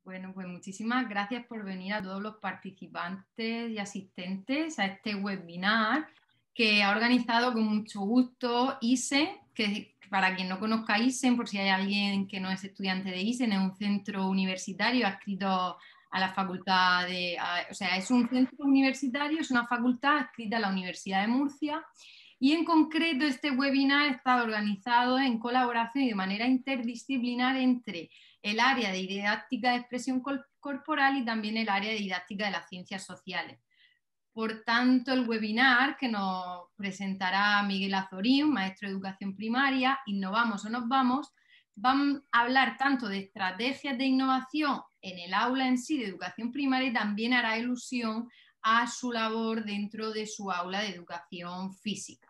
Bueno, pues muchísimas gracias por venir a todos los participantes y asistentes a este webinar que ha organizado con mucho gusto ISEN, que para quien no conozca ISEN, por si hay alguien que no es estudiante de ISEN, es un centro universitario adscrito a la facultad o sea, es un centro universitario, es una facultad adscrita a la Universidad de Murcia. Y en concreto este webinar está organizado en colaboración y de manera interdisciplinar entre el área de didáctica de expresión corporal y también el área de didáctica de las ciencias sociales. Por tanto, el webinar que nos presentará Miguel Azorín, maestro de educación primaria, Innovamos o nos vamos, van a hablar tanto de estrategias de innovación en el aula en sí de educación primaria y también hará alusión a su labor dentro de su aula de educación física.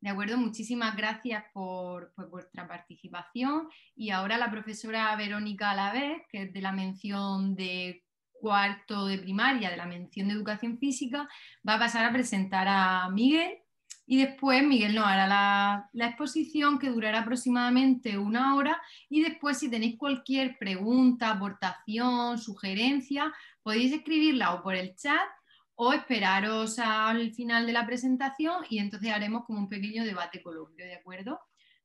De acuerdo, muchísimas gracias por vuestra participación. Y ahora la profesora Verónica Alavés, que es de la mención de cuarto de primaria, de la mención de educación física, va a pasar a presentar a Miguel y después Miguel nos hará la exposición que durará aproximadamente 1 hora y después si tenéis cualquier pregunta, aportación, sugerencia, podéis escribirla o por el chat o esperaros al final de la presentación y entonces haremos como un pequeño debate coloquio, ¿de acuerdo?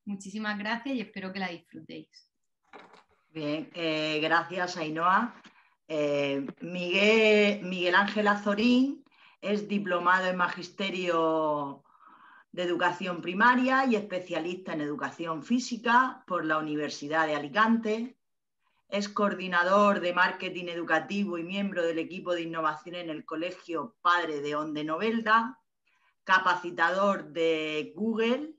Muchísimas gracias y espero que la disfrutéis. Bien, gracias Ainhoa. Miguel Ángel Azorín es diplomado en Magisterio de Educación Primaria y especialista en Educación Física por la Universidad de Alicante. Es coordinador de marketing educativo y miembro del equipo de innovación en el Colegio Padre de Onde Novelda, capacitador de Google,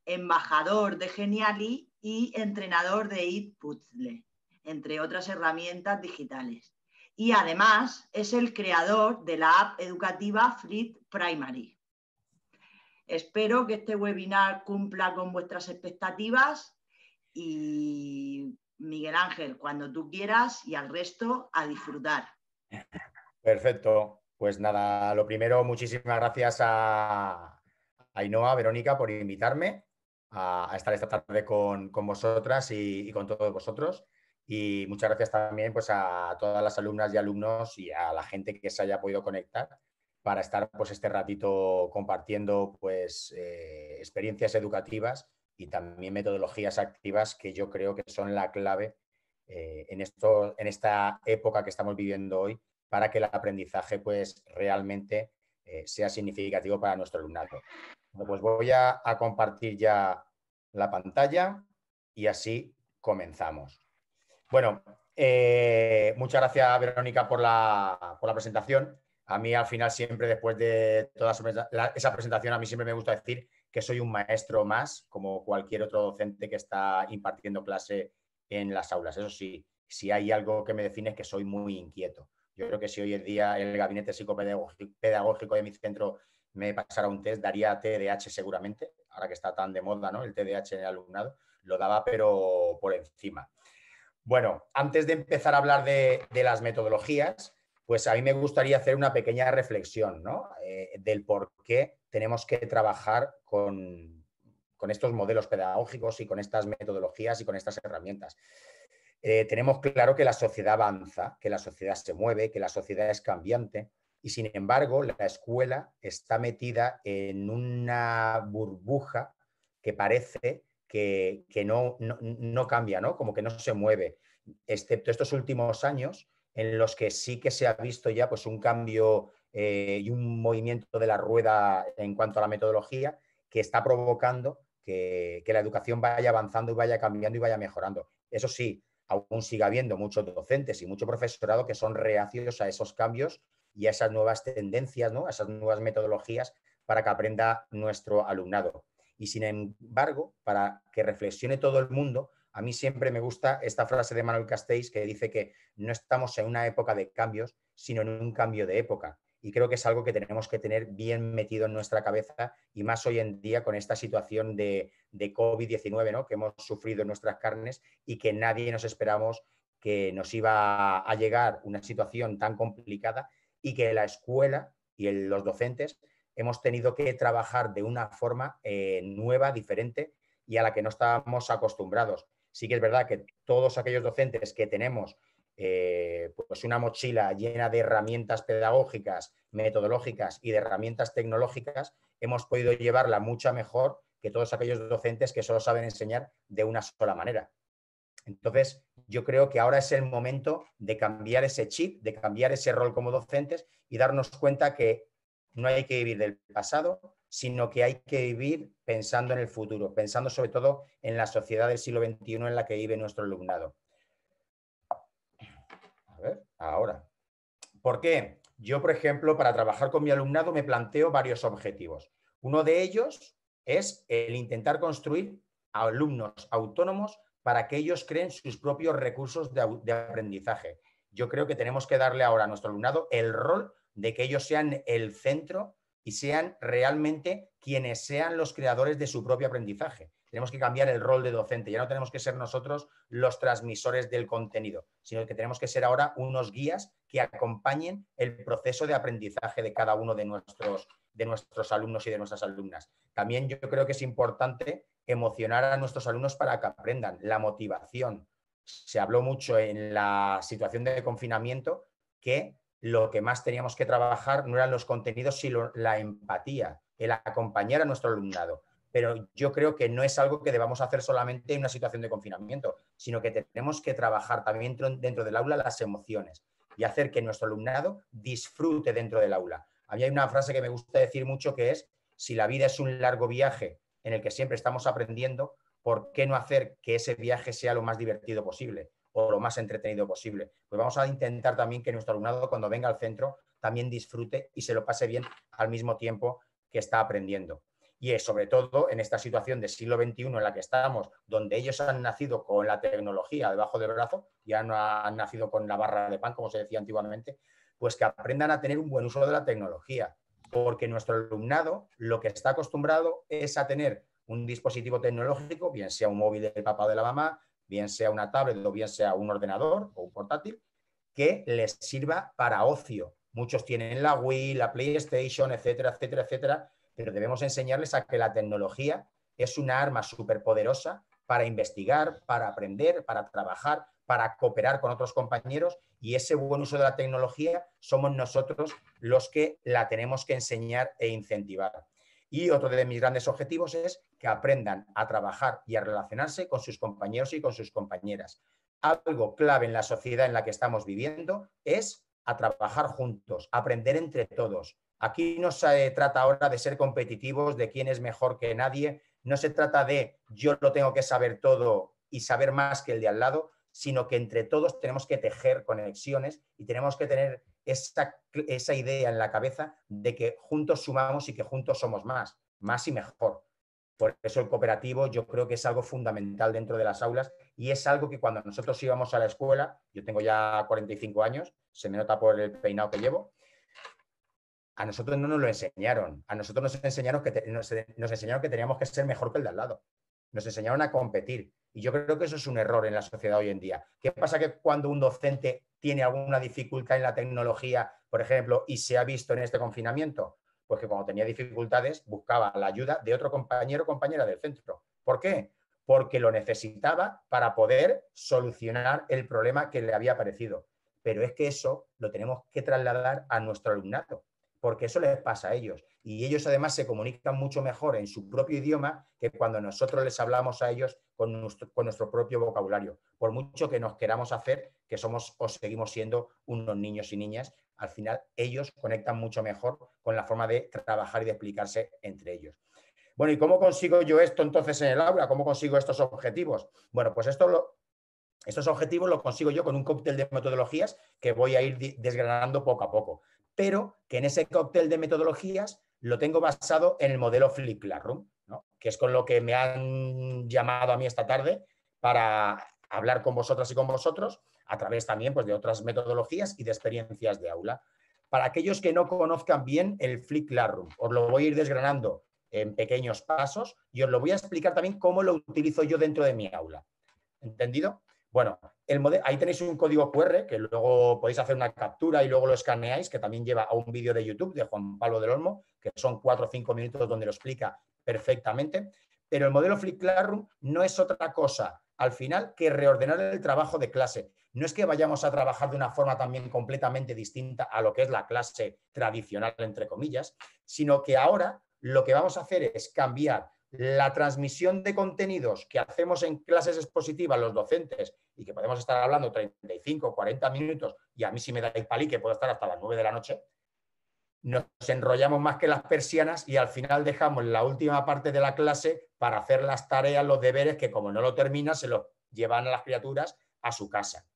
embajador de Geniali y entrenador de Eatpuzzle, entre otras herramientas digitales. Y además es el creador de la app educativa Flip Primary. Espero que este webinar cumpla con vuestras expectativas y Miguel Ángel, cuando tú quieras y al resto a disfrutar. Perfecto. Pues nada, lo primero, muchísimas gracias a Ainhoa, Verónica, por invitarme a estar esta tarde con vosotras y con todos vosotros. Y muchas gracias también pues, a todas las alumnas y alumnos y a la gente que se haya podido conectar para estar pues, este ratito compartiendo pues, experiencias educativas y también metodologías activas que yo creo que son la clave en esta época que estamos viviendo hoy para que el aprendizaje pues, realmente sea significativo para nuestro alumnado. Bueno, pues voy a compartir ya la pantalla y así comenzamos. Bueno, muchas gracias, Verónica, por la presentación. A mí, al final, siempre después de toda esa presentación, a mí siempre me gusta decir que soy un maestro más, como cualquier otro docente que está impartiendo clase en las aulas. Eso sí, si hay algo que me define es que soy muy inquieto. Yo creo que si hoy en día el gabinete psicopedagógico de mi centro me pasara un test, daría TDAH seguramente, ahora que está tan de moda, ¿no? El TDAH en el alumnado, lo daba, pero por encima. Bueno, antes de empezar a hablar de las metodologías, pues a mí me gustaría hacer una pequeña reflexión, ¿no? Del por qué tenemos que trabajar con estos modelos pedagógicos y con estas metodologías y con estas herramientas. Tenemos claro que la sociedad avanza, que la sociedad se mueve, que la sociedad es cambiante y, sin embargo, la escuela está metida en una burbuja que parece que no cambia, ¿no? Como que no se mueve, excepto estos últimos años en los que sí que se ha visto ya pues, un cambio y un movimiento de la rueda en cuanto a la metodología que está provocando que la educación vaya avanzando y vaya cambiando y vaya mejorando. Eso sí, aún sigue habiendo muchos docentes y mucho profesorado que son reacios a esos cambios y a esas nuevas tendencias, ¿no? A esas nuevas metodologías para que aprenda nuestro alumnado. Y sin embargo, para que reflexione todo el mundo, a mí siempre me gusta esta frase de Manuel Castells que dice que no estamos en una época de cambios, sino en un cambio de época. Y creo que es algo que tenemos que tener bien metido en nuestra cabeza y más hoy en día con esta situación de COVID-19, ¿no? Que hemos sufrido en nuestras carnes y que nadie nos esperamos que nos iba a llegar una situación tan complicada y que la escuela y los docentes hemos tenido que trabajar de una forma nueva, diferente y a la que no estábamos acostumbrados. Sí que es verdad que todos aquellos docentes que tenemos pues una mochila llena de herramientas pedagógicas, metodológicas y de herramientas tecnológicas, hemos podido llevarla mucho mejor que todos aquellos docentes que solo saben enseñar de una sola manera. Entonces, yo creo que ahora es el momento de cambiar ese chip, de cambiar ese rol como docentes y darnos cuenta que no hay que vivir del pasado, sino que hay que vivir pensando en el futuro, pensando sobre todo en la sociedad del siglo XXI en la que vive nuestro alumnado. A ver, ahora. ¿Por qué? Yo, por ejemplo, para trabajar con mi alumnado me planteo varios objetivos. Uno de ellos es el intentar construir alumnos autónomos para que ellos creen sus propios recursos de aprendizaje. Yo creo que tenemos que darle ahora a nuestro alumnado el rol de que ellos sean el centro y sean realmente quienes sean los creadores de su propio aprendizaje. Tenemos que cambiar el rol de docente. Ya no tenemos que ser nosotros los transmisores del contenido, sino que tenemos que ser ahora unos guías que acompañen el proceso de aprendizaje de cada uno de nuestros alumnos y de nuestras alumnas. También yo creo que es importante emocionar a nuestros alumnos para que aprendan. La motivación. Se habló mucho en la situación de confinamiento que lo que más teníamos que trabajar no eran los contenidos, sino la empatía, el acompañar a nuestro alumnado. Pero yo creo que no es algo que debamos hacer solamente en una situación de confinamiento, sino que tenemos que trabajar también dentro del aula las emociones y hacer que nuestro alumnado disfrute dentro del aula. A mí hay una frase que me gusta decir mucho que es: si la vida es un largo viaje en el que siempre estamos aprendiendo, ¿por qué no hacer que ese viaje sea lo más divertido posible o lo más entretenido posible? Pues vamos a intentar también que nuestro alumnado, cuando venga al centro, también disfrute y se lo pase bien al mismo tiempo que está aprendiendo. Y es sobre todo en esta situación del siglo XXI en la que estamos, donde ellos han nacido con la tecnología debajo del brazo, ya no han nacido con la barra de pan, como se decía antiguamente, pues que aprendan a tener un buen uso de la tecnología, porque nuestro alumnado lo que está acostumbrado es a tener un dispositivo tecnológico, bien sea un móvil del papá o de la mamá, bien sea una tablet o bien sea un ordenador o un portátil, que les sirva para ocio. Muchos tienen la Wii, la PlayStation, etcétera, etcétera, etcétera, pero debemos enseñarles a que la tecnología es una arma superpoderosa para investigar, para aprender, para trabajar, para cooperar con otros compañeros, y ese buen uso de la tecnología somos nosotros los que la tenemos que enseñar e incentivar. Y otro de mis grandes objetivos es que aprendan a trabajar y a relacionarse con sus compañeros y con sus compañeras. Algo clave en la sociedad en la que estamos viviendo es a trabajar juntos, aprender entre todos. Aquí no se trata ahora de ser competitivos, de quién es mejor que nadie. No se trata de yo lo tengo que saber todo y saber más que el de al lado, sino que entre todos tenemos que tejer conexiones y tenemos que tener esa idea en la cabeza de que juntos sumamos y que juntos somos más y mejor. Por eso el cooperativo yo creo que es algo fundamental dentro de las aulas y es algo que cuando nosotros íbamos a la escuela, yo tengo ya 45 años, se me nota por el peinado que llevo, a nosotros no nos lo enseñaron. A nosotros nos enseñaron que teníamos que ser mejor que el de al lado. Nos enseñaron a competir. Y yo creo que eso es un error en la sociedad hoy en día. ¿Qué pasa que cuando un docente tiene alguna dificultad en la tecnología, por ejemplo, y se ha visto en este confinamiento? Pues que cuando tenía dificultades buscaba la ayuda de otro compañero o compañera del centro. ¿Por qué? Porque lo necesitaba para poder solucionar el problema que le había aparecido. Pero es que eso lo tenemos que trasladar a nuestro alumnado, porque eso les pasa a ellos. Y ellos además se comunican mucho mejor en su propio idioma que cuando nosotros les hablamos a ellos con nuestro propio vocabulario. Por mucho que nos queramos hacer que somos o seguimos siendo unos niños y niñas, al final ellos conectan mucho mejor con la forma de trabajar y de explicarse entre ellos. Bueno, ¿y cómo consigo yo esto entonces en el aula? ¿Cómo consigo estos objetivos? Bueno, pues estos objetivos los consigo yo con un cóctel de metodologías que voy a ir desgranando poco a poco, pero que en ese cóctel de metodologías lo tengo basado en el modelo Flip Classroom, ¿no? Que es con lo que me han llamado a mí esta tarde para hablar con vosotras y con vosotros, a través también pues, de otras metodologías y de experiencias de aula. Para aquellos que no conozcan bien el Flip Classroom, os lo voy a ir desgranando en pequeños pasos y os lo voy a explicar también cómo lo utilizo yo dentro de mi aula. ¿Entendido? Bueno, ahí tenéis un código QR que luego podéis hacer una captura y luego lo escaneáis, que también lleva a un vídeo de YouTube de Juan Pablo del Olmo, que son 4 o 5 minutos donde lo explica perfectamente. Pero el modelo Flip Classroom no es otra cosa al final que reordenar el trabajo de clase. No es que vayamos a trabajar de una forma también completamente distinta a lo que es la clase tradicional, entre comillas, sino que ahora lo que vamos a hacer es cambiar la transmisión de contenidos que hacemos en clases expositivas los docentes y que podemos estar hablando 35 o 40 minutos y a mí si me dais palí que puedo estar hasta las 9 de la noche, nos enrollamos más que las persianas y al final dejamos la última parte de la clase para hacer las tareas, los deberes que como no lo terminan se los llevan a las criaturas a su casa.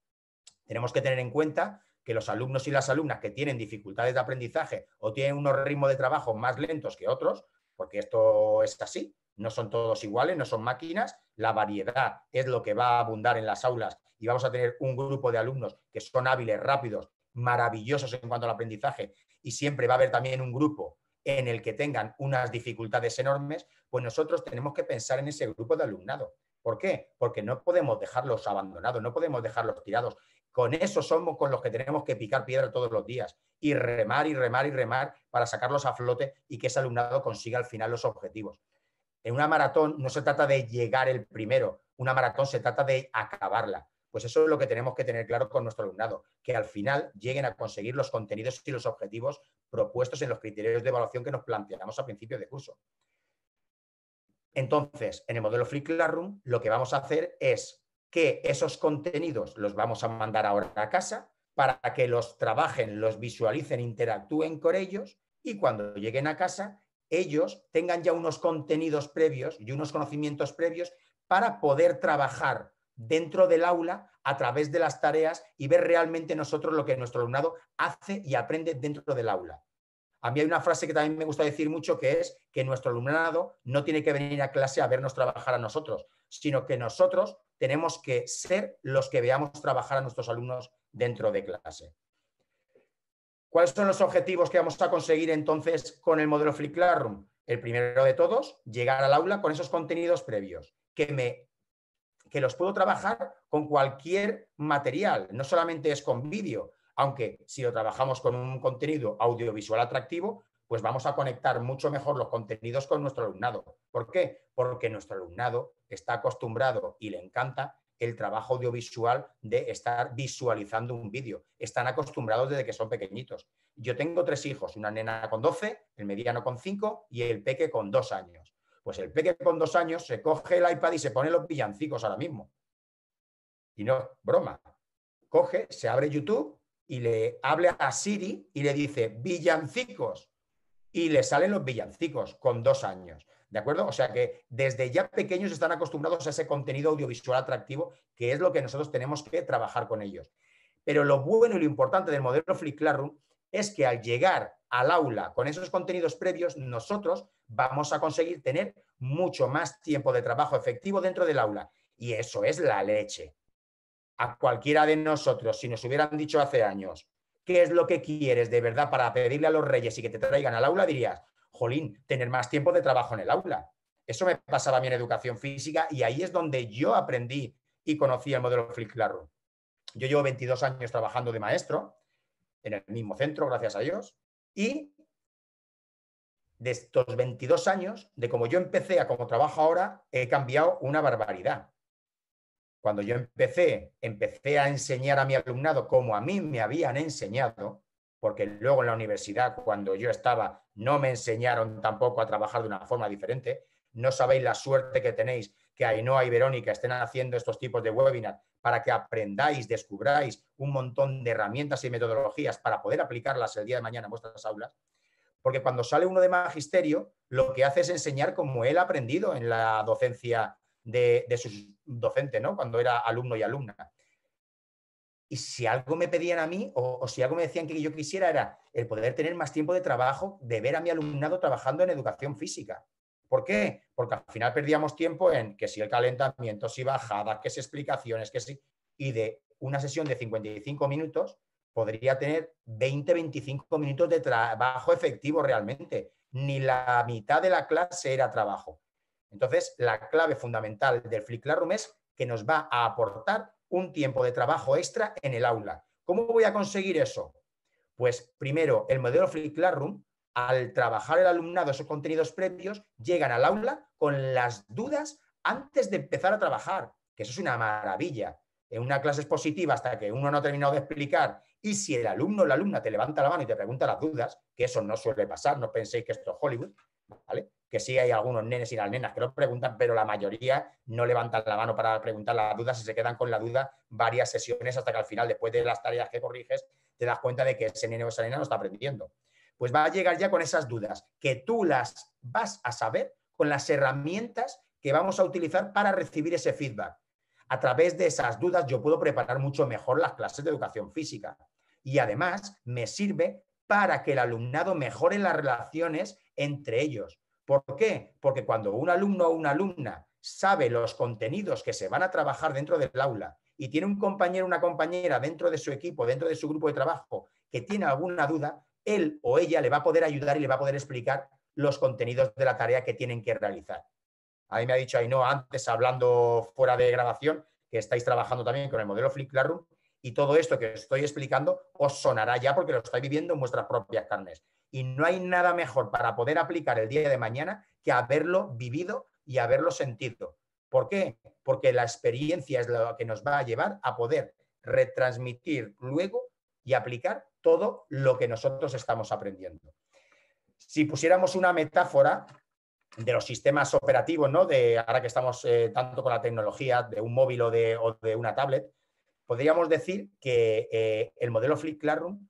Tenemos que tener en cuenta que los alumnos y las alumnas que tienen dificultades de aprendizaje o tienen unos ritmos de trabajo más lentos que otros, porque esto es así, no son todos iguales, no son máquinas, la variedad es lo que va a abundar en las aulas y vamos a tener un grupo de alumnos que son hábiles, rápidos, maravillosos en cuanto al aprendizaje y siempre va a haber también un grupo en el que tengan unas dificultades enormes, pues nosotros tenemos que pensar en ese grupo de alumnado. ¿Por qué? Porque no podemos dejarlos abandonados, no podemos dejarlos tirados. Con eso somos con los que tenemos que picar piedra todos los días y remar y remar y remar para sacarlos a flote y que ese alumnado consiga al final los objetivos. En una maratón no se trata de llegar el primero, una maratón se trata de acabarla. Pues eso es lo que tenemos que tener claro con nuestro alumnado, que al final lleguen a conseguir los contenidos y los objetivos propuestos en los criterios de evaluación que nos planteamos a principio de curso. Entonces, en el modelo Free Classroom, lo que vamos a hacer es que esos contenidos los vamos a mandar ahora a casa para que los trabajen, los visualicen, interactúen con ellos y cuando lleguen a casa, ellos tengan ya unos contenidos previos y unos conocimientos previos para poder trabajar dentro del aula a través de las tareas y ver realmente nosotros lo que nuestro alumnado hace y aprende dentro del aula. A mí hay una frase que también me gusta decir mucho que es que nuestro alumnado no tiene que venir a clase a vernos trabajar a nosotros, sino que nosotros tenemos que ser los que veamos trabajar a nuestros alumnos dentro de clase. ¿Cuáles son los objetivos que vamos a conseguir entonces con el modelo Free Classroom? El primero de todos, llegar al aula con esos contenidos previos, que los puedo trabajar con cualquier material, no solamente es con vídeo, aunque si lo trabajamos con un contenido audiovisual atractivo, pues vamos a conectar mucho mejor los contenidos con nuestro alumnado. ¿Por qué? Porque nuestro alumnado está acostumbrado y le encanta el trabajo audiovisual de estar visualizando un vídeo. Están acostumbrados desde que son pequeñitos. Yo tengo 3 hijos, una nena con 12, el mediano con 5 y el peque con 2 años. Pues el peque con 2 años se coge el iPad y se pone los villancicos ahora mismo. Y no, broma. Coge, se abre YouTube y le habla a Siri y le dice villancicos y le salen los villancicos con 2 años, ¿de acuerdo? O sea que desde ya pequeños están acostumbrados a ese contenido audiovisual atractivo que es lo que nosotros tenemos que trabajar con ellos. Pero lo bueno y lo importante del modelo Free Classroom es que al llegar al aula con esos contenidos previos, nosotros vamos a conseguir tener mucho más tiempo de trabajo efectivo dentro del aula y eso es la leche. A cualquiera de nosotros, si nos hubieran dicho hace años, ¿qué es lo que quieres de verdad para pedirle a los reyes y que te traigan al aula? Dirías, jolín, tener más tiempo de trabajo en el aula. Eso me pasaba a mí en educación física y ahí es donde yo aprendí y conocí el modelo Free Classroom. Yo llevo 22 años trabajando de maestro en el mismo centro, gracias a Dios, y de estos 22 años, de cómo yo empecé a cómo trabajo ahora, he cambiado una barbaridad. Cuando yo empecé a enseñar a mi alumnado como a mí me habían enseñado, porque luego en la universidad, cuando yo estaba, no me enseñaron tampoco a trabajar de una forma diferente. No sabéis la suerte que tenéis que Ainhoa y Verónica estén haciendo estos tipos de webinars para que aprendáis, descubráis un montón de herramientas y metodologías para poder aplicarlas el día de mañana en vuestras aulas. Porque cuando sale uno de magisterio, lo que hace es enseñar como él ha aprendido en la docencia de sus docentes, ¿no? Cuando era alumno y alumna. Y si algo me pedían a mí o si algo me decían que yo quisiera era el poder tener más tiempo de trabajo, de ver a mi alumnado trabajando en educación física. ¿Por qué? Porque al final perdíamos tiempo en que si el calentamiento, si bajadas, que si explicaciones, que si... Y de una sesión de 55 minutos podría tener 20-25 minutos de trabajo efectivo realmente. Ni la mitad de la clase era trabajo. Entonces, la clave fundamental del Free Classroom es que nos va a aportar un tiempo de trabajo extra en el aula. ¿Cómo voy a conseguir eso? Pues primero, el modelo Free Classroom, al trabajar el alumnado esos contenidos previos, llegan al aula con las dudas antes de empezar a trabajar. que eso es una maravilla. En una clase expositiva, hasta que uno no ha terminado de explicar, y si el alumno o la alumna te levanta la mano y te pregunta las dudas, que eso no suele pasar, no penséis que esto es Hollywood, ¿vale? Que sí hay algunos nenes y las nenas que lo preguntan, pero la mayoría no levantan la mano para preguntar las dudas y se quedan con la duda varias sesiones hasta que al final, después de las tareas que corriges, te das cuenta de que ese nene o esa nena no está aprendiendo. Pues va a llegar ya con esas dudas, que tú las vas a saber con las herramientas que vamos a utilizar para recibir ese feedback. A través de esas dudas yo puedo preparar mucho mejor las clases de educación física. Y además me sirve para que el alumnado mejore las relaciones entre ellos. ¿Por qué? Porque cuando un alumno o una alumna sabe los contenidos que se van a trabajar dentro del aula y tiene un compañero o una compañera dentro de su equipo, dentro de su grupo de trabajo, que tiene alguna duda, él o ella le va a poder ayudar y le va a poder explicar los contenidos de la tarea que tienen que realizar. A mí me ha dicho Ainhoa antes, hablando fuera de grabación, que estáis trabajando también con el modelo Flip Classroom, y todo esto que os estoy explicando os sonará ya porque lo estáis viviendo en vuestras propias carnes. Y no hay nada mejor para poder aplicar el día de mañana que haberlo vivido y haberlo sentido. ¿Por qué? Porque la experiencia es lo que nos va a llevar a poder retransmitir luego y aplicar todo lo que nosotros estamos aprendiendo. Si pusiéramos una metáfora de los sistemas operativos, ¿no? Ahora que estamos tanto con la tecnología de un móvil o de una tablet, podríamos decir que el modelo Flip Classroom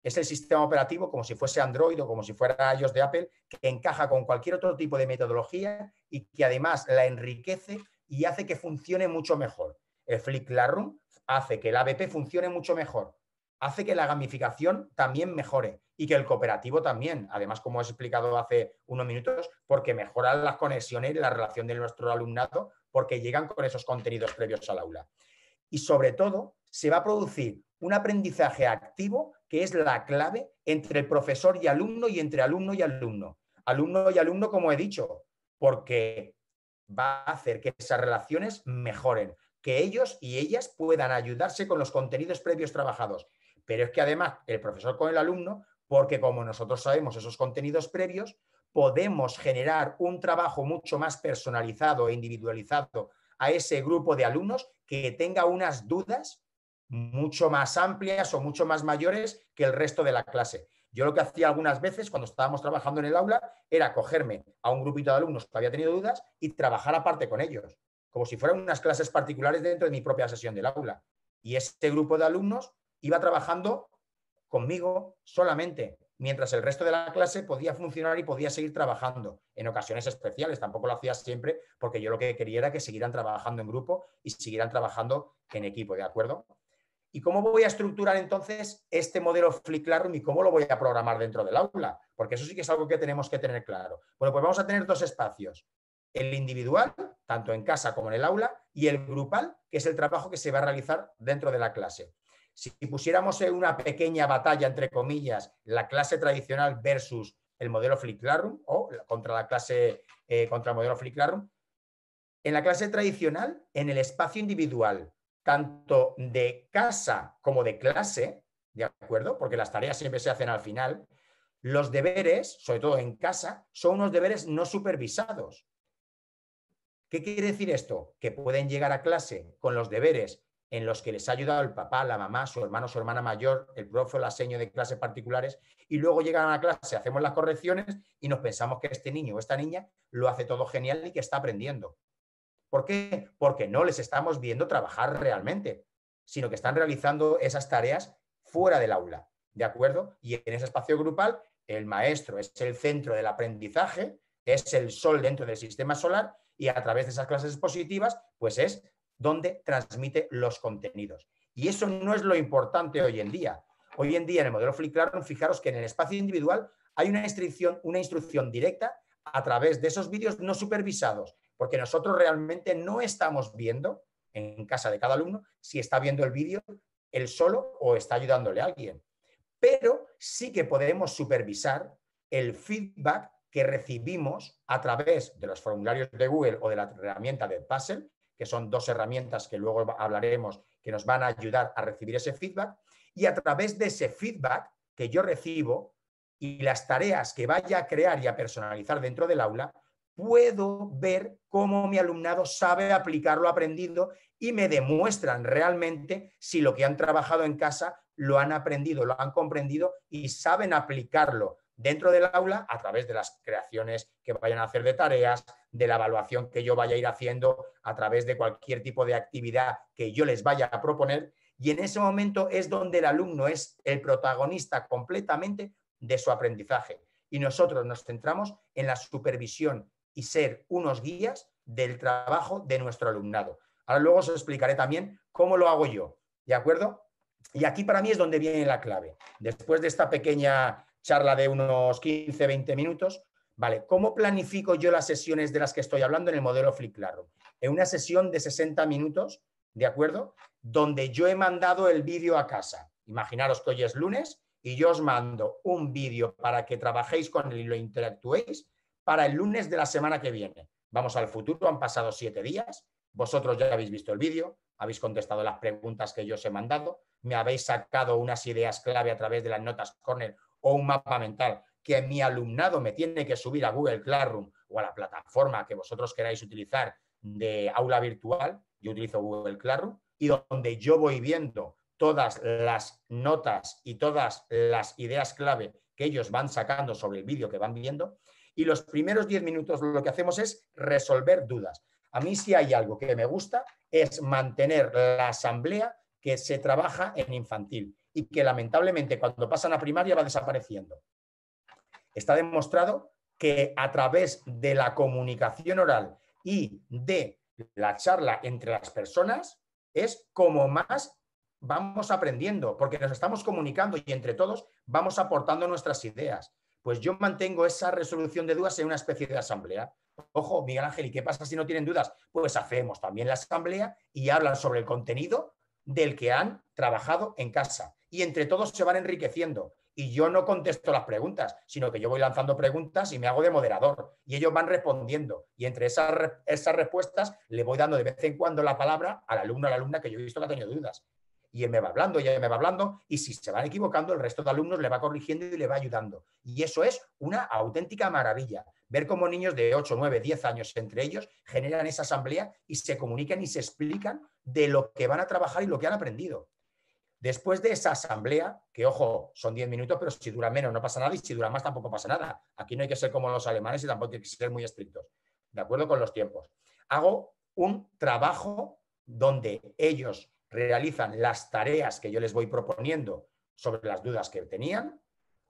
es el sistema operativo como si fuese Android o como si fuera iOS de Apple, que encaja con cualquier otro tipo de metodología y que además la enriquece y hace que funcione mucho mejor. El Flip Classroom hace que el ABP funcione mucho mejor, hace que la gamificación también mejore y que el cooperativo también, además, como he explicado hace unos minutos, porque mejoran las conexiones y la relación de nuestro alumnado porque llegan con esos contenidos previos al aula. Y sobre todo, se va a producir un aprendizaje activo que es la clave entre el profesor y alumno y entre alumno y alumno. Alumno y alumno, como he dicho, porque va a hacer que esas relaciones mejoren, que ellos y ellas puedan ayudarse con los contenidos previos trabajados. Pero es que además el profesor con el alumno, porque como nosotros sabemos esos contenidos previos, podemos generar un trabajo mucho más personalizado e individualizado a ese grupo de alumnos que tenga unas dudas mucho más amplias o mucho más mayores que el resto de la clase. Yo lo que hacía algunas veces cuando estábamos trabajando en el aula era cogerme a un grupito de alumnos que había tenido dudas y trabajar aparte con ellos, como si fueran unas clases particulares dentro de mi propia sesión del aula. Y este grupo de alumnos iba trabajando conmigo solamente, mientras el resto de la clase podía funcionar y podía seguir trabajando. En ocasiones especiales, tampoco lo hacía siempre, porque yo lo que quería era que siguieran trabajando en grupo y siguieran trabajando en equipo, ¿de acuerdo? ¿Y cómo voy a estructurar entonces este modelo Flip Classroom y cómo lo voy a programar dentro del aula? Porque eso sí que es algo que tenemos que tener claro. Bueno, pues vamos a tener dos espacios. El individual, tanto en casa como en el aula, y el grupal, que es el trabajo que se va a realizar dentro de la clase. Si pusiéramos en una pequeña batalla, entre comillas, la clase tradicional versus el modelo Flip Classroom o contra la clase, contra el modelo Flip Classroom, en la clase tradicional, en el espacio individual, tanto de casa como de clase, ¿de acuerdo? Porque las tareas siempre se hacen al final, los deberes, sobre todo en casa, son unos deberes no supervisados. ¿Qué quiere decir esto? Que pueden llegar a clase con los deberes en los que les ha ayudado el papá, la mamá, su hermano, su hermana mayor, el profe o la seño de clases particulares, y luego llegan a la clase, hacemos las correcciones y nos pensamos que este niño o esta niña lo hace todo genial y que está aprendiendo. ¿Por qué? Porque no les estamos viendo trabajar realmente, sino que están realizando esas tareas fuera del aula, ¿de acuerdo? Y en ese espacio grupal, el maestro es el centro del aprendizaje, es el sol dentro del sistema solar y a través de esas clases expositivas, pues es donde transmite los contenidos. Y eso no es lo importante hoy en día. Hoy en día en el modelo Flip Classroom, fijaros que en el espacio individual hay una instrucción directa a través de esos vídeos no supervisados, porque nosotros realmente no estamos viendo en casa de cada alumno si está viendo el vídeo él solo o está ayudándole a alguien. Pero sí que podemos supervisar el feedback que recibimos a través de los formularios de Google o de la herramienta de Puzzle, que son dos herramientas que luego hablaremos que nos van a ayudar a recibir ese feedback, y a través de ese feedback que yo recibo y las tareas que vaya a crear y a personalizar dentro del aula, puedo ver cómo mi alumnado sabe aplicar lo aprendido y me demuestran realmente si lo que han trabajado en casa lo han aprendido, lo han comprendido y saben aplicarlo dentro del aula a través de las creaciones que vayan a hacer de tareas, de la evaluación que yo vaya a ir haciendo a través de cualquier tipo de actividad que yo les vaya a proponer. Y en ese momento es donde el alumno es el protagonista completamente de su aprendizaje. Y nosotros nos centramos en la supervisión y ser unos guías del trabajo de nuestro alumnado. Ahora luego os explicaré también cómo lo hago yo, ¿de acuerdo? Y aquí para mí es donde viene la clave. Después de esta pequeña charla de unos 15-20 minutos, ¿vale? ¿Cómo planifico yo las sesiones de las que estoy hablando en el modelo Flip Classroom? En una sesión de 60 minutos, ¿de acuerdo? Donde yo he mandado el vídeo a casa. Imaginaros que hoy es lunes y yo os mando un vídeo para que trabajéis con él y lo interactuéis para el lunes de la semana que viene. Vamos al futuro, han pasado 7 días, vosotros ya habéis visto el vídeo, habéis contestado las preguntas que yo os he mandado, me habéis sacado unas ideas clave a través de las notas Corner o un mapa mental que mi alumnado me tiene que subir a Google Classroom o a la plataforma que vosotros queráis utilizar de aula virtual. Yo utilizo Google Classroom y donde yo voy viendo todas las notas y todas las ideas clave que ellos van sacando sobre el vídeo que van viendo. Y los primeros 10 minutos lo que hacemos es resolver dudas. A mí si hay algo que me gusta es mantener la asamblea que se trabaja en infantil y que lamentablemente cuando pasan a primaria va desapareciendo. Está demostrado que a través de la comunicación oral y de la charla entre las personas es como más vamos aprendiendo, porque nos estamos comunicando y entre todos vamos aportando nuestras ideas. Pues yo mantengo esa resolución de dudas en una especie de asamblea. Ojo, Miguel Ángel, ¿y qué pasa si no tienen dudas? Pues hacemos también la asamblea y hablan sobre el contenido del que han trabajado en casa. Y entre todos se van enriqueciendo. Y yo no contesto las preguntas, sino que yo voy lanzando preguntas y me hago de moderador. Y ellos van respondiendo. Y entre esas respuestas le voy dando de vez en cuando la palabra al alumno o a la alumna que yo he visto que ha tenido dudas. Y él me va hablando, y ella me va hablando, y si se van equivocando, el resto de alumnos le va corrigiendo y le va ayudando. Y eso es una auténtica maravilla. Ver cómo niños de 8, 9, 10 años entre ellos generan esa asamblea y se comunican y se explican de lo que van a trabajar y lo que han aprendido. Después de esa asamblea, que ojo, son 10 minutos, pero si dura menos no pasa nada y si dura más tampoco pasa nada. Aquí no hay que ser como los alemanes y tampoco hay que ser muy estrictos. De acuerdo con los tiempos. Hago un trabajo donde ellos realizan las tareas que yo les voy proponiendo sobre las dudas que tenían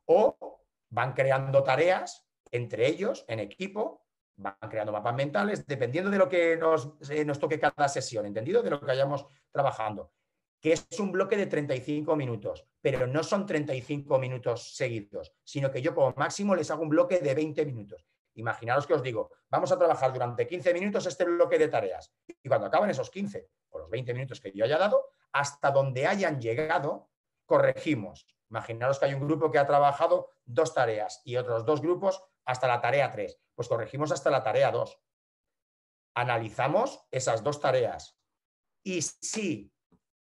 o van creando tareas entre ellos, en equipo, van creando mapas mentales, dependiendo de lo que nos toque cada sesión, ¿entendido? De lo que vayamos trabajando, que es un bloque de 35 minutos, pero no son 35 minutos seguidos, sino que yo como máximo les hago un bloque de 20 minutos. Imaginaros que os digo, vamos a trabajar durante 15 minutos este bloque de tareas. Y cuando acaben esos 15 o los 20 minutos que yo haya dado, hasta donde hayan llegado, corregimos. Imaginaros que hay un grupo que ha trabajado 2 tareas y otros 2 grupos hasta la tarea 3. Pues corregimos hasta la tarea 2. Analizamos esas 2 tareas. Y si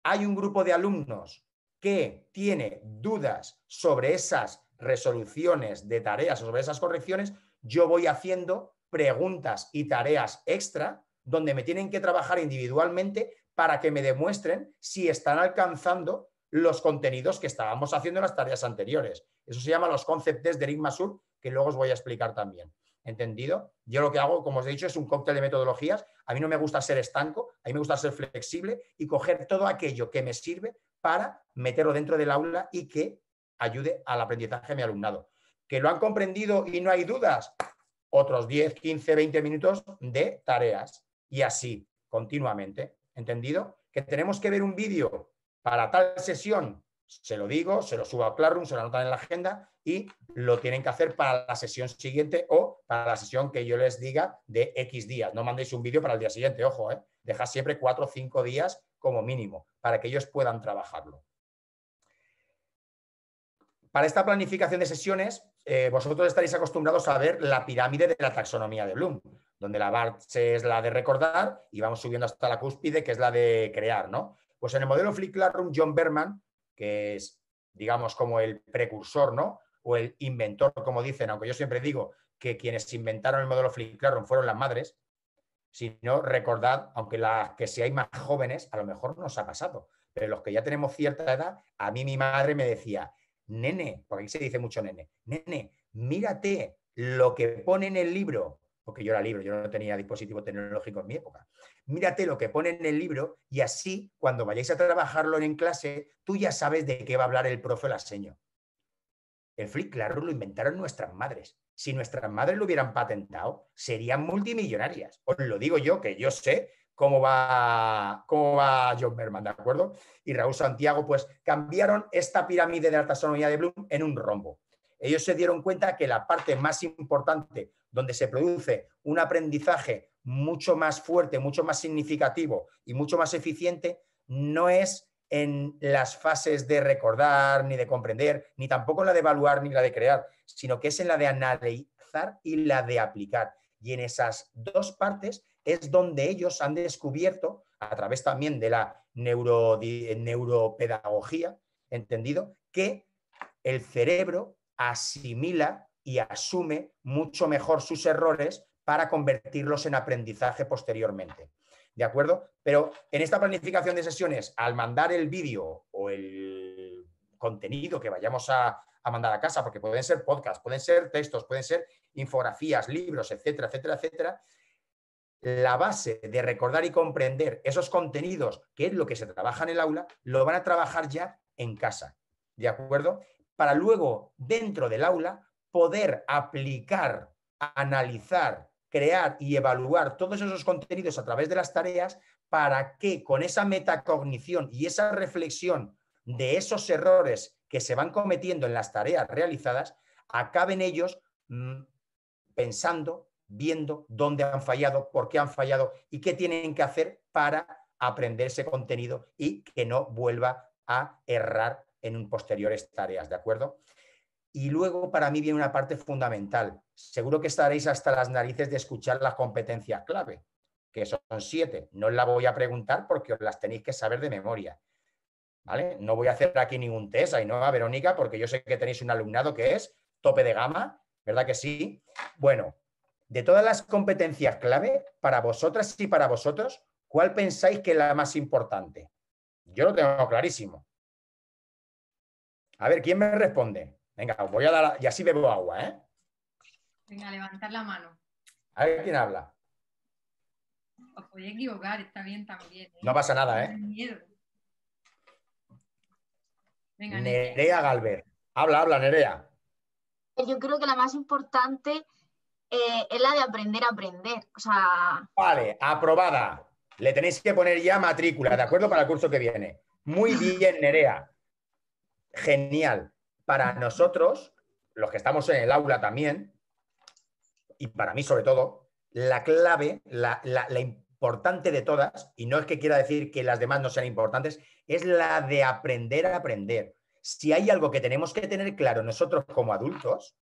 hay un grupo de alumnos que tiene dudas sobre esas resoluciones de tareas o sobre esas correcciones, yo voy haciendo preguntas y tareas extra donde me tienen que trabajar individualmente para que me demuestren si están alcanzando los contenidos que estábamos haciendo en las tareas anteriores. Eso se llama los concept test de Eric Masur, que luego os voy a explicar también. ¿Entendido? Yo lo que hago, como os he dicho, es un cóctel de metodologías. A mí no me gusta ser estanco, a mí me gusta ser flexible y coger todo aquello que me sirve para meterlo dentro del aula y que ayude al aprendizaje de mi alumnado. ¿Que lo han comprendido y no hay dudas? Otros 10, 15, 20 minutos de tareas y así continuamente. ¿Entendido? ¿Que tenemos que ver un vídeo para tal sesión? Se lo digo, se lo subo a Classroom, se lo anotan en la agenda y lo tienen que hacer para la sesión siguiente o para la sesión que yo les diga de X días. No mandéis un vídeo para el día siguiente, ojo, dejad siempre 4 o 5 días como mínimo para que ellos puedan trabajarlo. Para esta planificación de sesiones, vosotros estaréis acostumbrados a ver la pirámide de la taxonomía de Bloom, donde la base es la de recordar y vamos subiendo hasta la cúspide, que es la de crear, ¿no? Pues en el modelo Flip Classroom, John Berman, que es, digamos, como el precursor, ¿no? O el inventor, como dicen, aunque yo siempre digo que quienes inventaron el modelo Flip Classroom fueron las madres, sino recordad, aunque que si hay más jóvenes, a lo mejor nos ha pasado, pero los que ya tenemos cierta edad, a mí mi madre me decía, nene, porque aquí se dice mucho nene, nene, mírate lo que pone en el libro, porque yo era libro, yo no tenía dispositivo tecnológico en mi época, mírate lo que pone en el libro y así, cuando vayáis a trabajarlo en clase, tú ya sabes de qué va a hablar el profe o la seño. El Flip Classroom lo inventaron nuestras madres. Si nuestras madres lo hubieran patentado, serían multimillonarias. Os lo digo yo, que yo sé cómo va John Berman, ¿de acuerdo? Y Raúl Santiago, pues cambiaron esta pirámide de la taxonomía de Bloom en un rombo. Ellos se dieron cuenta que la parte más importante, donde se produce un aprendizaje mucho más fuerte, mucho más significativo y mucho más eficiente, no es en las fases de recordar, ni de comprender, ni tampoco en la de evaluar, ni la de crear, sino que es en la de analizar y la de aplicar. Y en esas dos partes es donde ellos han descubierto, a través también de la neuropedagogía, entendido, que el cerebro asimila y asume mucho mejor sus errores para convertirlos en aprendizaje posteriormente. ¿De acuerdo? Pero en esta planificación de sesiones, al mandar el vídeo o el contenido que vayamos a mandar a casa, porque pueden ser podcasts, pueden ser textos, pueden ser infografías, libros, etcétera, etcétera, etcétera, la base de recordar y comprender esos contenidos, que es lo que se trabaja en el aula, lo van a trabajar ya en casa. ¿De acuerdo? Para luego, dentro del aula, poder aplicar, analizar, crear y evaluar todos esos contenidos a través de las tareas para que con esa metacognición y esa reflexión de esos errores que se van cometiendo en las tareas realizadas, acaben ellos pensando, viendo dónde han fallado, por qué han fallado y qué tienen que hacer para aprender ese contenido y que no vuelva a errar en posteriores tareas, ¿de acuerdo? Y luego para mí viene una parte fundamental. Seguro que estaréis hasta las narices de escuchar las competencias clave, que son 7. No os las voy a preguntar porque os las tenéis que saber de memoria. ¿Vale? No voy a hacer aquí ningún test, Ainhoa, Verónica, porque yo sé que tenéis un alumnado que es tope de gama, ¿verdad que sí? Bueno, de todas las competencias clave, para vosotras y para vosotros, ¿cuál pensáis que es la más importante? Yo lo tengo clarísimo. A ver, ¿quién me responde? Venga, os voy a dar, y así bebo agua, ¿eh? Venga, levantar la mano. A ver quién habla. Os podéis equivocar, está bien también, ¿eh? No pasa nada, ¿eh? Miedo. Venga, Nerea Galver. Habla, Nerea. Yo creo que la más importante es la de aprender a aprender. O sea... Vale, aprobada. Le tenéis que poner ya matrícula, ¿de acuerdo? Para el curso que viene. Muy bien, Nerea. Genial. Para nosotros, los que estamos en el aula también, y para mí sobre todo, la clave, la importante de todas, y no es que quiera decir que las demás no sean importantes, es la de aprender a aprender. Si hay algo que tenemos que tener claro nosotros como adultos,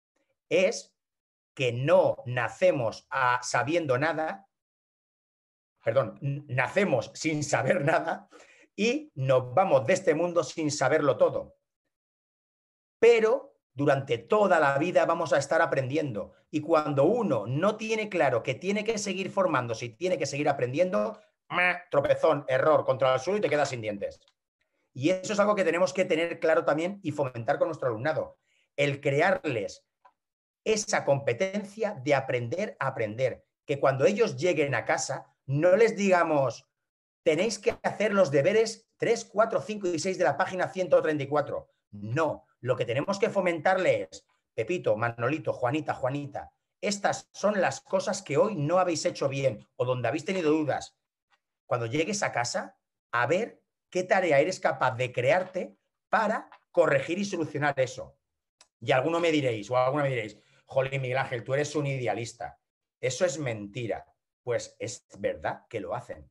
es que no nacemos sabiendo nada, perdón, nacemos sin saber nada y nos vamos de este mundo sin saberlo todo. Pero durante toda la vida vamos a estar aprendiendo. Y cuando uno no tiene claro que tiene que seguir formándose y tiene que seguir aprendiendo, tropezón, error, contra el suelo y te quedas sin dientes. Y eso es algo que tenemos que tener claro también y fomentar con nuestro alumnado. El crearles esa competencia de aprender a aprender. Que cuando ellos lleguen a casa, no les digamos, tenéis que hacer los deberes 3, 4, 5 y 6 de la página 134. No, lo que tenemos que fomentarle es, Pepito, Manolito, Juanita, estas son las cosas que hoy no habéis hecho bien o donde habéis tenido dudas. Cuando llegues a casa, a ver qué tarea eres capaz de crearte para corregir y solucionar eso. Y alguno me diréis, o alguna me diréis, jolín, Miguel Ángel, tú eres un idealista. Eso es mentira. Pues es verdad que lo hacen.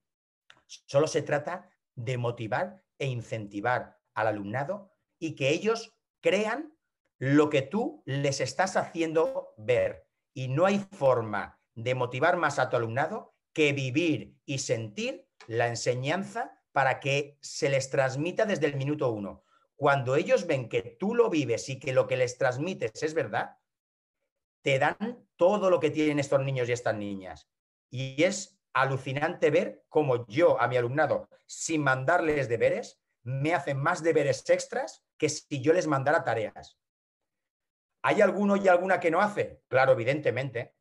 Solo se trata de motivar e incentivar al alumnado y que ellos crean lo que tú les estás haciendo ver. Y no hay forma de motivar más a tu alumnado que vivir y sentir la enseñanza para que se les transmita desde el minuto 1. Cuando ellos ven que tú lo vives y que lo que les transmites es verdad, te dan todo lo que tienen estos niños y estas niñas. Y es alucinante ver cómo yo a mi alumnado, sin mandarles deberes, me hacen más deberes extras que si yo les mandara tareas. ¿Hay alguno y alguna que no hace? Claro, evidentemente,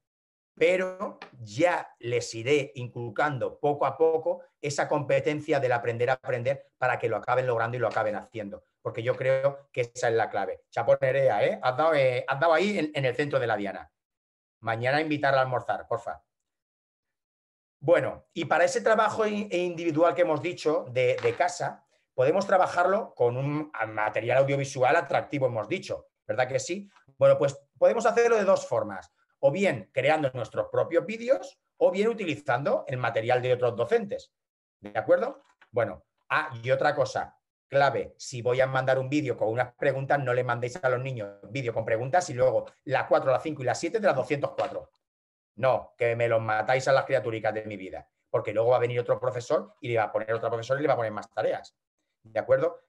pero ya les iré inculcando poco a poco esa competencia del aprender a aprender para que lo acaben logrando y lo acaben haciendo. Porque yo creo que esa es la clave. Chapo Nerea, ¿eh? Has dado ahí en el centro de la diana. Mañana invitarla a almorzar, porfa. Bueno, y para ese trabajo individual que hemos dicho de casa, podemos trabajarlo con un material audiovisual atractivo, hemos dicho, ¿verdad que sí? Bueno, pues podemos hacerlo de dos formas, o bien creando nuestros propios vídeos, o bien utilizando el material de otros docentes, ¿de acuerdo? Bueno, y otra cosa, clave, si voy a mandar un vídeo con unas preguntas, no le mandéis a los niños vídeo con preguntas y luego la 4, la 5 y la 7 de las 204. No, que me los matáis a las criaturicas de mi vida, porque luego va a venir otro profesor y le va a poner otro profesor y le va a poner más tareas. ¿De acuerdo?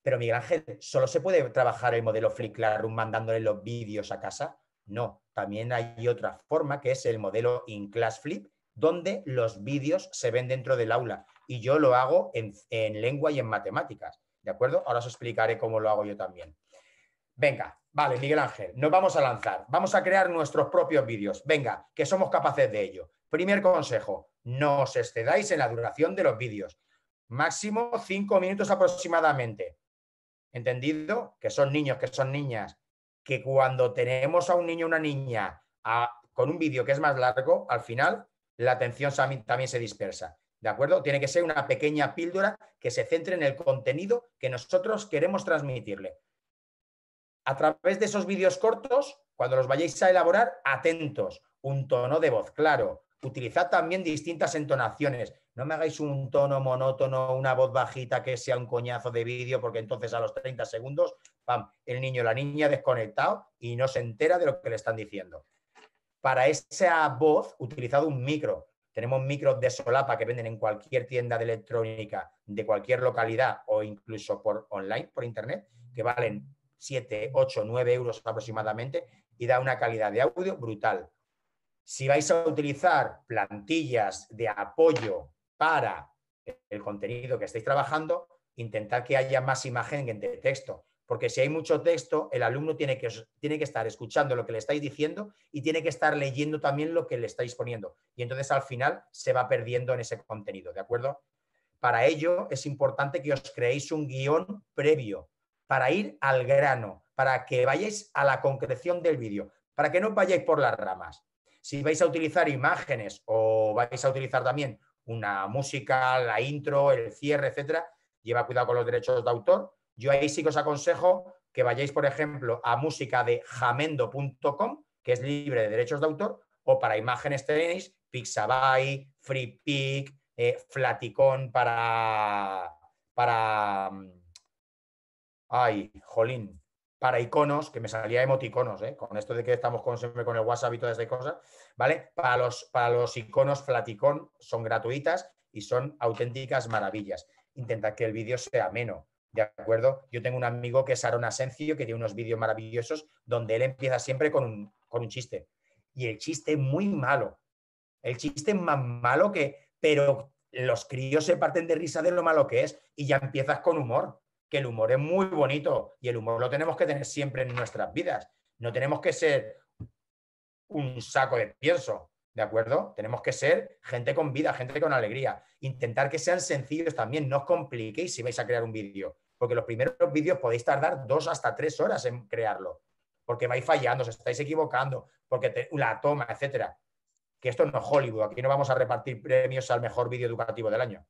Pero Miguel Ángel, ¿solo se puede trabajar el modelo Flip Classroom mandándole los vídeos a casa? No, también hay otra forma que es el modelo In Class Flip, donde los vídeos se ven dentro del aula y yo lo hago en lengua y en matemáticas. ¿De acuerdo? Ahora os explicaré cómo lo hago yo también. Venga, vale, Miguel Ángel, nos vamos a lanzar. Vamos a crear nuestros propios vídeos. Venga, que somos capaces de ello. Primer consejo, no os excedáis en la duración de los vídeos. Máximo 5 minutos aproximadamente. ¿Entendido? Que son niños, que son niñas. Que cuando tenemos a un niño o una niña con un vídeo que es más largo, al final la atención también se dispersa. ¿De acuerdo? Tiene que ser una pequeña píldora que se centre en el contenido que nosotros queremos transmitirle. A través de esos vídeos cortos, cuando los vayáis a elaborar, atentos, un tono de voz claro. Utilizad también distintas entonaciones. No me hagáis un tono monótono, una voz bajita que sea un coñazo de vídeo, porque entonces a los 30 segundos, ¡pam!, el niño o la niña desconectado y no se entera de lo que le están diciendo. Para esa voz, utilizad un micro. Tenemos micros de solapa que venden en cualquier tienda de electrónica de cualquier localidad o incluso por online, por internet, que valen 7, 8, 9 euros aproximadamente y da una calidad de audio brutal. Si vais a utilizar plantillas de apoyo para el contenido que estáis trabajando, intentad que haya más imagen que texto, porque si hay mucho texto, el alumno tiene que estar escuchando lo que le estáis diciendo y tiene que estar leyendo también lo que le estáis poniendo. Y entonces al final se va perdiendo en ese contenido, ¿de acuerdo? Para ello es importante que os creéis un guión previo, para ir al grano, para que vayáis a la concreción del vídeo, para que no vayáis por las ramas. Si vais a utilizar imágenes o vais a utilizar también una música, la intro, el cierre, etcétera, lleva cuidado con los derechos de autor. Yo ahí sí que os aconsejo que vayáis, por ejemplo, a música de jamendo.com, que es libre de derechos de autor, o para imágenes tenéis Pixabay, FreePic, Flaticon para iconos, que me salía emoticonos, con esto de que estamos siempre con el WhatsApp y todas estas cosas, ¿vale? Para los iconos Flaticon son gratuitas y son auténticas maravillas. Intentad que el vídeo sea ameno, ¿de acuerdo? Yo tengo un amigo que es Aaron Asencio, que tiene unos vídeos maravillosos donde él empieza siempre con un chiste. Y el chiste es muy malo. El chiste es más malo pero los críos se parten de risa de lo malo que es y ya empiezas con humor, que el humor es muy bonito y el humor lo tenemos que tener siempre en nuestras vidas. No tenemos que ser un saco de pienso, ¿de acuerdo? Tenemos que ser gente con vida, gente con alegría. Intentar que sean sencillos también, no os compliquéis si vais a crear un vídeo, porque los primeros vídeos podéis tardar 2 hasta 3 horas en crearlo, porque vais fallando, os estáis equivocando, porque la toma, etcétera. Que esto no es Hollywood, aquí no vamos a repartir premios al mejor vídeo educativo del año,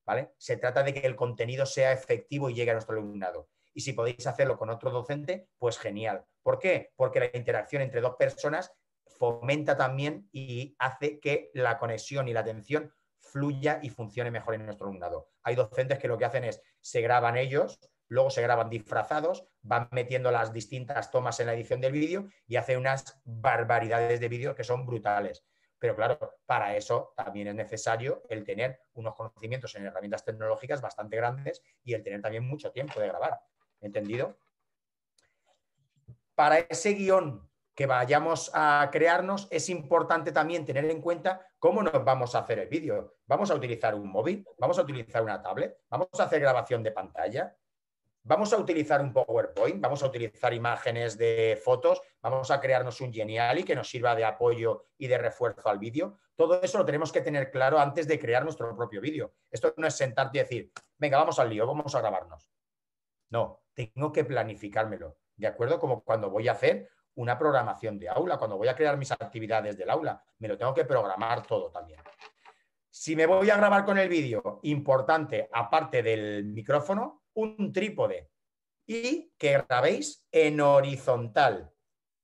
¿vale? Se trata de que el contenido sea efectivo y llegue a nuestro alumnado. Y si podéis hacerlo con otro docente, pues genial. ¿Por qué? Porque la interacción entre dos personas fomenta también y hace que la conexión y la atención fluya y funcione mejor en nuestro alumnado. Hay docentes que lo que hacen es, se graban ellos, luego se graban disfrazados, van metiendo las distintas tomas en la edición del vídeo y hacen unas barbaridades de vídeo que son brutales. Pero claro, para eso también es necesario el tener unos conocimientos en herramientas tecnológicas bastante grandes y el tener también mucho tiempo de grabar. ¿Entendido? Para ese guión que vayamos a crearnos, es importante también tener en cuenta cómo nos vamos a hacer el vídeo. ¿Vamos a utilizar un móvil? ¿Vamos a utilizar una tablet? ¿Vamos a hacer grabación de pantalla? ¿Vamos a utilizar un PowerPoint? ¿Vamos a utilizar imágenes de fotos? ¿Vamos a crearnos un Geniali que nos sirva de apoyo y de refuerzo al vídeo? Todo eso lo tenemos que tener claro antes de crear nuestro propio vídeo. Esto no es sentarte y decir, venga, vamos al lío, vamos a grabarnos. No, tengo que planificármelo, ¿de acuerdo? Como cuando voy a hacer una programación de aula, cuando voy a crear mis actividades del aula, me lo tengo que programar todo también. Si me voy a grabar con el vídeo, importante, aparte del micrófono, un trípode y que grabéis en horizontal,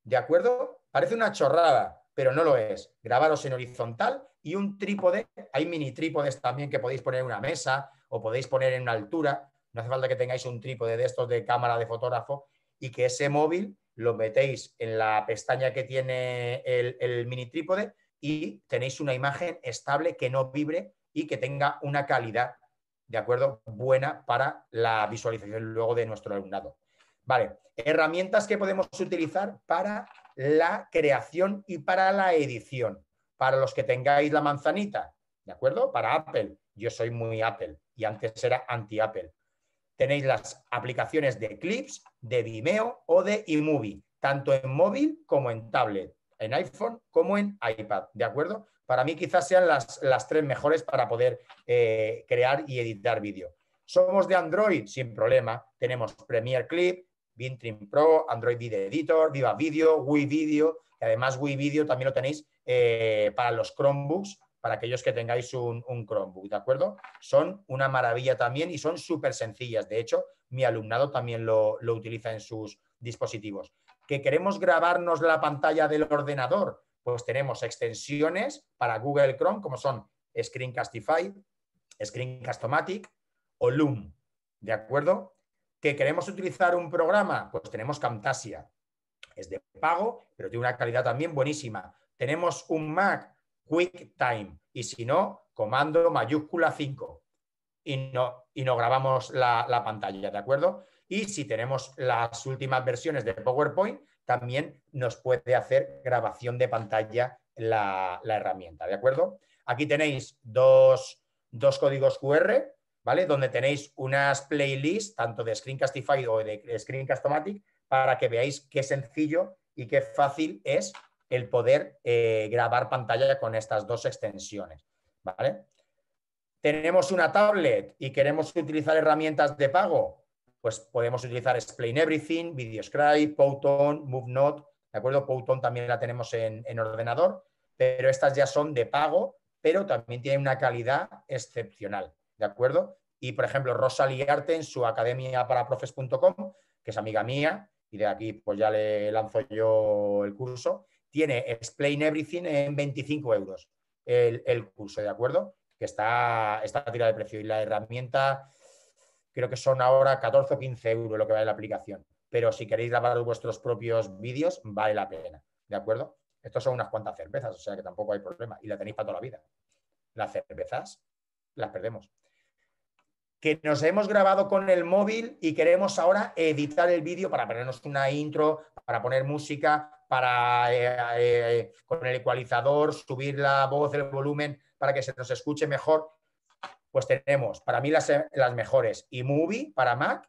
¿de acuerdo? Parece una chorrada, pero no lo es. Grabaros en horizontal y un trípode, hay mini trípodes también que podéis poner en una mesa o podéis poner en una altura, no hace falta que tengáis un trípode de estos de cámara de fotógrafo y que ese móvil lo metéis en la pestaña que tiene el mini trípode y tenéis una imagen estable que no vibre y que tenga una calidad, ¿de acuerdo?, buena para la visualización luego de nuestro alumnado. Vale, herramientas que podemos utilizar para la creación y para la edición. Para los que tengáis la manzanita, ¿de acuerdo? Para Apple, yo soy muy Apple y antes era anti-Apple. Tenéis las aplicaciones de Clips, de Vimeo o de iMovie, tanto en móvil como en tablet, en iPhone como en iPad, ¿de acuerdo? Para mí quizás sean las tres mejores para poder crear y editar vídeo. ¿Somos de Android? Sin problema. Tenemos Premiere Clip, Vintrim Pro, Android Video Editor, Viva Video, Wii Video, y además Wii Video también lo tenéis para los Chromebooks, para aquellos que tengáis un Chromebook, ¿de acuerdo? Son una maravilla también y son súper sencillas. De hecho, mi alumnado también lo utiliza en sus dispositivos. ¿Que queremos grabarnos la pantalla del ordenador? Pues tenemos extensiones para Google Chrome, como son Screencastify, Screencast-O-Matic o Loom, ¿de acuerdo? ¿Que queremos utilizar un programa? Pues tenemos Camtasia. Es de pago, pero tiene una calidad también buenísima. Tenemos un Mac, QuickTime, y si no, comando mayúscula 5 y no grabamos la pantalla, ¿de acuerdo? Y si tenemos las últimas versiones de PowerPoint, también nos puede hacer grabación de pantalla la herramienta, ¿de acuerdo? Aquí tenéis dos códigos QR, ¿vale? Donde tenéis unas playlists, tanto de Screencastify o de Screencast-O-Matic, para que veáis qué sencillo y qué fácil es el poder grabar pantalla con estas dos extensiones, ¿vale? ¿Tenemos una tablet y queremos utilizar herramientas de pago? Pues podemos utilizar Explain Everything, VideoScribe, Powtoon, MoveNote, ¿de acuerdo? Powtoon también la tenemos en ordenador, pero estas ya son de pago, pero también tienen una calidad excepcional, ¿de acuerdo? Y, por ejemplo, Rosalie Arte en su academia para profes.com, que es amiga mía, y de aquí pues ya le lanzo yo el curso, tiene Explain Everything en 25 euros el curso, ¿de acuerdo? Que está tirada de precio y la herramienta creo que son ahora 14 o 15 euros lo que vale la aplicación. Pero si queréis grabar vuestros propios vídeos, vale la pena, ¿de acuerdo? Estos son unas cuantas cervezas, o sea que tampoco hay problema y la tenéis para toda la vida. Las cervezas las perdemos. Que nos hemos grabado con el móvil y queremos ahora editar el vídeo para ponernos una intro, para poner música, para con el ecualizador, subir la voz, el volumen, para que se nos escuche mejor. Pues tenemos, para mí, las mejores. iMovie para Mac,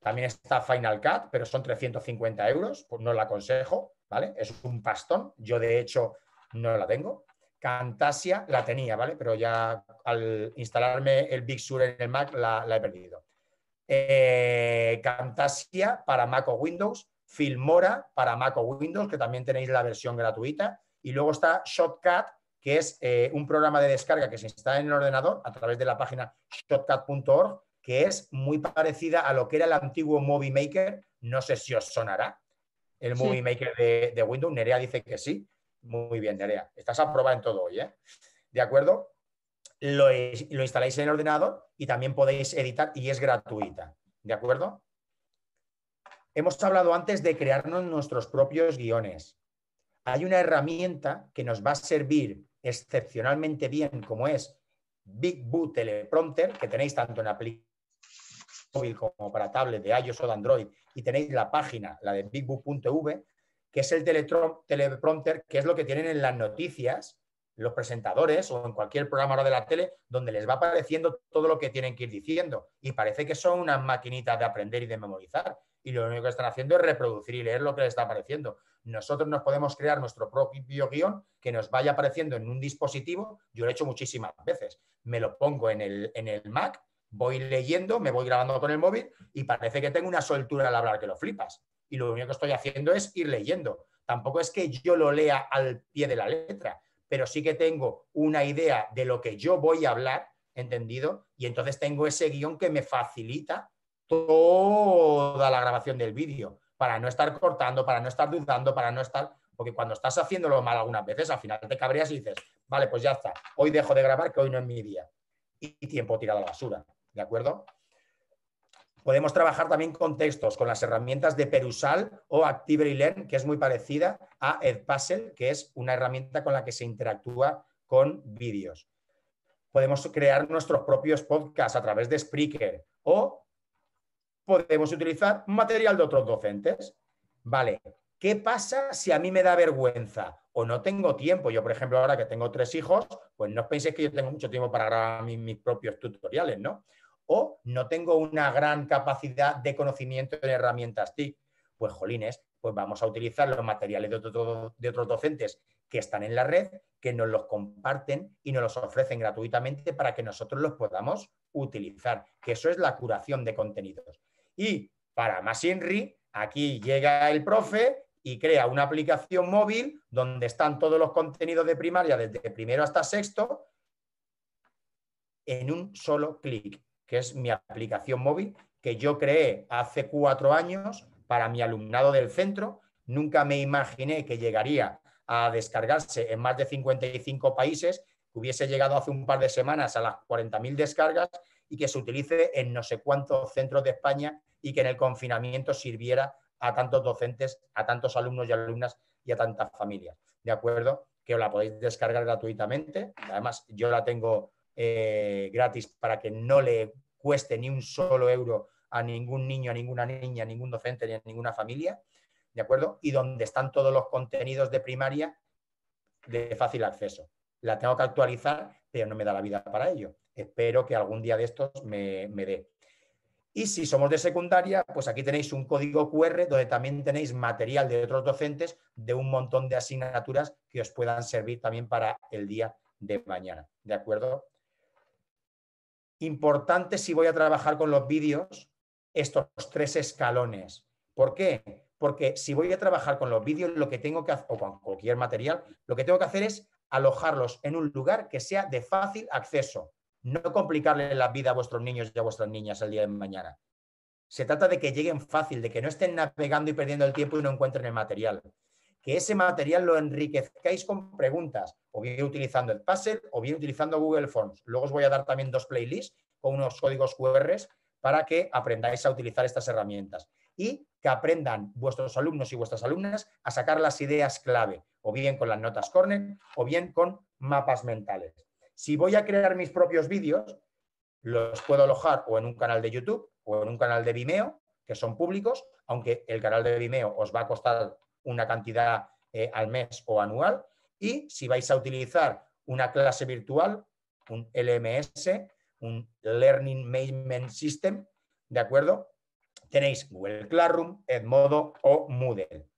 también está Final Cut, pero son 350 euros, pues no la aconsejo, ¿vale? Es un pastón, yo de hecho no la tengo. Camtasia la tenía, ¿vale? Pero ya al instalarme el Big Sur en el Mac la he perdido. Camtasia para Mac o Windows, Filmora para Mac o Windows, que también tenéis la versión gratuita. Y luego está Shotcut, que es un programa de descarga que se instala en el ordenador a través de la página shotcut.org, que es muy parecida a lo que era el antiguo Movie Maker. No sé si os sonará el Movie Maker de Windows. Nerea dice que sí. Muy bien, Nerea. Estás aprobada en todo hoy, ¿eh? ¿De acuerdo? Lo instaláis en el ordenador y también podéis editar y es gratuita. ¿De acuerdo? Hemos hablado antes de crearnos nuestros propios guiones. Hay una herramienta que nos va a servir excepcionalmente bien, como es BigBoo Teleprompter, que tenéis tanto en aplicación móvil como para tablet de iOS o de Android, y tenéis la página, la de bigboo.v, que es el teleprompter, que es lo que tienen en las noticias los presentadores o en cualquier programa ahora de la tele, donde les va apareciendo todo lo que tienen que ir diciendo. Y parece que son unas maquinitas de aprender y de memorizar. Y lo único que están haciendo es reproducir y leer lo que les está apareciendo. Nosotros nos podemos crear nuestro propio guión que nos vaya apareciendo en un dispositivo. Yo lo he hecho muchísimas veces. Me lo pongo en el Mac, voy leyendo, me voy grabando con el móvil y parece que tengo una soltura al hablar que lo flipas. Y lo único que estoy haciendo es ir leyendo. Tampoco es que yo lo lea al pie de la letra, pero sí que tengo una idea de lo que yo voy a hablar, ¿entendido? Y entonces tengo ese guión que me facilita toda la grabación del vídeo, para no estar cortando, para no estar dudando, para no estar... Porque cuando estás haciéndolo mal algunas veces, al final te cabreas y dices, vale, pues ya está, hoy dejo de grabar, que hoy no es mi día. Y tiempo tirado a la basura, ¿de acuerdo? Podemos trabajar también con textos, con las herramientas de Perusall o Actively Learn, que es muy parecida a Edpuzzle, que es una herramienta con la que se interactúa con vídeos. Podemos crear nuestros propios podcasts a través de Spreaker o podemos utilizar material de otros docentes. Vale, ¿qué pasa si a mí me da vergüenza o no tengo tiempo? Yo, por ejemplo, ahora que tengo 3 hijos, pues no os penséis que yo tengo mucho tiempo para grabar mis propios tutoriales, ¿no? O no tengo una gran capacidad de conocimiento en herramientas TIC. Pues, jolines, pues vamos a utilizar los materiales de otros docentes que están en la red, que nos los comparten y nos los ofrecen gratuitamente para que nosotros los podamos utilizar, que eso es la curación de contenidos. Y para más INRI, aquí llega el profe y crea una aplicación móvil donde están todos los contenidos de primaria desde primero hasta sexto en un solo clic, que es mi aplicación móvil que yo creé hace 4 años para mi alumnado del centro. Nunca me imaginé que llegaría a descargarse en más de 55 países, que hubiese llegado hace un par de semanas a las 40.000 descargas y que se utilice en no sé cuántos centros de España y que en el confinamiento sirviera a tantos docentes, a tantos alumnos y alumnas y a tantas familias. ¿De acuerdo? Que os la podéis descargar gratuitamente. Además, yo la tengo gratis para que no le cueste ni un solo euro a ningún niño, a ninguna niña, a ningún docente ni a ninguna familia. ¿De acuerdo? Y donde están todos los contenidos de primaria de fácil acceso. La tengo que actualizar, pero no me da la vida para ello. Espero que algún día de estos me dé. Y si somos de secundaria, pues aquí tenéis un código QR donde también tenéis material de otros docentes de un montón de asignaturas que os puedan servir también para el día de mañana. ¿De acuerdo? Importante si voy a trabajar con los vídeos, estos 3 escalones. ¿Por qué? Porque si voy a trabajar con los vídeos, lo que tengo que hacer, o con cualquier material, lo que tengo que hacer es alojarlos en un lugar que sea de fácil acceso. No complicarle la vida a vuestros niños y a vuestras niñas el día de mañana. Se trata de que lleguen fácil, de que no estén navegando y perdiendo el tiempo y no encuentren el material. Que ese material lo enriquezcáis con preguntas, o bien utilizando el Puzzle o bien utilizando Google Forms. Luego os voy a dar también 2 playlists con unos códigos QR para que aprendáis a utilizar estas herramientas y que aprendan vuestros alumnos y vuestras alumnas a sacar las ideas clave, o bien con las notas corner o bien con mapas mentales. Si voy a crear mis propios vídeos, los puedo alojar o en un canal de YouTube o en un canal de Vimeo, que son públicos, aunque el canal de Vimeo os va a costar una cantidad al mes o anual. Y si vais a utilizar una clase virtual, un LMS, un Learning Management System, ¿de acuerdo? Tenéis Google Classroom, Edmodo o Moodle.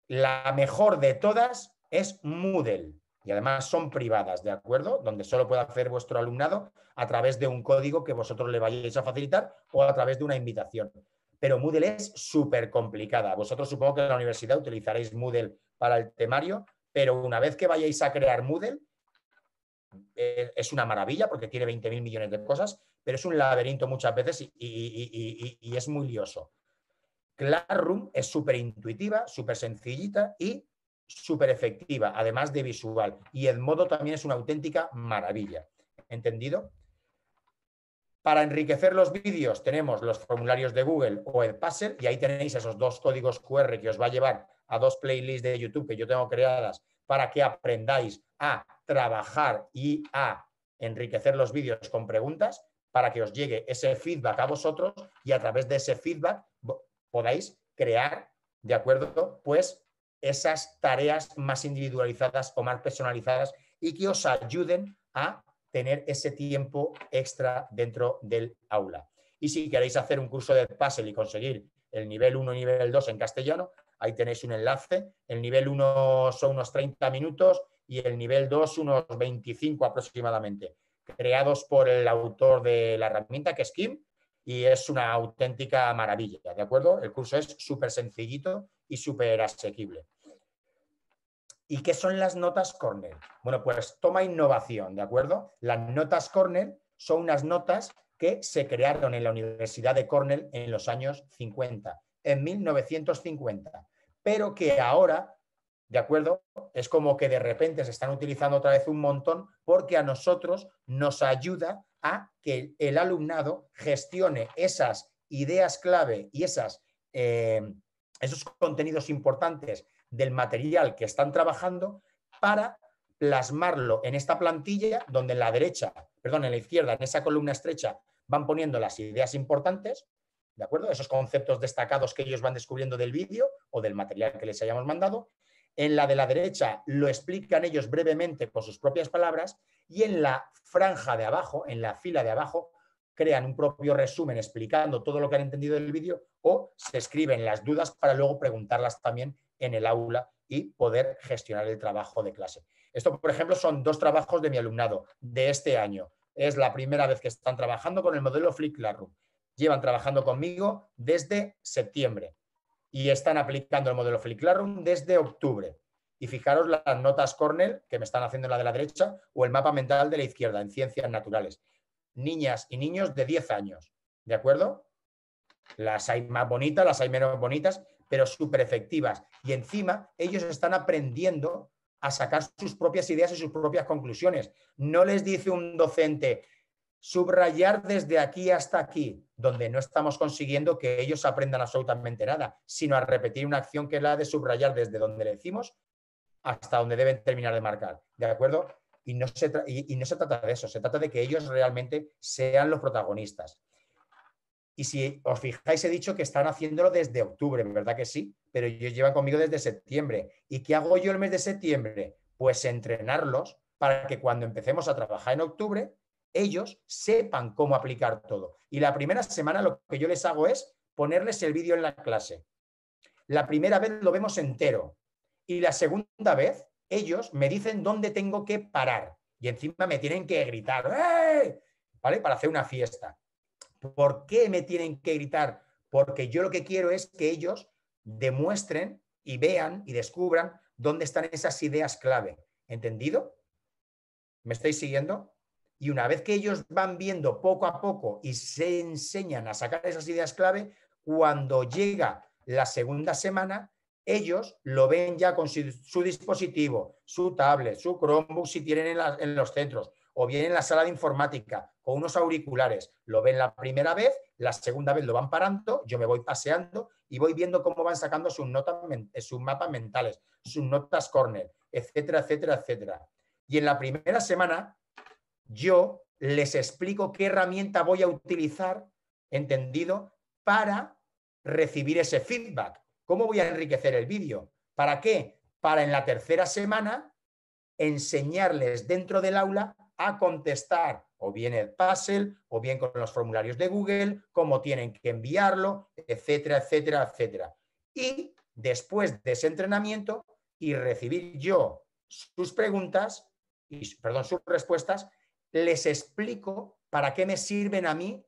La mejor de todas es Moodle. Y además son privadas, ¿de acuerdo? Donde solo puede hacer vuestro alumnado a través de un código que vosotros le vayáis a facilitar o a través de una invitación. Pero Moodle es súper complicada. Vosotros supongo que en la universidad utilizaréis Moodle para el temario, pero una vez que vayáis a crear Moodle, es una maravilla porque tiene 20.000 millones de cosas, pero es un laberinto muchas veces y es muy lioso. Classroom es súper intuitiva, súper sencillita y súper efectiva, además de visual. Y Edmodo también es una auténtica maravilla. ¿Entendido? Para enriquecer los vídeos tenemos los formularios de Google o Edpuzzle y ahí tenéis esos 2 códigos QR que os va a llevar a 2 playlists de YouTube que yo tengo creadas para que aprendáis a trabajar y a enriquecer los vídeos con preguntas para que os llegue ese feedback a vosotros y a través de ese feedback podáis crear ¿de acuerdo? Pues esas tareas más individualizadas o más personalizadas y que os ayuden a tener ese tiempo extra dentro del aula. Y si queréis hacer un curso de puzzle y conseguir el nivel 1 y nivel 2 en castellano, ahí tenéis un enlace. El nivel 1 son unos 30 minutos y el nivel 2 unos 25 aproximadamente, creados por el autor de la herramienta, que es Kim, y es una auténtica maravilla, ¿de acuerdo? El curso es súper sencillito y súper asequible. ¿Y qué son las notas Cornell? Bueno, pues toma innovación, ¿de acuerdo? Las notas Cornell son unas notas que se crearon en la Universidad de Cornell en los años 50, en 1950, pero que ahora, ¿de acuerdo? Es como que de repente se están utilizando otra vez un montón porque a nosotros nos ayuda a que el alumnado gestione esas ideas clave y esos contenidos importantes del material que están trabajando para plasmarlo en esta plantilla donde en la izquierda, en esa columna estrecha, van poniendo las ideas importantes, ¿de acuerdo? Esos conceptos destacados que ellos van descubriendo del vídeo o del material que les hayamos mandado. En la de la derecha lo explican ellos brevemente con sus propias palabras y en la franja de abajo, en la fila de abajo, crean un propio resumen explicando todo lo que han entendido del vídeo o se escriben las dudas para luego preguntarlas también en el aula y poder gestionar el trabajo de clase. Esto, por ejemplo, son 2 trabajos de mi alumnado de este año. Es la primera vez que están trabajando con el modelo Flip Classroom. Llevan trabajando conmigo desde septiembre y están aplicando el modelo Flip Classroom desde octubre. Y fijaros las notas Cornell que me están haciendo en la de la derecha o el mapa mental de la izquierda en ciencias naturales. Niñas y niños de 10 años, ¿de acuerdo? Las hay más bonitas, las hay menos bonitas, pero súper efectivas. Y encima ellos están aprendiendo a sacar sus propias ideas y sus propias conclusiones. No les dice un docente subrayar desde aquí hasta aquí, donde no estamos consiguiendo que ellos aprendan absolutamente nada, sino a repetir una acción que es la de subrayar desde donde le decimos hasta donde deben terminar de marcar, ¿de acuerdo? Y no se trata de eso, se trata de que ellos realmente sean los protagonistas. Y si os fijáis, he dicho que están haciéndolo desde octubre, ¿verdad que sí? Pero ellos llevan conmigo desde septiembre. ¿Y qué hago yo el mes de septiembre? Pues entrenarlos para que cuando empecemos a trabajar en octubre, ellos sepan cómo aplicar todo. Y la primera semana lo que yo les hago es ponerles el vídeo en la clase. La primera vez lo vemos entero. Y la segunda vez, ellos me dicen dónde tengo que parar. Y encima me tienen que gritar, ¡eh! ¿Vale? Para hacer una fiesta. ¿Por qué me tienen que gritar? Porque yo lo que quiero es que ellos demuestren y vean y descubran dónde están esas ideas clave. ¿Entendido? ¿Me estáis siguiendo? Y una vez que ellos van viendo poco a poco y se enseñan a sacar esas ideas clave, cuando llega la segunda semana, ellos lo ven ya con su dispositivo, su tablet, su Chromebook si tienen en los centros, o bien en la sala de informática, con unos auriculares. Lo ven la primera vez, la segunda vez lo van parando, yo me voy paseando y voy viendo cómo van sacando sus mapas mentales, sus notas Cornell, etcétera, etcétera, etcétera. Y en la primera semana yo les explico qué herramienta voy a utilizar, ¿entendido?, para recibir ese feedback. ¿Cómo voy a enriquecer el vídeo? ¿Para qué? Para en la tercera semana enseñarles dentro del aula a contestar o bien el puzzle o bien con los formularios de Google, cómo tienen que enviarlo, etcétera, etcétera, etcétera. Y después de ese entrenamiento y recibir yo sus preguntas, sus respuestas, les explico para qué me sirven a mí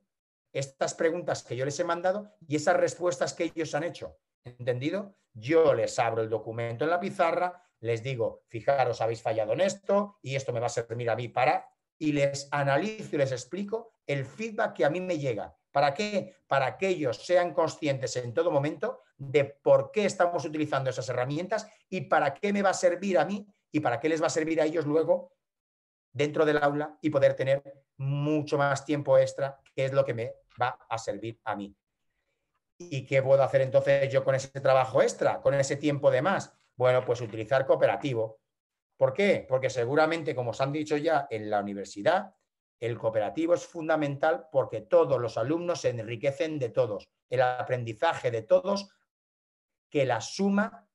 estas preguntas que yo les he mandado y esas respuestas que ellos han hecho. ¿Entendido? Yo les abro el documento en la pizarra, les digo, fijaros, habéis fallado en esto y esto me va a servir a mí para... Y les analizo y les explico el feedback que a mí me llega. ¿Para qué? Para que ellos sean conscientes en todo momento de por qué estamos utilizando esas herramientas y para qué me va a servir a mí y para qué les va a servir a ellos luego dentro del aula y poder tener mucho más tiempo extra, que es lo que me va a servir a mí. ¿Y qué puedo hacer entonces yo con ese trabajo extra, con ese tiempo de más? Bueno, pues utilizar cooperativo. ¿Por qué? Porque seguramente, como os han dicho ya en la universidad, el cooperativo es fundamental porque todos los alumnos se enriquecen de todos. El aprendizaje de todos que la suma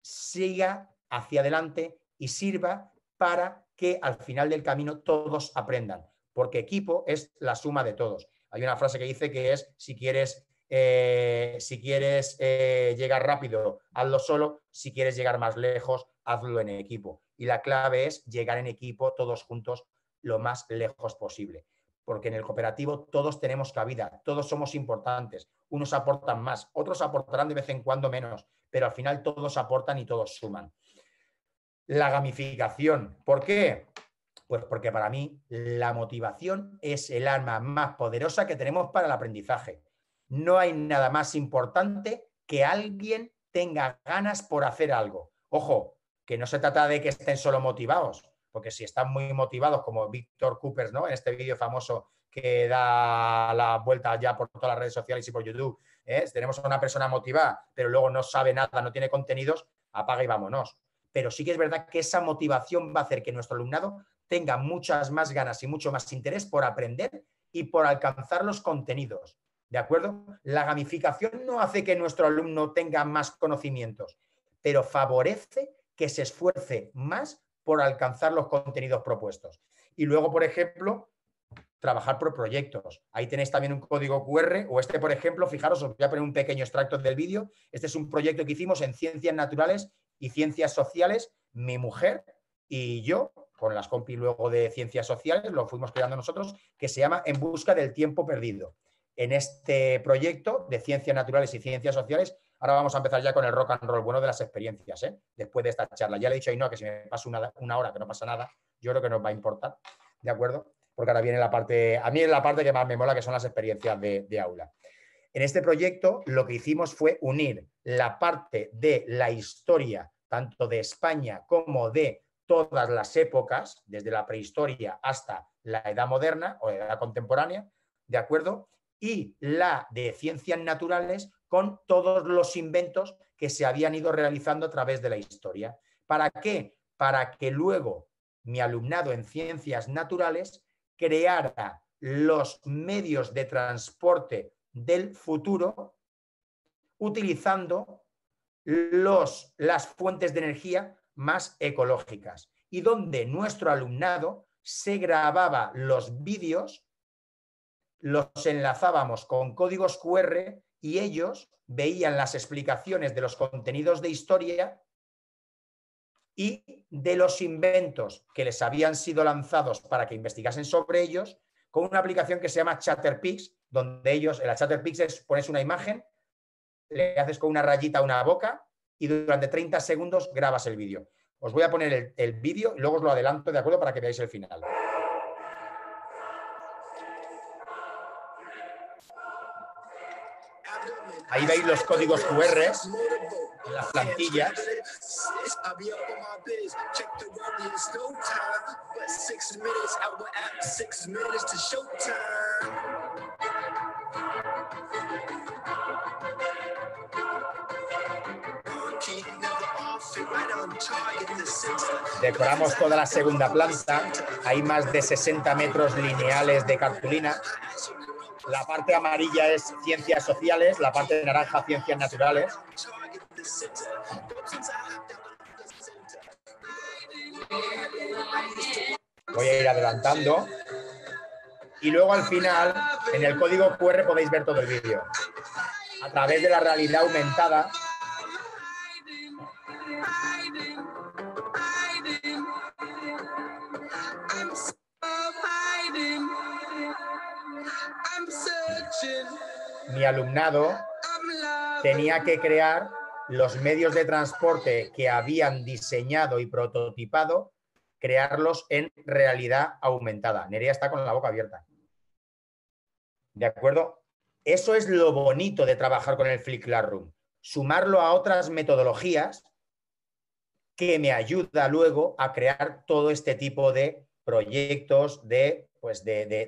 siga hacia adelante y sirva para que al final del camino todos aprendan, porque equipo es la suma de todos. Hay una frase que dice que es, si quieres llegar rápido, hazlo solo; si quieres llegar más lejos, hazlo en equipo. Y la clave es llegar en equipo, todos juntos, lo más lejos posible. Porque en el cooperativo todos tenemos cabida, todos somos importantes. Unos aportan más, otros aportarán de vez en cuando menos, pero al final todos aportan y todos suman. La gamificación. ¿Por qué? Pues porque para mí la motivación es el arma más poderosa que tenemos para el aprendizaje. No hay nada más importante que alguien tenga ganas por hacer algo. Ojo, que no se trata de que estén solo motivados, porque si están muy motivados, como Víctor Coopers, ¿no?, en este vídeo famoso que da la vuelta ya por todas las redes sociales y por YouTube, tenemos a una persona motivada, pero luego no sabe nada, no tiene contenidos, apaga y vámonos. Pero sí que es verdad que esa motivación va a hacer que nuestro alumnado tenga muchas más ganas y mucho más interés por aprender y por alcanzar los contenidos. ¿De acuerdo? La gamificación no hace que nuestro alumno tenga más conocimientos, pero favorece que se esfuerce más por alcanzar los contenidos propuestos. Y luego, por ejemplo, trabajar por proyectos. Ahí tenéis también un código QR, o este, por ejemplo, fijaros, os voy a poner un pequeño extracto del vídeo. Este es un proyecto que hicimos en Ciencias Naturales y Ciencias Sociales, mi mujer y yo, con las compis luego de Ciencias Sociales, lo fuimos creando nosotros, que se llama En busca del tiempo perdido. En este proyecto de Ciencias Naturales y Ciencias Sociales, ahora vamos a empezar ya con el rock and roll, bueno, de las experiencias, después de esta charla. Ya le he dicho a Ainhoa que si me paso una hora, que no pasa nada, yo creo que nos va a importar, ¿de acuerdo? Porque ahora viene la parte, a mí es la parte que más me mola, que son las experiencias de aula. En este proyecto lo que hicimos fue unir la parte de la historia, tanto de España como de todas las épocas, desde la prehistoria hasta la edad moderna o edad contemporánea, ¿de acuerdo? Y la de ciencias naturales con todos los inventos que se habían ido realizando a través de la historia. ¿Para qué? Para que luego mi alumnado en ciencias naturales creara los medios de transporte del futuro utilizando las fuentes de energía más ecológicas, y donde nuestro alumnado se grababa los vídeos, los enlazábamos con códigos QR y ellos veían las explicaciones de los contenidos de historia y de los inventos que les habían sido lanzados para que investigasen sobre ellos, con una aplicación que se llama Chatterpix, donde ellos, en la Chatterpix pones una imagen, le haces con una rayita una boca y durante 30 segundos grabas el vídeo. Os voy a poner el vídeo y luego os lo adelanto, ¿de acuerdo?, para que veáis el final. Ahí veis los códigos QR en las plantillas. Decoramos toda la segunda planta. Hay más de 60 metros lineales de cartulina. La parte amarilla es ciencias sociales, la parte naranja ciencias naturales. Voy a ir adelantando. Y luego al final, en el código QR podéis ver todo el vídeo. A través de la realidad aumentada. Mi alumnado tenía que crear los medios de transporte que habían diseñado y prototipado, crearlos en realidad aumentada. Nerea está con la boca abierta. ¿De acuerdo? Eso es lo bonito de trabajar con el Flip Classroom. Sumarlo a otras metodologías que me ayuda luego a crear todo este tipo de proyectos de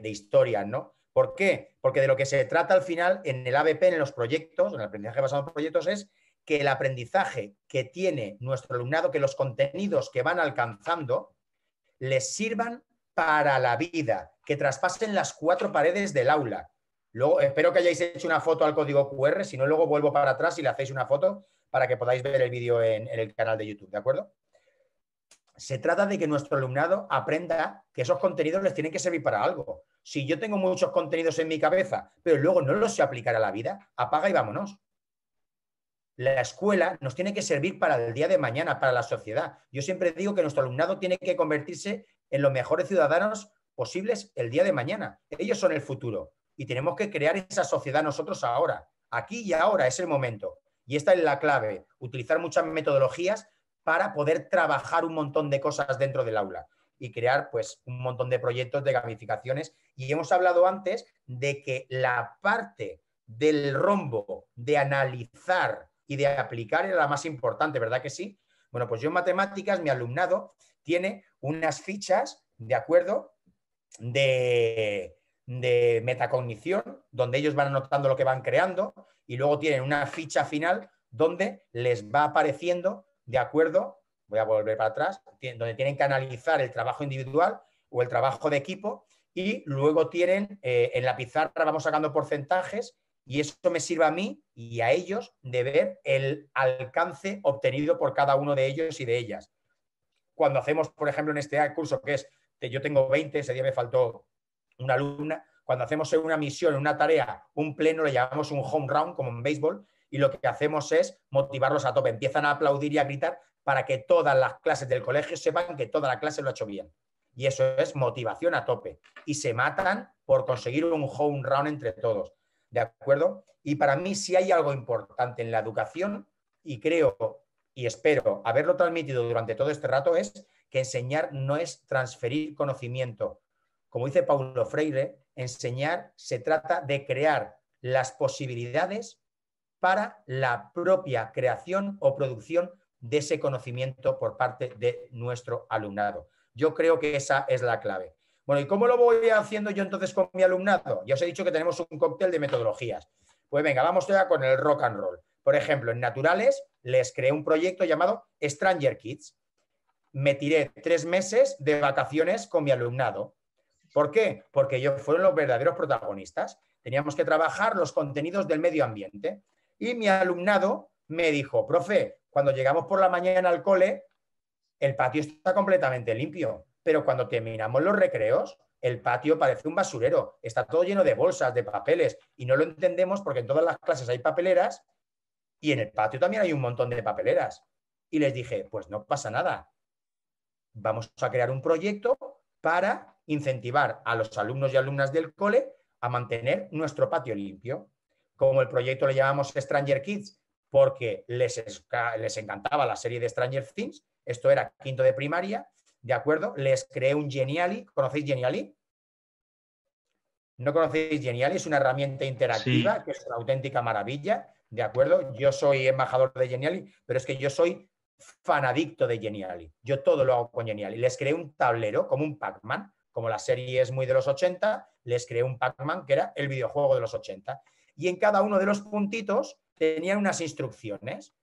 historias, ¿no? ¿Por qué? Porque de lo que se trata al final en el ABP, en los proyectos, en el aprendizaje basado en proyectos, es que el aprendizaje que tiene nuestro alumnado, que los contenidos que van alcanzando, les sirvan para la vida, que traspasen las 4 paredes del aula. Luego, espero que hayáis hecho una foto al código QR, si no, luego vuelvo para atrás y le hacéis una foto para que podáis ver el vídeo en el canal de YouTube, ¿de acuerdo? Se trata de que nuestro alumnado aprenda que esos contenidos les tienen que servir para algo. Si yo tengo muchos contenidos en mi cabeza, pero luego no los sé aplicar a la vida, apaga y vámonos. La escuela nos tiene que servir para el día de mañana, para la sociedad. Yo siempre digo que nuestro alumnado tiene que convertirse en los mejores ciudadanos posibles el día de mañana. Ellos son el futuro y tenemos que crear esa sociedad nosotros ahora. Aquí y ahora es el momento. Y esta es la clave, utilizar muchas metodologías para poder trabajar un montón de cosas dentro del aula y crear pues un montón de proyectos de gamificaciones. Y hemos hablado antes de que la parte del rombo de analizar y de aplicar era la más importante, ¿verdad que sí? Bueno, pues yo en matemáticas, mi alumnado tiene unas fichas, ¿de acuerdo?, de metacognición, donde ellos van anotando lo que van creando y luego tienen una ficha final donde les va apareciendo, ¿de acuerdo? Voy a volver para atrás, donde tienen que analizar el trabajo individual o el trabajo de equipo y luego tienen, en la pizarra vamos sacando porcentajes y eso me sirve a mí y a ellos de ver el alcance obtenido por cada uno de ellos y de ellas. Cuando hacemos, por ejemplo, en este curso, que es, yo tengo 20, ese día me faltó una alumna, cuando hacemos una misión, una tarea, un pleno, le llamamos un home run, como en béisbol, y lo que hacemos es motivarlos a tope. Empiezan a aplaudir y a gritar para que todas las clases del colegio sepan que toda la clase lo ha hecho bien. Y eso es motivación a tope. Y se matan por conseguir un home run entre todos. ¿De acuerdo? Y para mí, si hay algo importante en la educación, y creo y espero haberlo transmitido durante todo este rato, es que enseñar no es transferir conocimiento. Como dice Paulo Freire, enseñar se trata de crear las posibilidades para la propia creación o producción de ese conocimiento por parte de nuestro alumnado. Yo creo que esa es la clave. Bueno, ¿y cómo lo voy haciendo yo entonces con mi alumnado? Ya os he dicho que tenemos un cóctel de metodologías. Pues venga, vamos ya con el rock and roll. Por ejemplo, en Naturales les creé un proyecto llamado Stranger Kids. Me tiré 3 meses de vacaciones con mi alumnado. ¿Por qué? Porque ellos fueron los verdaderos protagonistas. Teníamos que trabajar los contenidos del medio ambiente. Y mi alumnado me dijo, profe, cuando llegamos por la mañana al cole, el patio está completamente limpio, pero cuando terminamos los recreos, el patio parece un basurero, está todo lleno de bolsas, de papeles, y no lo entendemos porque en todas las clases hay papeleras y en el patio también hay un montón de papeleras. Y les dije, pues no pasa nada, vamos a crear un proyecto para incentivar a los alumnos y alumnas del cole a mantener nuestro patio limpio. Como el proyecto le llamamos Stranger Kids porque les encantaba la serie de Stranger Things, esto era quinto de primaria, ¿de acuerdo? Les creé un Geniali. ¿Conocéis Geniali? ¿No conocéis Geniali? Es una herramienta interactiva, sí, que es una auténtica maravilla, ¿de acuerdo? Yo soy embajador de Geniali, pero es que yo soy fanadicto de Geniali. Yo todo lo hago con Geniali. Les creé un tablero como un Pac-Man, como la serie es muy de los 80, les creé un Pac-Man que era el videojuego de los 80. Y en cada uno de los puntitos tenían unas instrucciones.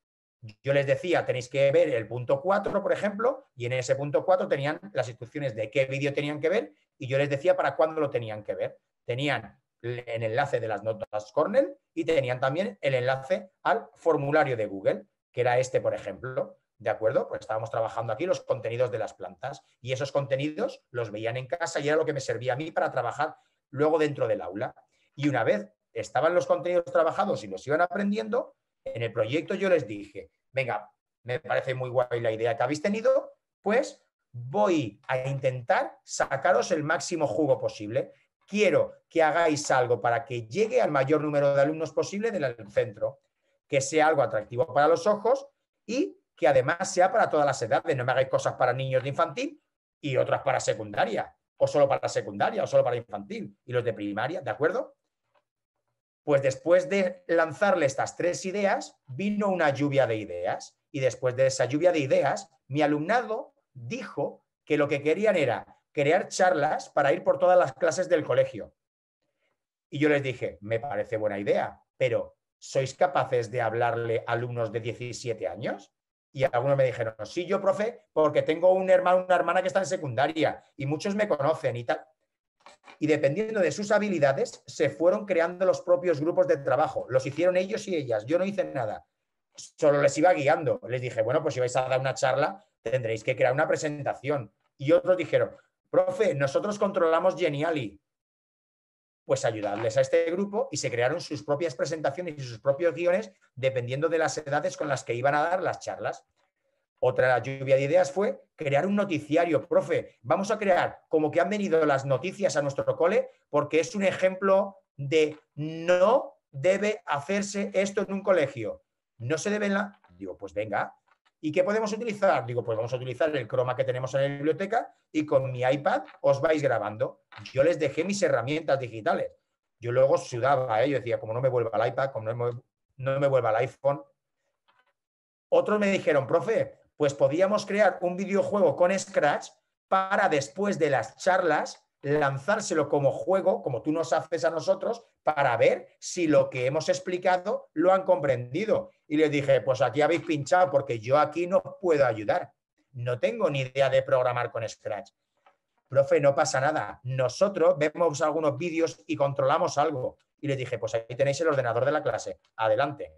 Yo les decía, tenéis que ver el punto 4, por ejemplo, y en ese punto 4 tenían las instrucciones de qué vídeo tenían que ver y yo les decía para cuándo lo tenían que ver. Tenían el enlace de las notas Cornell y tenían también el enlace al formulario de Google, que era este, por ejemplo. ¿De acuerdo? Pues estábamos trabajando aquí los contenidos de las plantas y esos contenidos los veían en casa y era lo que me servía a mí para trabajar luego dentro del aula. Y una vez estaban los contenidos trabajados y los iban aprendiendo, en el proyecto yo les dije, venga, me parece muy guay la idea que habéis tenido, pues voy a intentar sacaros el máximo jugo posible. Quiero que hagáis algo para que llegue al mayor número de alumnos posible del centro, que sea algo atractivo para los ojos y que además sea para todas las edades. No me hagáis cosas para niños de infantil y otras para secundaria, o solo para secundaria, o solo para infantil, y los de primaria, ¿de acuerdo? Pues después de lanzarle estas 3 ideas, vino una lluvia de ideas. Y después de esa lluvia de ideas, mi alumnado dijo que lo que querían era crear charlas para ir por todas las clases del colegio. Y yo les dije, me parece buena idea, pero ¿sois capaces de hablarle a alumnos de 17 años? Y algunos me dijeron, sí, yo, profe, porque tengo un hermano, una hermana que está en secundaria y muchos me conocen y tal. y dependiendo de sus habilidades se fueron creando los propios grupos de trabajo. Los hicieron ellos y ellas. Yo no hice nada. Solo les iba guiando. Les dije, bueno, pues si vais a dar una charla tendréis que crear una presentación. Y otros dijeron, profe, nosotros controlamos Geniali. Pues ayudarles a este grupo y se crearon sus propias presentaciones y sus propios guiones dependiendo de las edades con las que iban a dar las charlas. Otra lluvia de ideas fue crear un noticiario. Profe, vamos a crear como que han venido las noticias a nuestro cole porque es un ejemplo de no debe hacerse esto en un colegio. No se deben... Digo, pues venga. ¿Y qué podemos utilizar? Digo, pues vamos a utilizar el Chroma que tenemos en la biblioteca y con mi iPad os vais grabando. Yo les dejé mis herramientas digitales. Yo luego sudaba, yo decía, como no me vuelva el iPad, como no me vuelva el iPhone. Otros me dijeron, profe, pues podíamos crear un videojuego con Scratch para después de las charlas lanzárselo como juego, como tú nos haces a nosotros, para ver si lo que hemos explicado lo han comprendido. Y les dije, pues aquí habéis pinchado porque yo aquí no os puedo ayudar. No tengo ni idea de programar con Scratch. Profe, no pasa nada. Nosotros vemos algunos vídeos y controlamos algo. Y les dije, pues ahí tenéis el ordenador de la clase. Adelante.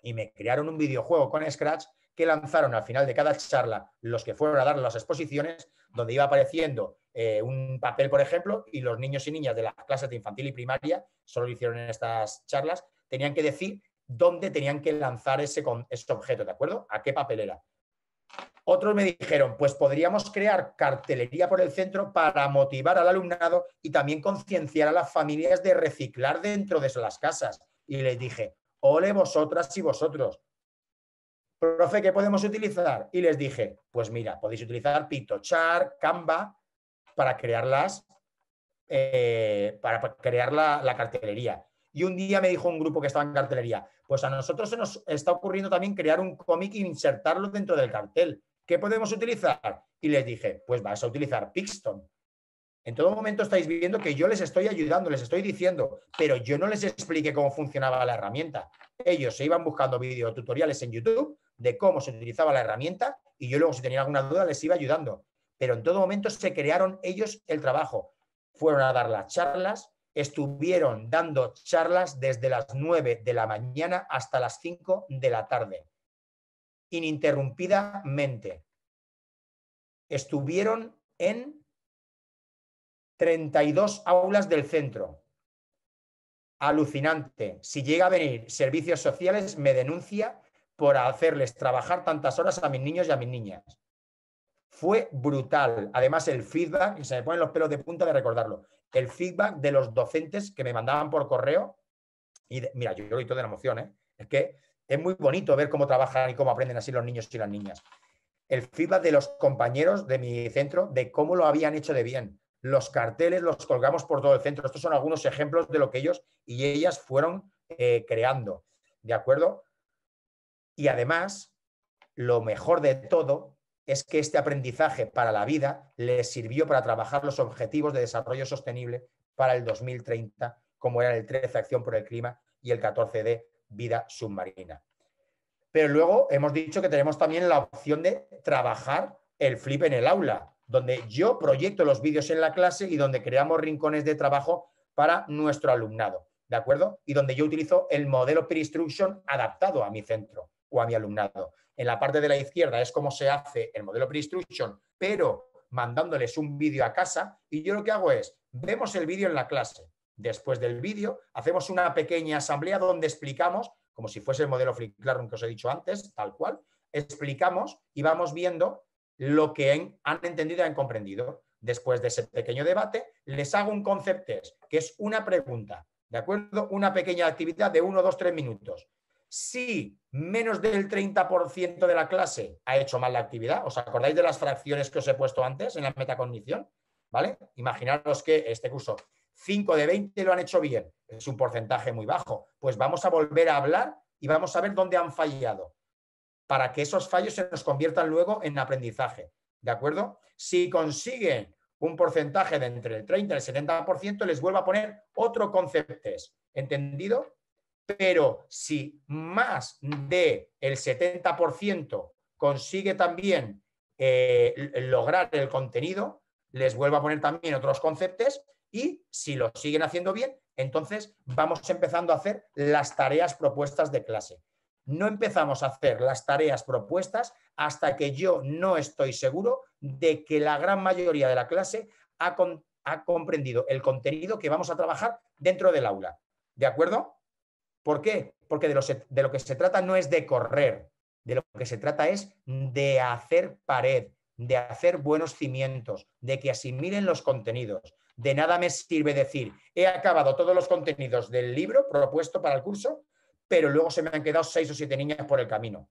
Y me crearon un videojuego con Scratch que lanzaron al final de cada charla los que fueron a dar las exposiciones, donde iba apareciendo un papel, por ejemplo, y los niños y niñas de las clases de infantil y primaria, solo lo hicieron en estas charlas, tenían que decir dónde tenían que lanzar ese objeto, ¿de acuerdo? ¿A qué papel era? Otros me dijeron, pues podríamos crear cartelería por el centro para motivar al alumnado y también concienciar a las familias de reciclar dentro de las casas. Y les dije, ole vosotras y vosotros. Profe, ¿qué podemos utilizar? Y les dije, pues mira, podéis utilizar PictoChart, Canva para crearlas, para crear la cartelería. Y un día me dijo un grupo que estaba en cartelería, pues a nosotros se nos está ocurriendo también crear un cómic e insertarlo dentro del cartel. ¿Qué podemos utilizar? Y les dije, pues vas a utilizar Pixton. En todo momento estáis viendo que yo les estoy ayudando, les estoy diciendo, pero yo no les expliqué cómo funcionaba la herramienta. Ellos se iban buscando videotutoriales en YouTube de cómo se utilizaba la herramienta y yo luego, si tenían alguna duda, les iba ayudando. Pero en todo momento se crearon ellos el trabajo. Fueron a dar las charlas, estuvieron dando charlas desde las 9 de la mañana hasta las 5 de la tarde, ininterrumpidamente. Estuvieron en 32 aulas del centro. Alucinante. Si llega a venir servicios sociales, me denuncia por hacerles trabajar tantas horas a mis niños y a mis niñas. Fue brutal. Además, el feedback, y se me ponen los pelos de punta de recordarlo, el feedback de los docentes que me mandaban por correo, y mira, yo grito de la emoción, ¿eh? Es que es muy bonito ver cómo trabajan y cómo aprenden así los niños y las niñas. El feedback de los compañeros de mi centro de cómo lo habían hecho de bien. Los carteles los colgamos por todo el centro. Estos son algunos ejemplos de lo que ellos y ellas fueron creando, ¿de acuerdo? Y además, lo mejor de todo es que este aprendizaje para la vida les sirvió para trabajar los objetivos de desarrollo sostenible para el 2030, como eran el 13, Acción por el Clima, y el 14 de Vida Submarina. Pero luego hemos dicho que tenemos también la opción de trabajar el flip en el aula, donde yo proyecto los vídeos en la clase y donde creamos rincones de trabajo para nuestro alumnado, ¿de acuerdo? Y donde yo utilizo el modelo Peer Instruction adaptado a mi centro o a mi alumnado. En la parte de la izquierda es cómo se hace el modelo Peer Instruction, pero mandándoles un vídeo a casa, y yo lo que hago es, vemos el vídeo en la clase. Después del vídeo hacemos una pequeña asamblea donde explicamos, como si fuese el modelo Flip Classroom que os he dicho antes, tal cual, explicamos y vamos viendo lo que han entendido y han comprendido. Después de ese pequeño debate, les hago un concept test, que es una pregunta, ¿de acuerdo? Una pequeña actividad de 1, 2, 3 minutos. Si menos del 30% de la clase ha hecho mal la actividad, ¿os acordáis de las fracciones que os he puesto antes en la metacognición? ¿Vale? Imaginaros que este curso 5 de 20 lo han hecho bien, es un porcentaje muy bajo. Pues vamos a volver a hablar y vamos a ver dónde han fallado, para que esos fallos se nos conviertan luego en aprendizaje, ¿de acuerdo? Si consiguen un porcentaje de entre el 30 y el 70%, les vuelvo a poner otro concept test, ¿entendido? Pero si más del 70% consigue también lograr el contenido, les vuelvo a poner también otros conceptos y si lo siguen haciendo bien, entonces vamos empezando a hacer las tareas propuestas de clase. No empezamos a hacer las tareas propuestas hasta que yo no estoy seguro de que la gran mayoría de la clase ha comprendido el contenido que vamos a trabajar dentro del aula. ¿De acuerdo? ¿Por qué? Porque de lo que se trata no es de correr, de lo que se trata es de hacer pared, de hacer buenos cimientos, de que asimilen los contenidos. De nada me sirve decir, he acabado todos los contenidos del libro propuesto para el curso, pero luego se me han quedado 6 o 7 niñas por el camino.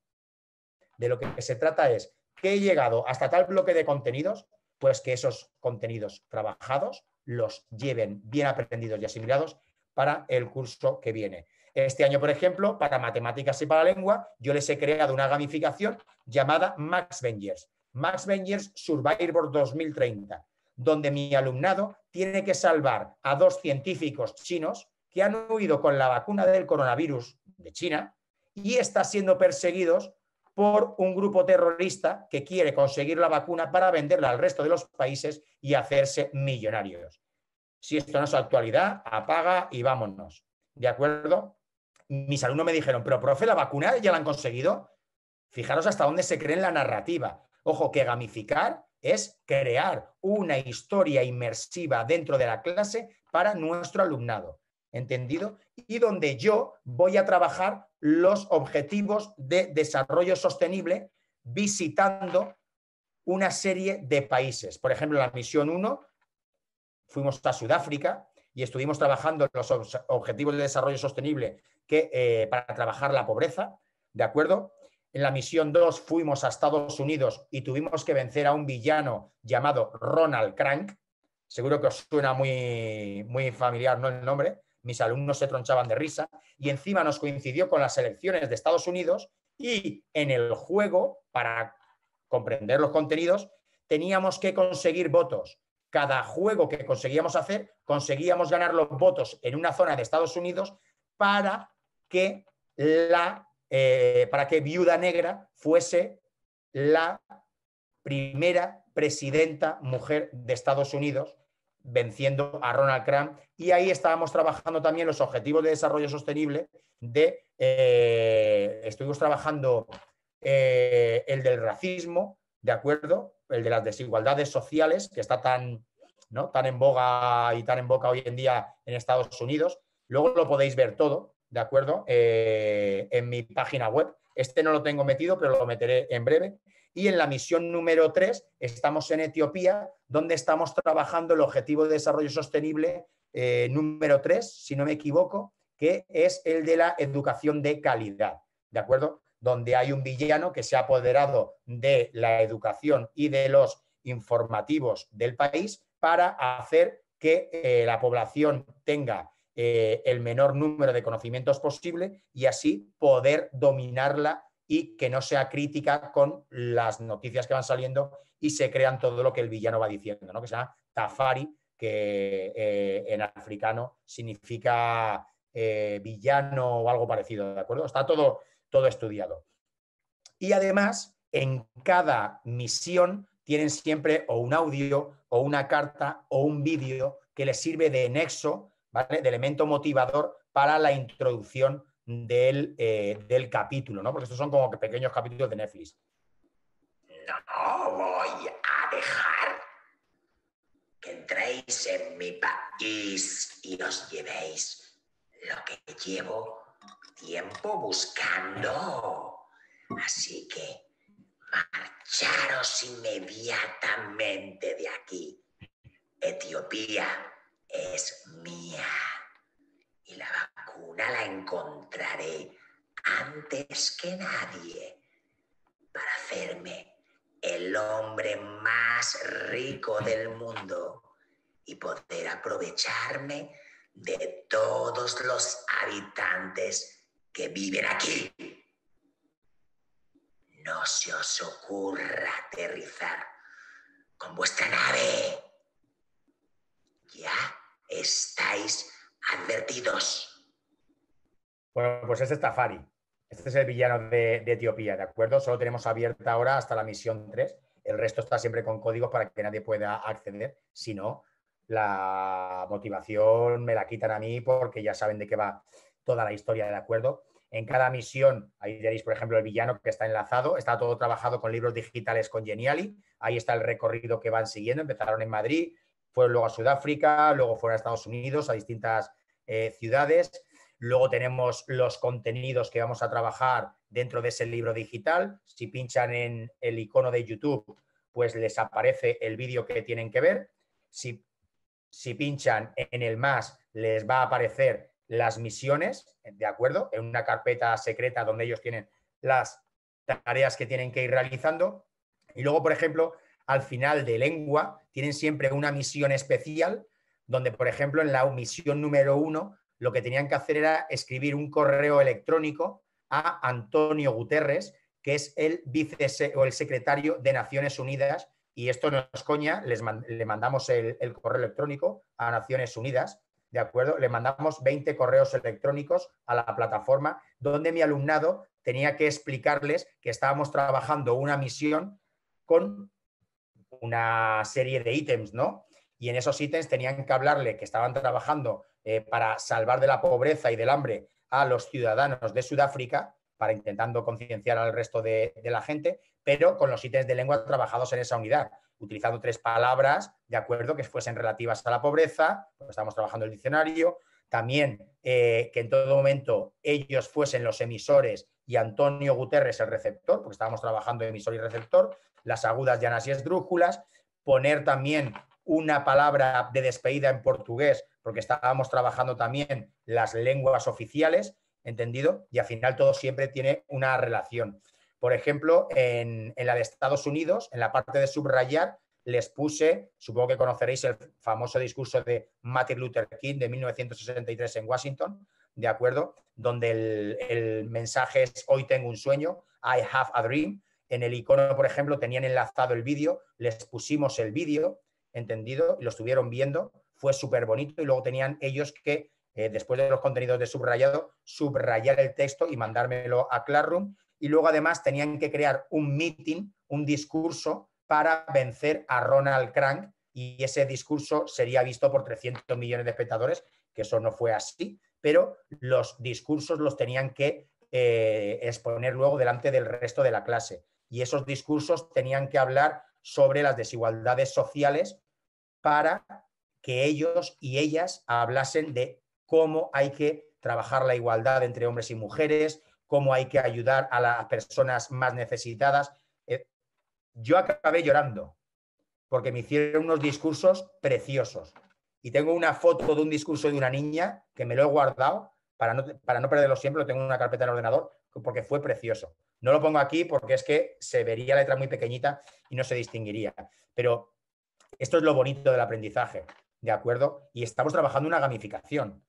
De lo que se trata es que he llegado hasta tal bloque de contenidos, pues que esos contenidos trabajados los lleven bien aprendidos y asimilados para el curso que viene. Este año, por ejemplo, para matemáticas y para lengua, yo les he creado una gamificación llamada Max Vengers. Max Vengers Survivor 2030, donde mi alumnado tiene que salvar a 2 científicos chinos que han huido con la vacuna del coronavirus de China y están siendo perseguidos por un grupo terrorista que quiere conseguir la vacuna para venderla al resto de los países y hacerse millonarios. Si esto no es actualidad, apaga y vámonos. ¿De acuerdo? Mis alumnos me dijeron, pero profe, ¿la vacuna ya la han conseguido? Fijaros hasta dónde se cree en la narrativa. Ojo, que gamificar es crear una historia inmersiva dentro de la clase para nuestro alumnado. ¿Entendido? Y donde yo voy a trabajar los objetivos de desarrollo sostenible visitando una serie de países. Por ejemplo, en la misión 1 fuimos a Sudáfrica y estuvimos trabajando los objetivos de desarrollo sostenible para trabajar la pobreza, ¿de acuerdo? En la misión 2 fuimos a Estados Unidos y tuvimos que vencer a un villano llamado Ronald Crank. Seguro que os suena muy, muy familiar, ¿no?, el nombre. Mis alumnos se tronchaban de risa y encima nos coincidió con las elecciones de Estados Unidos y en el juego, para comprender los contenidos, teníamos que conseguir votos. Cada juego que conseguíamos hacer, conseguíamos ganar los votos en una zona de Estados Unidos para que Viuda Negra fuese la primera presidenta mujer de Estados Unidos, venciendo a Ronald Crank, y ahí estábamos trabajando también los objetivos de desarrollo sostenible estuvimos trabajando el del racismo, ¿de acuerdo? El de las desigualdades sociales, que está tan en boga y tan en boca hoy en día en Estados Unidos. Luego lo podéis ver todo, ¿de acuerdo? En mi página web. Este no lo tengo metido, pero lo meteré en breve. Y en la misión número 3 estamos en Etiopía, donde estamos trabajando el objetivo de desarrollo sostenible número 3, si no me equivoco, que es el de la educación de calidad, ¿de acuerdo? Donde hay un villano que se ha apoderado de la educación y de los informativos del país para hacer que la población tenga el menor número de conocimientos posible y así poder dominarla y que no sea crítica con las noticias que van saliendo y se crean todo lo que el villano va diciendo, ¿no? Que se llama Tafari, que en africano significa villano o algo parecido, ¿de acuerdo? Está todo estudiado. Y además, en cada misión tienen siempre o un audio o una carta o un vídeo que les sirve de nexo, ¿vale?, de elemento motivador para la introducción del capítulo, ¿no? Porque estos son como que pequeños capítulos de Netflix. No voy a dejar que entréis en mi país y os llevéis lo que llevo tiempo buscando. Así que marcharos inmediatamente de aquí. Etiopía es mía y la vacuna la encontraré antes que nadie para hacerme el hombre más rico del mundo y poder aprovecharme de todos los habitantes que viven aquí. No se os ocurra aterrizar con vuestra nave. Ya estáis advertidos. Bueno, pues este es Tafari. Este es el villano de Etiopía, ¿de acuerdo? Solo tenemos abierta ahora hasta la misión 3. El resto está siempre con códigos para que nadie pueda acceder. Si no, la motivación me la quitan a mí porque ya saben de qué va toda la historia, ¿de acuerdo? En cada misión, ahí tenéis, por ejemplo, el villano que está enlazado, está todo trabajado con libros digitales con Geniali, ahí está el recorrido que van siguiendo, empezaron en Madrid, fueron luego a Sudáfrica, luego fueron a Estados Unidos, a distintas ciudades, luego tenemos los contenidos que vamos a trabajar dentro de ese libro digital, si pinchan en el icono de YouTube, pues les aparece el vídeo que tienen que ver, si pinchan en el más, les va a aparecer las misiones, ¿de acuerdo? En una carpeta secreta donde ellos tienen las tareas que tienen que ir realizando. Y luego, por ejemplo, al final de lengua, tienen siempre una misión especial donde, por ejemplo, en la misión número 1, lo que tenían que hacer era escribir un correo electrónico a Antonio Guterres, que es el o el secretario de Naciones Unidas, y esto no es coña, le mandamos el correo electrónico a Naciones Unidas, ¿de acuerdo? Le mandamos 20 correos electrónicos a la plataforma donde mi alumnado tenía que explicarles que estábamos trabajando una misión con una serie de ítems, ¿no? Y en esos ítems tenían que hablarle que estaban trabajando para salvar de la pobreza y del hambre a los ciudadanos de Sudáfrica, para intentando concienciar al resto de la gente, pero con los ítems de lengua trabajados en esa unidad, utilizando 3 palabras, de acuerdo, que fuesen relativas a la pobreza, pues estamos trabajando el diccionario, también que en todo momento ellos fuesen los emisores y Antonio Guterres el receptor, porque estábamos trabajando emisor y receptor, las agudas, llanas y esdrújulas, poner también una palabra de despedida en portugués, porque estábamos trabajando también las lenguas oficiales, ¿entendido? Y al final todo siempre tiene una relación. Por ejemplo, en la de Estados Unidos, en la parte de subrayar, les puse, supongo que conoceréis el famoso discurso de Martin Luther King de 1963 en Washington, ¿de acuerdo? Donde el mensaje es: hoy tengo un sueño, I have a dream. En el icono, por ejemplo, tenían enlazado el vídeo, les pusimos el vídeo, ¿entendido? Y lo estuvieron viendo, fue súper bonito, y luego tenían ellos que, después de los contenidos de subrayado, subrayar el texto y mandármelo a Classroom, y luego además tenían que crear un meeting, un discurso para vencer a Ronald Crank, y ese discurso sería visto por 300 millones de espectadores, que eso no fue así, pero los discursos los tenían que exponer luego delante del resto de la clase, y esos discursos tenían que hablar sobre las desigualdades sociales para que ellos y ellas hablasen de cómo hay que trabajar la igualdad entre hombres y mujeres, cómo hay que ayudar a las personas más necesitadas. Yo acabé llorando porque me hicieron unos discursos preciosos. Y tengo una foto de un discurso de una niña que me lo he guardado para no perderlo siempre, lo tengo en una carpeta en el ordenador porque fue precioso. No lo pongo aquí porque es que se vería la letra muy pequeñita y no se distinguiría. Pero esto es lo bonito del aprendizaje, ¿de acuerdo? Y estamos trabajando una gamificación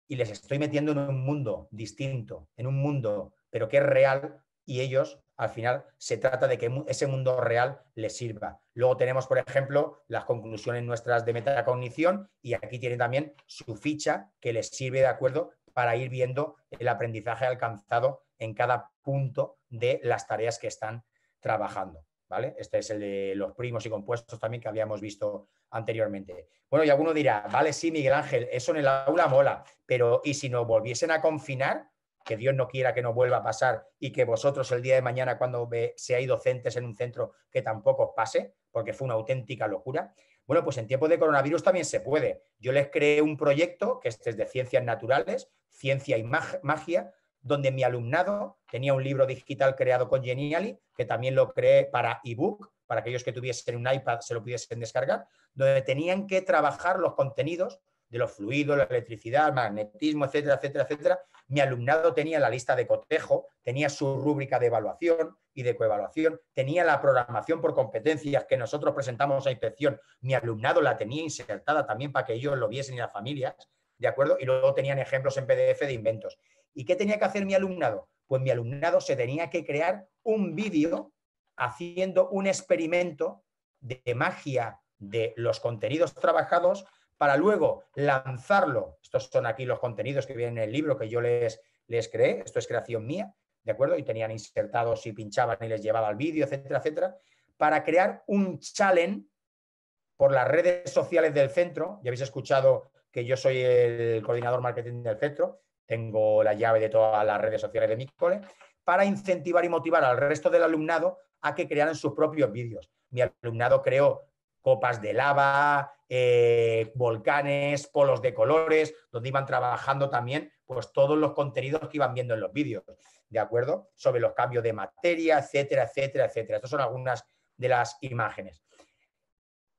y les estoy metiendo en un mundo distinto, en un mundo, pero que es real, y ellos, al final, se trata de que ese mundo real les sirva. Luego tenemos, por ejemplo, las conclusiones nuestras de metacognición, y aquí tienen también su ficha que les sirve, ¿de acuerdo?, para ir viendo el aprendizaje alcanzado en cada punto de las tareas que están trabajando, ¿vale? Este es el de los primos y compuestos también que habíamos visto anteriormente. Bueno, y alguno dirá, vale, sí, Miguel Ángel, eso en el aula mola, pero ¿y si nos volviesen a confinar? Que Dios no quiera que nos vuelva a pasar, y que vosotros el día de mañana, cuando seáis docentes en un centro, que tampoco os pase, porque fue una auténtica locura. Bueno, pues en tiempos de coronavirus también se puede. Yo les creé un proyecto, que este es de ciencias naturales, ciencia y magia, donde mi alumnado tenía un libro digital creado con Geniali, que también lo creé para ebook, para aquellos que tuviesen un iPad se lo pudiesen descargar, donde tenían que trabajar los contenidos de los fluidos, la electricidad, el magnetismo, etcétera, etcétera, etcétera. Mi alumnado tenía la lista de cotejo, tenía su rúbrica de evaluación y de coevaluación, tenía la programación por competencias que nosotros presentamos a inspección. Mi alumnado la tenía insertada también para que ellos lo viesen y las familias, ¿de acuerdo? Y luego tenían ejemplos en PDF de inventos. ¿Y qué tenía que hacer mi alumnado? Pues mi alumnado se tenía que crear un vídeo haciendo un experimento de magia de los contenidos trabajados para luego lanzarlo. Estos son aquí los contenidos que vienen en el libro que yo les creé. Esto es creación mía, ¿de acuerdo? Y tenían insertados y pinchaban y les llevaba al vídeo, etcétera, etcétera, para crear un challenge por las redes sociales del centro. Ya habéis escuchado que yo soy el coordinador marketing del centro, tengo la llave de todas las redes sociales de mi cole, para incentivar y motivar al resto del alumnado a que crearan sus propios vídeos. Mi alumnado creó copas de lava, volcanes, polos de colores, donde iban trabajando también pues, todos los contenidos que iban viendo en los vídeos, ¿de acuerdo? Sobre los cambios de materia, etcétera, etcétera, etcétera. Estas son algunas de las imágenes.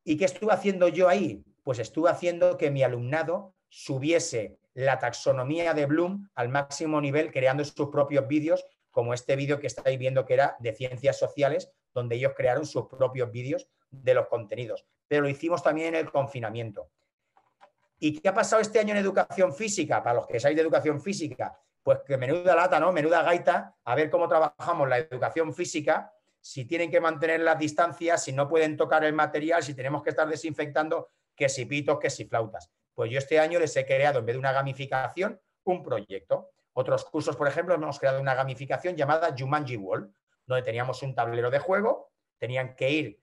¿Y qué estuve haciendo yo ahí? Pues estuve haciendo que mi alumnado subiese la taxonomía de Bloom al máximo nivel, creando sus propios vídeos, como este vídeo que estáis viendo que era de ciencias sociales, donde ellos crearon sus propios vídeos de los contenidos. Pero lo hicimos también en el confinamiento. ¿Y qué ha pasado este año en educación física? Para los que sabéis de educación física, pues que menuda lata, ¿no? Menuda gaita, a ver cómo trabajamos la educación física, si tienen que mantener las distancias, si no pueden tocar el material, si tenemos que estar desinfectando, que si pitos, que si flautas. Pues yo este año les he creado, en vez de una gamificación, un proyecto. Otros cursos, por ejemplo, hemos creado una gamificación llamada Jumanji World, donde teníamos un tablero de juego, tenían que ir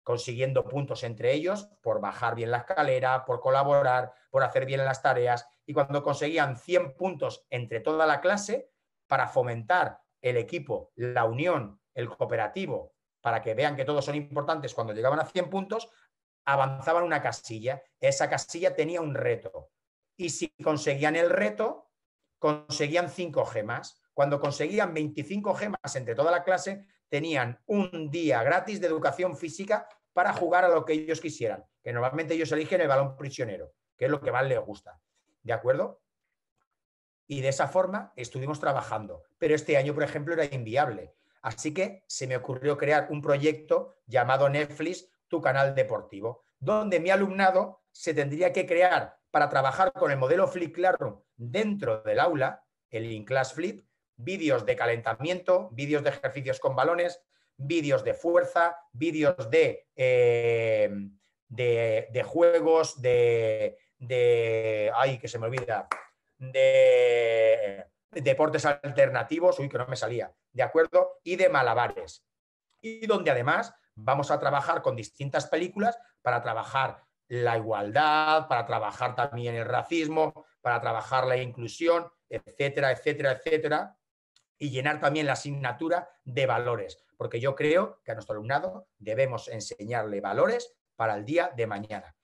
consiguiendo puntos entre ellos por bajar bien la escalera, por colaborar, por hacer bien las tareas, y cuando conseguían 100 puntos entre toda la clase, para fomentar el equipo, la unión, el cooperativo, para que vean que todos son importantes, cuando llegaban a 100 puntos, avanzaban una casilla. Esa casilla tenía un reto. Y si conseguían el reto, conseguían 5 gemas. Cuando conseguían 25 gemas entre toda la clase, tenían un día gratis de educación física para jugar a lo que ellos quisieran, que normalmente ellos eligen el balón prisionero, que es lo que más les gusta. ¿De acuerdo? Y de esa forma estuvimos trabajando. Pero este año, por ejemplo, era inviable. Así que se me ocurrió crear un proyecto llamado Netflix, tu canal deportivo, donde mi alumnado se tendría que crear para trabajar con el modelo Flip Classroom dentro del aula, el In-Class Flip, vídeos de calentamiento, vídeos de ejercicios con balones, vídeos de fuerza, vídeos de juegos, ay, que se me olvida, de deportes alternativos, uy, que no me salía, ¿de acuerdo? Y de malabares. Y donde además vamos a trabajar con distintas películas para trabajar la igualdad, para trabajar también el racismo, para trabajar la inclusión, etcétera, etcétera, etcétera, y llenar también la asignatura de valores, porque yo creo que a nuestro alumnado debemos enseñarle valores para el día de mañana.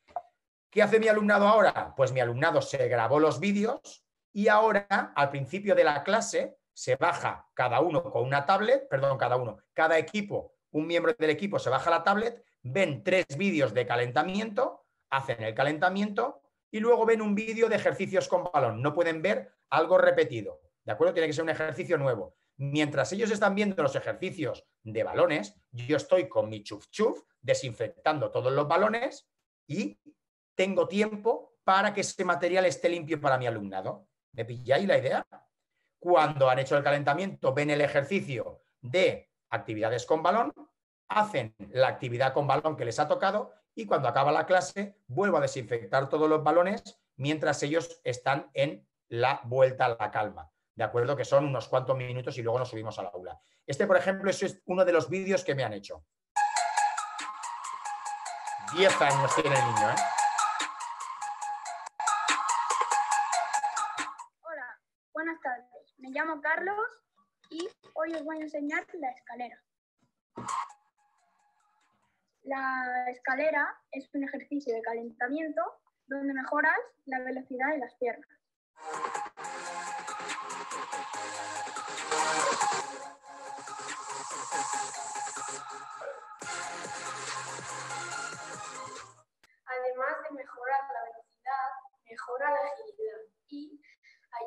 ¿Qué hace mi alumnado ahora? Pues mi alumnado se grabó los vídeos y ahora, al principio de la clase, se baja cada uno con una tablet, perdón, cada equipo, un miembro del equipo se baja la tablet, ven 3 vídeos de calentamiento, hacen el calentamiento y luego ven un vídeo de ejercicios con balón. No pueden ver algo repetido, ¿de acuerdo? Tiene que ser un ejercicio nuevo. Mientras ellos están viendo los ejercicios de balones, yo estoy con mi chuf chuf desinfectando todos los balones y tengo tiempo para que ese material esté limpio para mi alumnado. ¿Me pilláis la idea? Cuando han hecho el calentamiento, ven el ejercicio de actividades con balón, hacen la actividad con balón que les ha tocado y cuando acaba la clase vuelvo a desinfectar todos los balones mientras ellos están en la vuelta a la calma. ¿De acuerdo? Que son unos cuantos minutos y luego nos subimos al aula. Este, por ejemplo, eso es uno de los vídeos que me han hecho. 10 años tiene el niño, ¿eh? Hola, buenas tardes. Me llamo Carlos y hoy os voy a enseñar la escalera. La escalera es un ejercicio de calentamiento donde mejoras la velocidad de las piernas. Además de mejorar la velocidad, mejora la agilidad y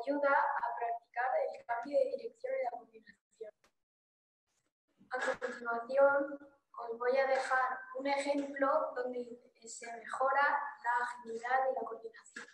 ayuda a practicar el cambio de dirección y la combinación. A continuación, os voy a dejar un ejemplo donde se mejora la agilidad y la coordinación.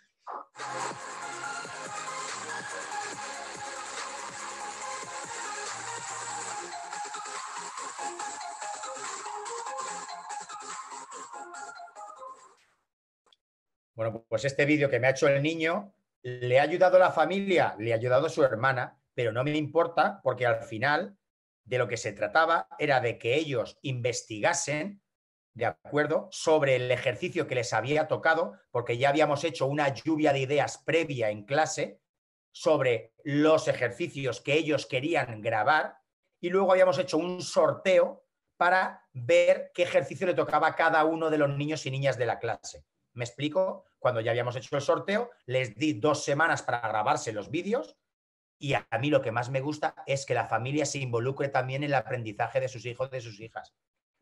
Bueno, pues este vídeo que me ha hecho el niño, ¿le ha ayudado a la familia? Le ha ayudado a su hermana, pero no me importa porque al final de lo que se trataba era de que ellos investigasen ¿de acuerdo?, sobre el ejercicio que les había tocado, porque ya habíamos hecho una lluvia de ideas previa en clase sobre los ejercicios que ellos querían grabar, y luego habíamos hecho un sorteo para ver qué ejercicio le tocaba a cada uno de los niños y niñas de la clase. ¿Me explico? Cuando ya habíamos hecho el sorteo, les di 2 semanas para grabarse los vídeos, y a mí lo que más me gusta es que la familia se involucre también en el aprendizaje de sus hijos y de sus hijas.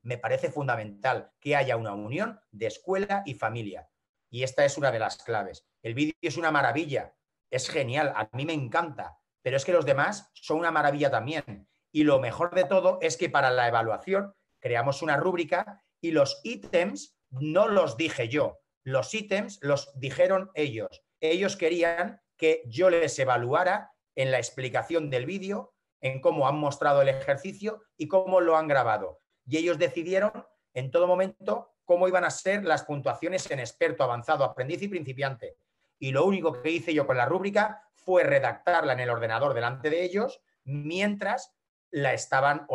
Me parece fundamental que haya una unión de escuela y familia. Y esta es una de las claves. El vídeo es una maravilla, es genial, a mí me encanta, pero es que los demás son una maravilla también. Y lo mejor de todo es que para la evaluación creamos una rúbrica y los ítems no los dije yo, los ítems los dijeron ellos. Ellos querían que yo les evaluara en la explicación del vídeo, en cómo han mostrado el ejercicio y cómo lo han grabado. Y ellos decidieron en todo momento cómo iban a ser las puntuaciones en experto, avanzado, aprendiz y principiante. Y lo único que hice yo con la rúbrica fue redactarla en el ordenador delante de ellos mientras la estaban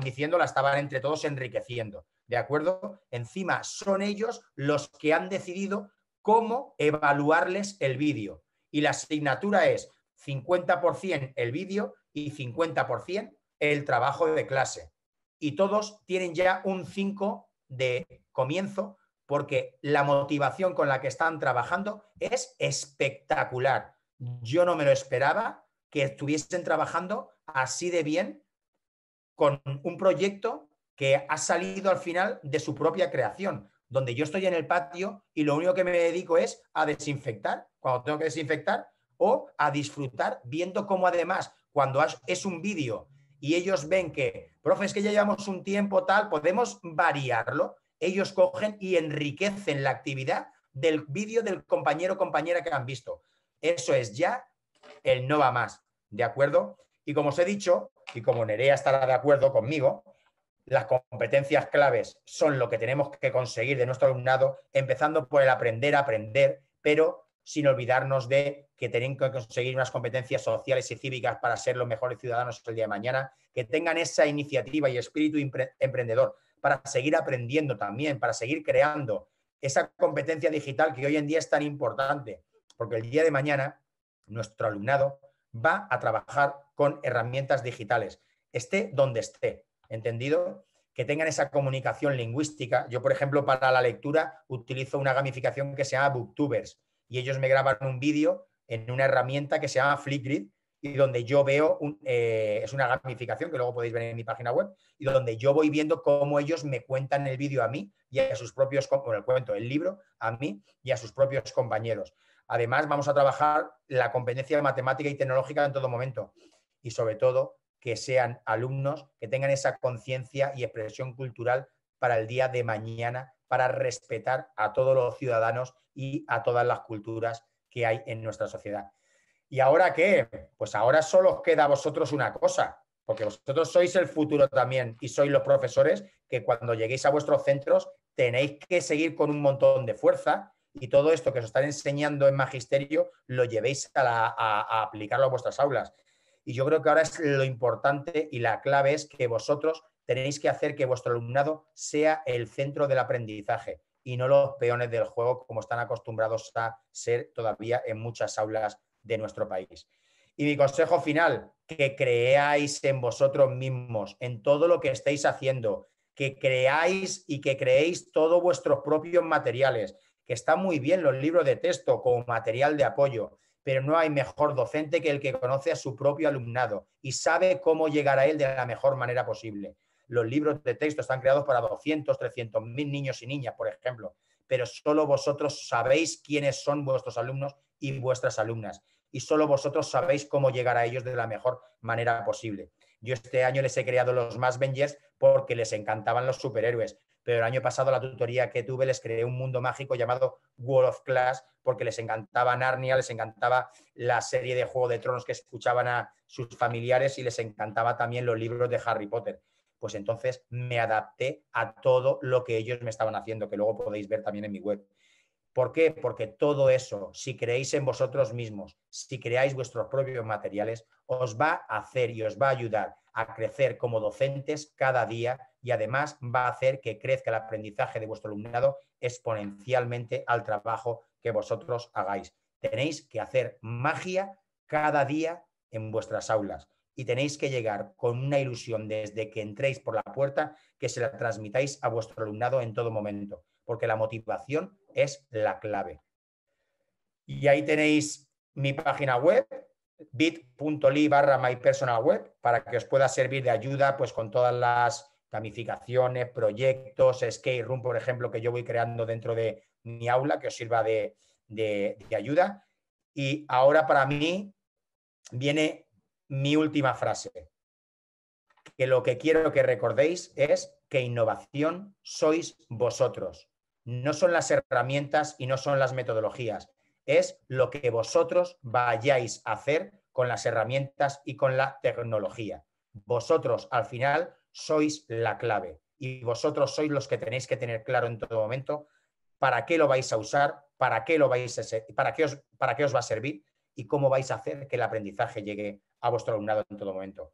diciendo, la estaban entre todos enriqueciendo. ¿De acuerdo? Encima son ellos los que han decidido cómo evaluarles el vídeo. Y la asignatura es 50% el vídeo y 50% el trabajo de clase. Y todos tienen ya un 5 de comienzo porque la motivación con la que están trabajando es espectacular. Yo no me lo esperaba que estuviesen trabajando así de bien con un proyecto que ha salido al final de su propia creación, donde yo estoy en el patio y lo único que me dedico es a desinfectar cuando tengo que desinfectar o a disfrutar viendo cómo además cuando es un vídeo y ellos ven que, profe, es que ya llevamos un tiempo tal, podemos variarlo, ellos cogen y enriquecen la actividad del vídeo del compañero o compañera que han visto. Eso es ya el no va más, ¿de acuerdo? Y como os he dicho, y como Nerea estará de acuerdo conmigo, las competencias claves son lo que tenemos que conseguir de nuestro alumnado, empezando por el aprender a aprender, pero sin olvidarnos de que tienen que conseguir unas competencias sociales y cívicas para ser los mejores ciudadanos el día de mañana, que tengan esa iniciativa y espíritu emprendedor para seguir aprendiendo también, para seguir creando esa competencia digital que hoy en día es tan importante, porque el día de mañana nuestro alumnado va a trabajar con herramientas digitales, esté donde esté, ¿entendido? Que tengan esa comunicación lingüística. Yo, por ejemplo, para la lectura utilizo una gamificación que se llama Booktubers y ellos me graban un vídeo en una herramienta que se llama Flipgrid y donde yo veo, es una gamificación que luego podéis ver en mi página web, y donde yo voy viendo cómo ellos me cuentan el vídeo a mí y a sus propios, bueno, el cuento, el libro a mí y a sus propios compañeros. Además, vamos a trabajar la competencia matemática y tecnológica en todo momento y, sobre todo, que sean alumnos que tengan esa conciencia y expresión cultural para el día de mañana, para respetar a todos los ciudadanos y a todas las culturas que hay en nuestra sociedad. ¿Y ahora qué? Pues ahora solo os queda a vosotros una cosa, porque vosotros sois el futuro también y sois los profesores que cuando lleguéis a vuestros centros tenéis que seguir con un montón de fuerza y todo esto que os están enseñando en magisterio lo llevéis a aplicarlo a vuestras aulas. Y yo creo que ahora es lo importante y la clave es que vosotros tenéis que hacer que vuestro alumnado sea el centro del aprendizaje y no los peones del juego como están acostumbrados a ser todavía en muchas aulas de nuestro país. Y mi consejo final, que creáis en vosotros mismos, en todo lo que estéis haciendo, que creáis y que creéis todos vuestros propios materiales, que están muy bien los libros de texto como material de apoyo, pero no hay mejor docente que el que conoce a su propio alumnado y sabe cómo llegar a él de la mejor manera posible. Los libros de texto están creados para 200, 300.000 niños y niñas, por ejemplo, pero solo vosotros sabéis quiénes son vuestros alumnos y vuestras alumnas y solo vosotros sabéis cómo llegar a ellos de la mejor manera posible. Yo este año les he creado los Mavengers porque les encantaban los superhéroes, pero el año pasado la tutoría que tuve les creé un mundo mágico llamado World of Class porque les encantaba Narnia, les encantaba la serie de Juego de Tronos que escuchaban a sus familiares y les encantaba también los libros de Harry Potter. Pues entonces me adapté a todo lo que ellos me estaban haciendo, que luego podéis ver también en mi web. ¿Por qué? Porque todo eso, si creéis en vosotros mismos, si creáis vuestros propios materiales, os va a hacer y os va a ayudar a crecer como docentes cada día y además va a hacer que crezca el aprendizaje de vuestro alumnado exponencialmente al trabajo que vosotros hagáis. Tenéis que hacer magia cada día en vuestras aulas y tenéis que llegar con una ilusión desde que entréis por la puerta que se la transmitáis a vuestro alumnado en todo momento, porque la motivación es la clave. Y ahí tenéis mi página web, bit.ly/mypersonalweb, para que os pueda servir de ayuda pues, con todas las gamificaciones, proyectos, escape room, por ejemplo, que yo voy creando dentro de mi aula, que os sirva de ayuda. Y ahora para mí viene mi última frase, que lo que quiero que recordéis es que innovación sois vosotros. No son las herramientas y no son las metodologías, es lo que vosotros vayáis a hacer con las herramientas y con la tecnología. Vosotros, al final, sois la clave y vosotros sois los que tenéis que tener claro en todo momento para qué lo vais a usar, para qué os va a servir y cómo vais a hacer que el aprendizaje llegue a vuestro alumnado en todo momento.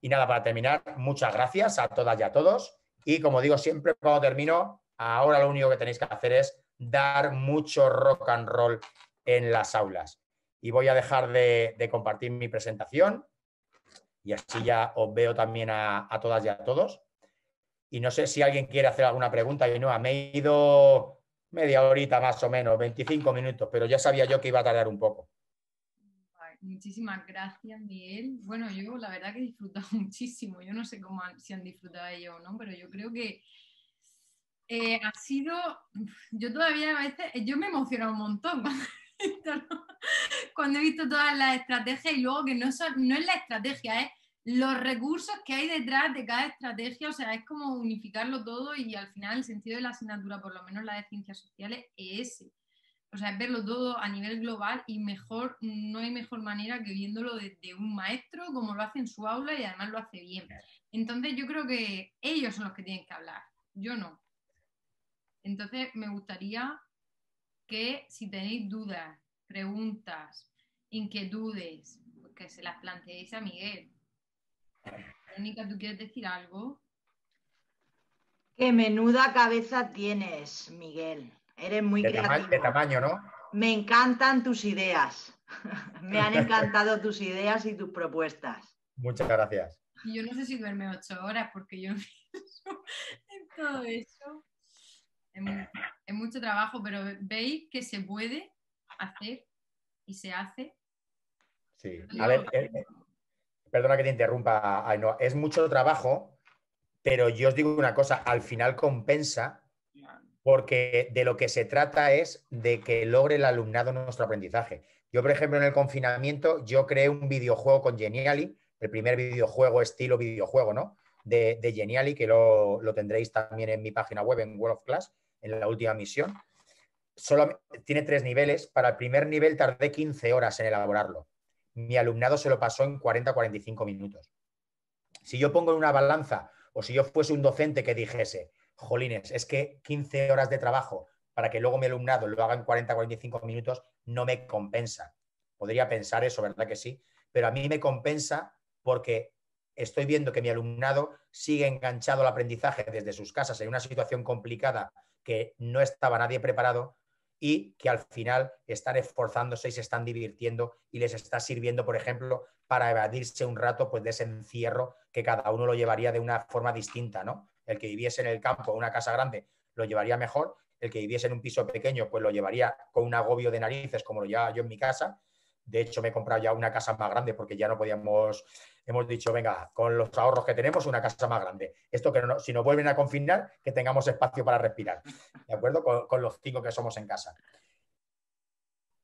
Y nada, para terminar, muchas gracias a todas y a todos. Y como digo siempre cuando termino, ahora lo único que tenéis que hacer es dar mucho rock and roll en las aulas. Y voy a dejar de compartir mi presentación y así ya os veo también a todas y a todos. Y no sé si alguien quiere hacer alguna pregunta. Yo no, me he ido media horita más o menos, 25 minutos, pero ya sabía yo que iba a tardar un poco. Muchísimas gracias, Miguel. Bueno, yo la verdad que he disfrutado muchísimo. Yo no sé si han disfrutado ellos o no, pero yo creo que ha sido... Yo todavía a veces... Yo me emociono un montón cuando he visto todas las estrategias y luego que no es la estrategia, es los recursos que hay detrás de cada estrategia. O sea, es como unificarlo todo y al final el sentido de la asignatura, por lo menos la de Ciencias Sociales, es ese. O sea, es verlo todo a nivel global y no hay mejor manera que viéndolo desde un maestro como lo hace en su aula y además lo hace bien. Entonces yo creo que ellos son los que tienen que hablar, yo no. Entonces me gustaría que si tenéis dudas, preguntas, inquietudes, pues que se las planteéis a Miguel. Verónica, ¿tú quieres decir algo? Qué menuda cabeza tienes, Miguel. Eres muy creativo. De tamaño, ¿no? Me encantan tus ideas. Me han encantado tus ideas y tus propuestas. Muchas gracias. Y yo no sé si duerme 8 horas porque yo pienso en todo eso. Es mucho trabajo, pero veis que se puede hacer y se hace. Sí. A ver, perdona que te interrumpa, Ainhoa. Es mucho trabajo, pero yo os digo una cosa, al final compensa. Porque de lo que se trata es de que logre el alumnado nuestro aprendizaje. Yo, por ejemplo, en el confinamiento, yo creé un videojuego con Genially, el primer videojuego estilo videojuego, ¿no? De Genially, que lo tendréis también en mi página web, en World of Class, en la última misión. Tiene 3 niveles. Para el primer nivel tardé 15 horas en elaborarlo. Mi alumnado se lo pasó en 40-45 minutos. Si yo pongo en una balanza o si yo fuese un docente que dijese, jolines, es que 15 horas de trabajo para que luego mi alumnado lo haga en 40-45 minutos no me compensa. Podría pensar eso, ¿verdad que sí? Pero a mí me compensa porque estoy viendo que mi alumnado sigue enganchado al aprendizaje desde sus casas en una situación complicada que no estaba nadie preparado y que al final están esforzándose y se están divirtiendo y les está sirviendo, por ejemplo, para evadirse un rato pues, de ese encierro que cada uno lo llevaría de una forma distinta, ¿no? El que viviese en el campo, en una casa grande, lo llevaría mejor. El que viviese en un piso pequeño, pues lo llevaría con un agobio de narices, como lo llevaba yo en mi casa. De hecho, me he comprado ya una casa más grande porque ya no podíamos... Hemos dicho, venga, con los ahorros que tenemos, una casa más grande. Esto que si nos vuelven a confinar, que tengamos espacio para respirar. ¿De acuerdo? Con los 5 que somos en casa.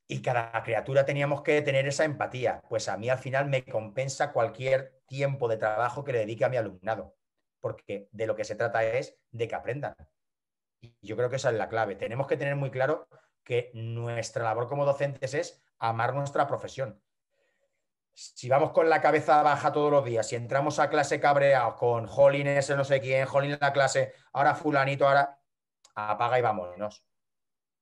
Y cada criatura teníamos que tener esa empatía. Pues a mí al final me compensa cualquier tiempo de trabajo que le dedique a mi alumnado. Porque de lo que se trata es de que aprendan. Y yo creo que esa es la clave. Tenemos que tener muy claro que nuestra labor como docentes es amar nuestra profesión. Si vamos con la cabeza baja todos los días, si entramos a clase cabreados con jolín ese no sé quién, jolín en la clase, ahora fulanito, ahora apaga y vámonos.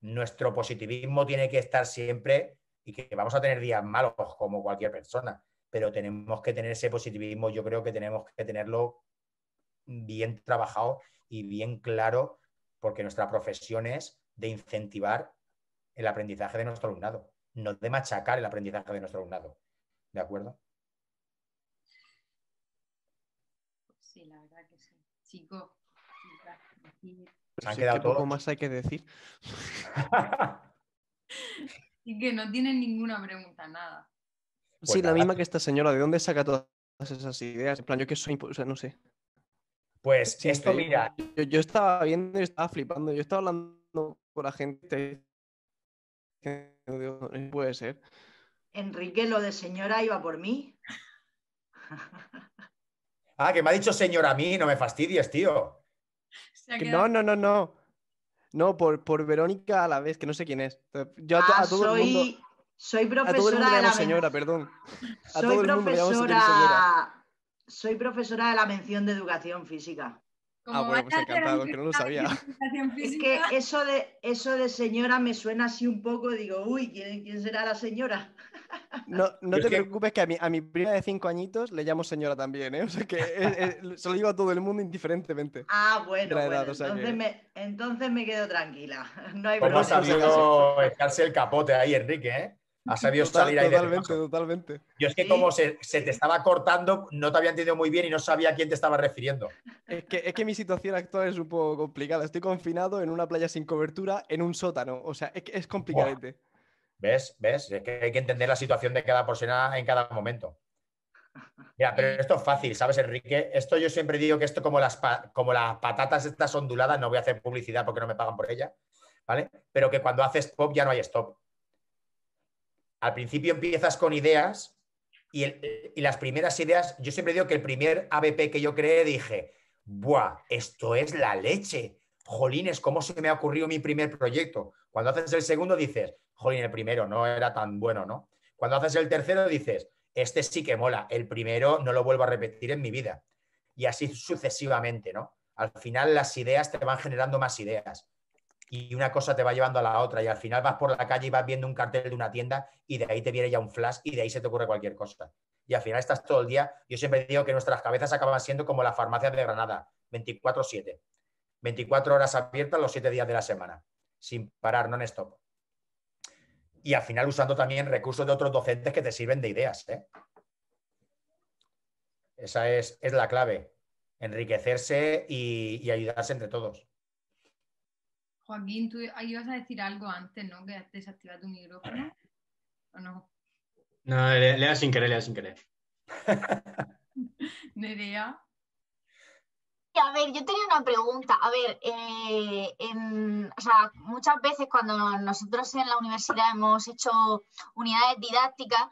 nuestro positivismo tiene que estar siempre, y que vamos a tener días malos como cualquier persona, pero tenemos que tener ese positivismo, yo creo que tenemos que tenerlo bien trabajado y bien claro, porque nuestra profesión es de incentivar el aprendizaje de nuestro alumnado, no de machacar el aprendizaje de nuestro alumnado. ¿De acuerdo? Sí, la verdad que sí. Chicos, chicas, aquí- Se han Si es quedado que poco todos. más hay que decir. y que no tienen ninguna pregunta, nada. Pues Sí, la nada. misma que esta señora. ¿De dónde saca todas esas ideas? En plan, yo que soy, o sea, no sé. Pues Es esto, increíble. mira, Yo estaba viendo y estaba flipando. Yo estaba hablando con la gente. Digo, no puede ser. Enrique, lo de señora iba por mí. que me ha dicho señor a mí, no me fastidies, tío. Se ha Que quedado- no. No, por Verónica a la vez, que no sé quién es. Yo a todo el mundo. Soy A todo el mundo profesora le de llamo la señora, perdón. A soy todo el mundo le llamo señor y señora. soy profesora de la mención de educación física. Como Bueno, pues vaya a hacer encantado, que no lo sabía. educación Es física, que eso de señora me suena así un poco, digo, uy, ¿quién será la señora? No Yo te es que- preocupes que a mi prima de 5 añitos le llamo señora también, ¿eh? O sea que se lo digo a todo el mundo indiferentemente Ah, de la edad, o sea entonces, que... entonces me quedo tranquila. No hay ¿Cómo ha Pero sí, problema. sabido echarse el capote ahí, Enrique, eh? Ha sabido salir ahí de paso. Totalmente. Yo es que Sí, como se te sí. estaba cortando, no te había entendido muy bien y no sabía a quién te estaba refiriendo. Es que mi situación actual es un poco complicada. Estoy confinado en una playa sin cobertura, en un sótano. O sea, es Buah. complicadete. ¿Ves? Es que hay que entender la situación de cada persona en cada momento. Mira, pero esto es fácil, ¿sabes, Enrique? Esto yo siempre digo que esto como las patatas estas onduladas, no voy a hacer publicidad porque no me pagan por ella, ¿vale? Pero que cuando haces stop ya no hay stop. Al principio empiezas con ideas y las primeras ideas, yo siempre digo que el primer ABP que yo creé dije, ¡buah! Esto es la leche. Jolines, ¿cómo se me ha ocurrido mi primer proyecto? Cuando haces el segundo dices, jolín, el primero no era tan bueno, ¿no? Cuando haces el tercero dices, este sí que mola, el primero no lo vuelvo a repetir en mi vida. Y así sucesivamente, ¿no? Al final las ideas te van generando más ideas y una cosa te va llevando a la otra y al final vas por la calle y vas viendo un cartel de una tienda y de ahí te viene ya un flash y de ahí se te ocurre cualquier cosa. Y al final estás todo el día, yo siempre digo que nuestras cabezas acaban siendo como las farmacias de Granada, 24/7, 24 horas abiertas los 7 días de la semana, sin parar, non-stop. Y al final usando también recursos de otros docentes que te sirven de ideas, ¿eh? Esa es la clave, enriquecerse y ayudarse entre todos. Joaquín, tú ibas a decir algo antes, ¿no? Que has desactivado tu micrófono. ¿O no? No, lea sin querer, lea sin querer. Nerea. A ver, yo tenía una pregunta. A ver, o sea, muchas veces cuando nosotros en la universidad hemos hecho unidades didácticas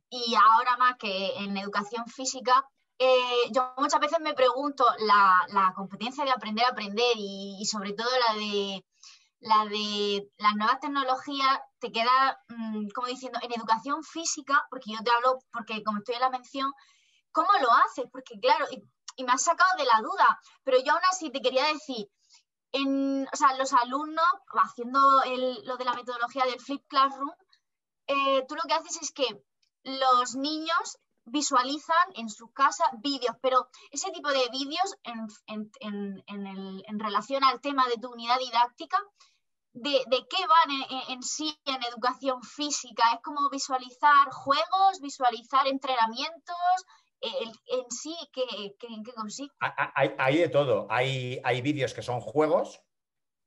y ahora más que en educación física, yo muchas veces me pregunto la competencia de aprender a aprender y sobre todo la de las nuevas tecnologías te queda como diciendo en educación física, porque yo te hablo porque como estoy en la mención, ¿cómo lo haces? Porque claro, y me has sacado de la duda, pero yo aún así te quería decir, o sea, los alumnos, haciendo lo de la metodología del Flip Classroom, tú lo que haces es que los niños visualizan en su casa vídeos, pero ese tipo de vídeos en relación al tema de tu unidad didáctica, ¿de qué van en sí en educación física? ¿Es como visualizar juegos, visualizar entrenamientos? En sí, ¿en qué consiste? Hay de todo. Hay vídeos que son juegos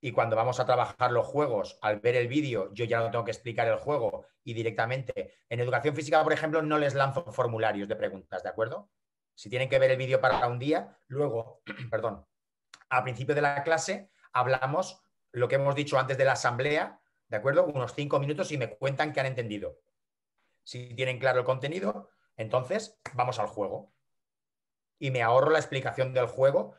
y cuando vamos a trabajar los juegos, al ver el vídeo, yo ya no tengo que explicar el juego y directamente. En educación física, por ejemplo, no les lanzo formularios de preguntas, ¿de acuerdo? Si tienen que ver el vídeo para un día, luego, perdón, al principio de la clase hablamos lo que hemos dicho antes de la asamblea, ¿de acuerdo? Unos 5 minutos y me cuentan que han entendido. Si tienen claro el contenido, entonces vamos al juego. Y me ahorro la explicación del juego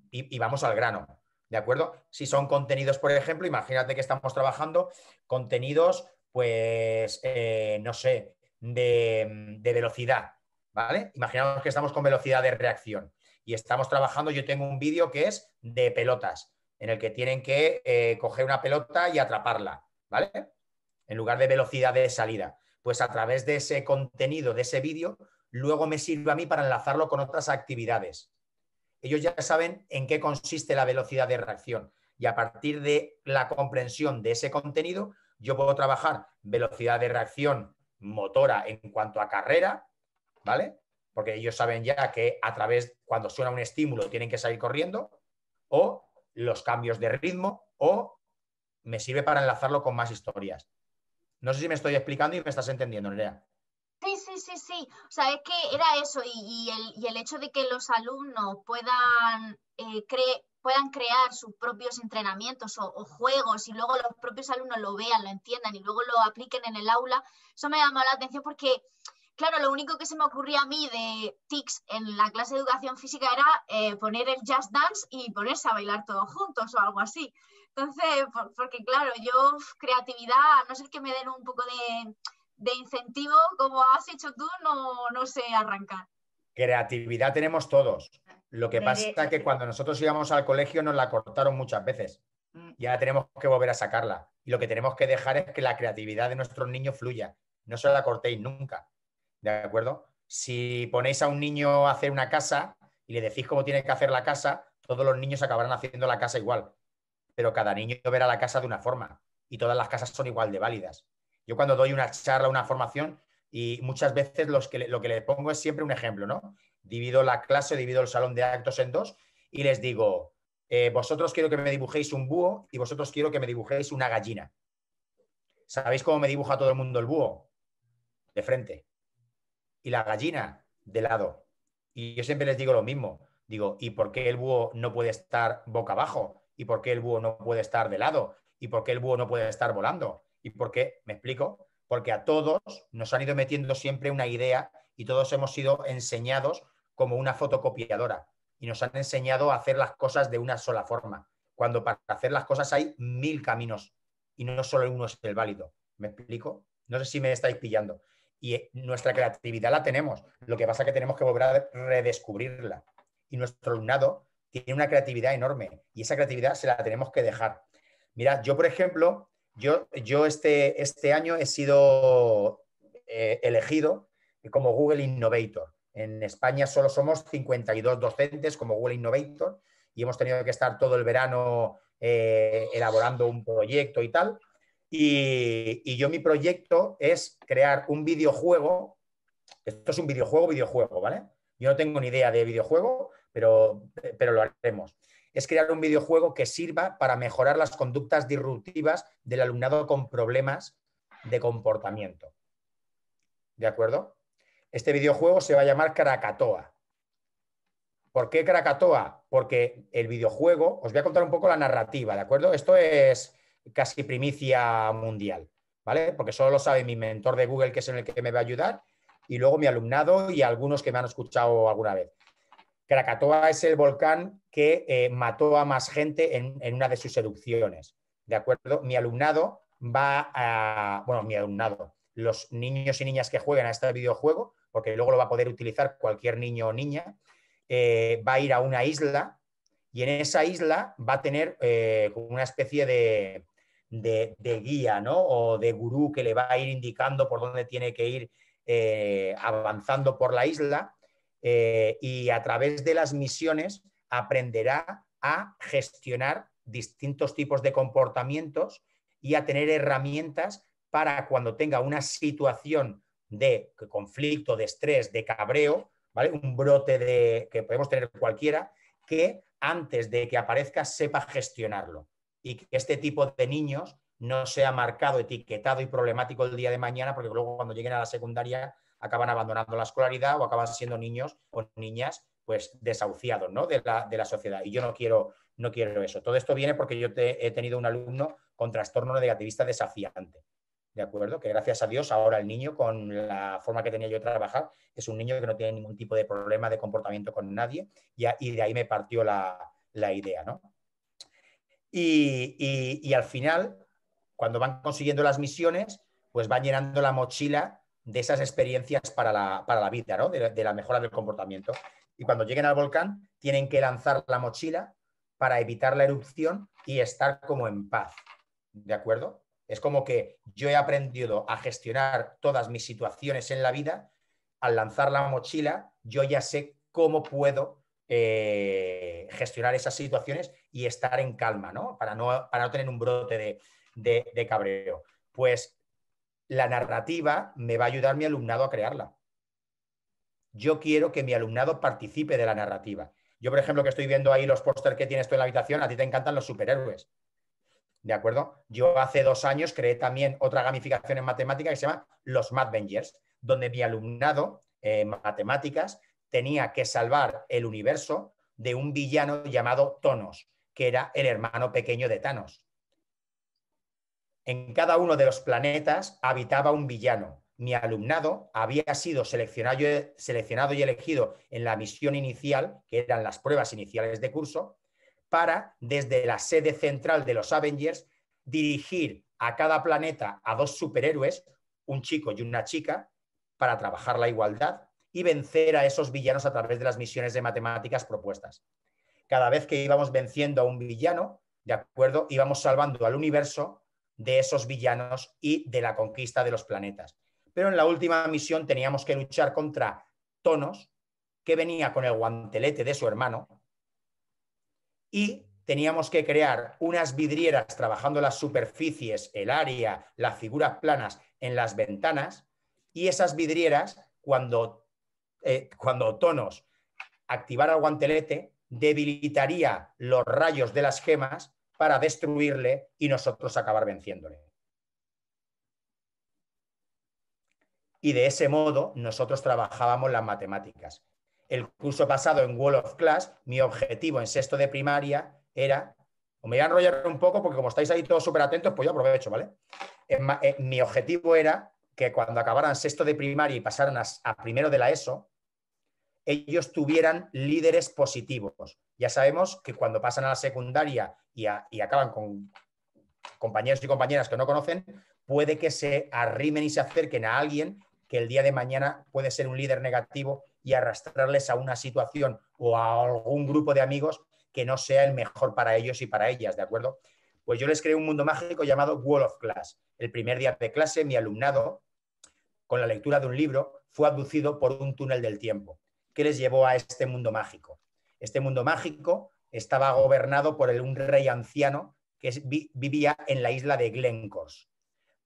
y vamos al grano, ¿de acuerdo? Si son contenidos, por ejemplo, imagínate que estamos trabajando contenidos, pues, no sé, de velocidad, ¿vale? Imaginamos que estamos con velocidad de reacción y estamos trabajando, yo tengo un vídeo que es de pelotas, en el que tienen que coger una pelota y atraparla. ¿vale? En lugar de velocidad de salida. Pues a través de ese contenido, de ese vídeo, luego me sirve a mí para enlazarlo con otras actividades. Ellos ya saben en qué consiste la velocidad de reacción y a partir de la comprensión de ese contenido, yo puedo trabajar velocidad de reacción motora en cuanto a carrera, ¿vale? Porque ellos saben ya que a través, cuando suena un estímulo, tienen que salir corriendo, o los cambios de ritmo, o me sirve para enlazarlo con más historias. No sé si me estoy explicando y me estás entendiendo, Nerea. Sí. O sea, es que era eso y el hecho de que los alumnos puedan crear sus propios entrenamientos o juegos y luego los propios alumnos lo vean, lo entiendan y luego lo apliquen en el aula, eso me llamó la atención porque, claro, lo único que se me ocurría a mí de tics en la clase de educación física era poner el Just Dance y ponerse a bailar todos juntos o algo así. Entonces, porque claro, yo creatividad, a no ser que me den un poco de incentivo, como has hecho tú, no sé arrancar. Creatividad tenemos todos. Lo que pasa es que cuando nosotros íbamos al colegio nos la cortaron muchas veces y ahora tenemos que volver a sacarla. Y lo que tenemos que dejar es que la creatividad de nuestros niños fluya. No se la cortéis nunca. ¿De acuerdo? Si ponéis a un niño a hacer una casa y le decís cómo tiene que hacer la casa, todos los niños acabarán haciendo la casa igual. Pero cada niño verá la casa de una forma y todas las casas son igual de válidas. Yo cuando doy una charla, una formación, y muchas veces lo que le pongo es siempre un ejemplo, ¿no? Divido la clase, divido el salón de actos en dos y les digo, vosotros quiero que me dibujéis un búho y vosotros quiero que me dibujéis una gallina. ¿Sabéis cómo me dibuja todo el mundo el búho? De frente. Y la gallina de lado. Y yo siempre les digo lo mismo. Digo, ¿y por qué el búho no puede estar boca abajo? ¿Y por qué el búho no puede estar de lado? ¿Y por qué el búho no puede estar volando? ¿Y por qué? ¿Me explico? Porque a todos nos han ido metiendo siempre una idea y todos hemos sido enseñados como una fotocopiadora y nos han enseñado a hacer las cosas de una sola forma, cuando para hacer las cosas hay 1000 caminos y no solo uno es el válido. ¿Me explico? No sé si me estáis pillando. Y nuestra creatividad la tenemos, lo que pasa es que tenemos que volver a redescubrirla. Y nuestro alumnado tiene una creatividad enorme y esa creatividad se la tenemos que dejar. Mira, yo, por ejemplo, yo este año he sido elegido como Google Innovator. En España solo somos 52 docentes como Google Innovator y hemos tenido que estar todo el verano elaborando un proyecto y tal. Y yo mi proyecto es crear un videojuego. Esto es un videojuego, ¿vale? Yo no tengo ni idea de videojuego, pero lo haremos. Es crear un videojuego que sirva para mejorar las conductas disruptivas del alumnado con problemas de comportamiento. ¿De acuerdo? Este videojuego se va a llamar Krakatoa. ¿Por qué Krakatoa? Porque el videojuego, os voy a contar un poco la narrativa, ¿de acuerdo? Esto es casi primicia mundial, ¿vale? Porque solo lo sabe mi mentor de Google, que es en el que me va a ayudar, y luego mi alumnado y algunos que me han escuchado alguna vez. Krakatoa es el volcán que mató a más gente en una de sus erupciones, ¿de acuerdo? Mi alumnado va a... Bueno, mi alumnado, los niños y niñas que jueguen a este videojuego, porque luego lo va a poder utilizar cualquier niño o niña, va a ir a una isla y en esa isla va a tener una especie de guía, ¿no? O de gurú que le va a ir indicando por dónde tiene que ir avanzando por la isla y a través de las misiones aprenderá a gestionar distintos tipos de comportamientos y a tener herramientas para cuando tenga una situación de conflicto, de estrés, de cabreo, ¿vale? Un brote que podemos tener cualquiera, que antes de que aparezca sepa gestionarlo y que este tipo de niños no sea marcado, etiquetado y problemático el día de mañana, porque luego cuando lleguen a la secundaria acaban abandonando la escolaridad o acaban siendo niños o niñas pues desahuciados, ¿no? de la sociedad. Y yo no quiero eso. Todo esto viene porque yo he tenido un alumno con trastorno negativista desafiante. ¿De acuerdo? Que gracias a Dios ahora el niño, con la forma que tenía yo de trabajar, es un niño que no tiene ningún tipo de problema de comportamiento con nadie y de ahí me partió la idea, ¿no? Y al final, cuando van consiguiendo las misiones, pues van llenando la mochila de esas experiencias para la vida, ¿no? De la mejora del comportamiento. Y cuando lleguen al volcán, tienen que lanzar la mochila para evitar la erupción y estar como en paz. ¿De acuerdo? Es como que yo he aprendido a gestionar todas mis situaciones en la vida. Al lanzar la mochila, yo ya sé cómo puedo gestionar esas situaciones y estar en calma, ¿no? Para no tener un brote de cabreo. Pues la narrativa me va a ayudar a mi alumnado a crearla. Yo quiero que mi alumnado participe de la narrativa. Yo, por ejemplo, que estoy viendo ahí los pósters que tienes tú en la habitación, a ti te encantan los superhéroes. ¿De acuerdo? Yo hace 2 años creé también otra gamificación en matemática que se llama los Madvengers, donde mi alumnado en matemáticas tenía que salvar el universo de un villano llamado Tonos, que era el hermano pequeño de Thanos. En cada uno de los planetas habitaba un villano. Mi alumnado había sido seleccionado y elegido en la misión inicial, que eran las pruebas iniciales de curso, para, desde la sede central de los Avengers, dirigir a cada planeta a 2 superhéroes, un chico y una chica, para trabajar la igualdad y vencer a esos villanos a través de las misiones de matemáticas propuestas. Cada vez que íbamos venciendo a un villano, ¿de acuerdo?, íbamos salvando al universo de esos villanos y de la conquista de los planetas. Pero en la última misión teníamos que luchar contra Tonos, que venía con el guantelete de su hermano, y teníamos que crear unas vidrieras trabajando las superficies, el área, las figuras planas en las ventanas, y esas vidrieras, cuando Tonos activara el guantelete, debilitaría los rayos de las gemas para destruirle y nosotros acabar venciéndole. Y de ese modo nosotros trabajábamos las matemáticas. El curso pasado en Wall of Class, mi objetivo en 6º de primaria era, me voy a enrollar un poco porque como estáis ahí todos súper atentos, pues yo aprovecho, ¿vale? Mi objetivo era que cuando acabaran 6º de primaria y pasaran a 1º de la ESO, ellos tuvieran líderes positivos. Ya sabemos que cuando pasan a la secundaria y acaban con compañeros y compañeras que no conocen, puede que se arrimen y se acerquen a alguien que el día de mañana puede ser un líder negativo y arrastrarles a una situación o a algún grupo de amigos que no sea el mejor para ellos y para ellas, ¿de acuerdo? Pues yo les creé un mundo mágico llamado Wall of Class. El primer día de clase, mi alumnado, con la lectura de un libro, fue abducido por un túnel del tiempo. ¿Qué les llevó a este mundo mágico? Este mundo mágico estaba gobernado por un rey anciano que vivía en la isla de Glencore.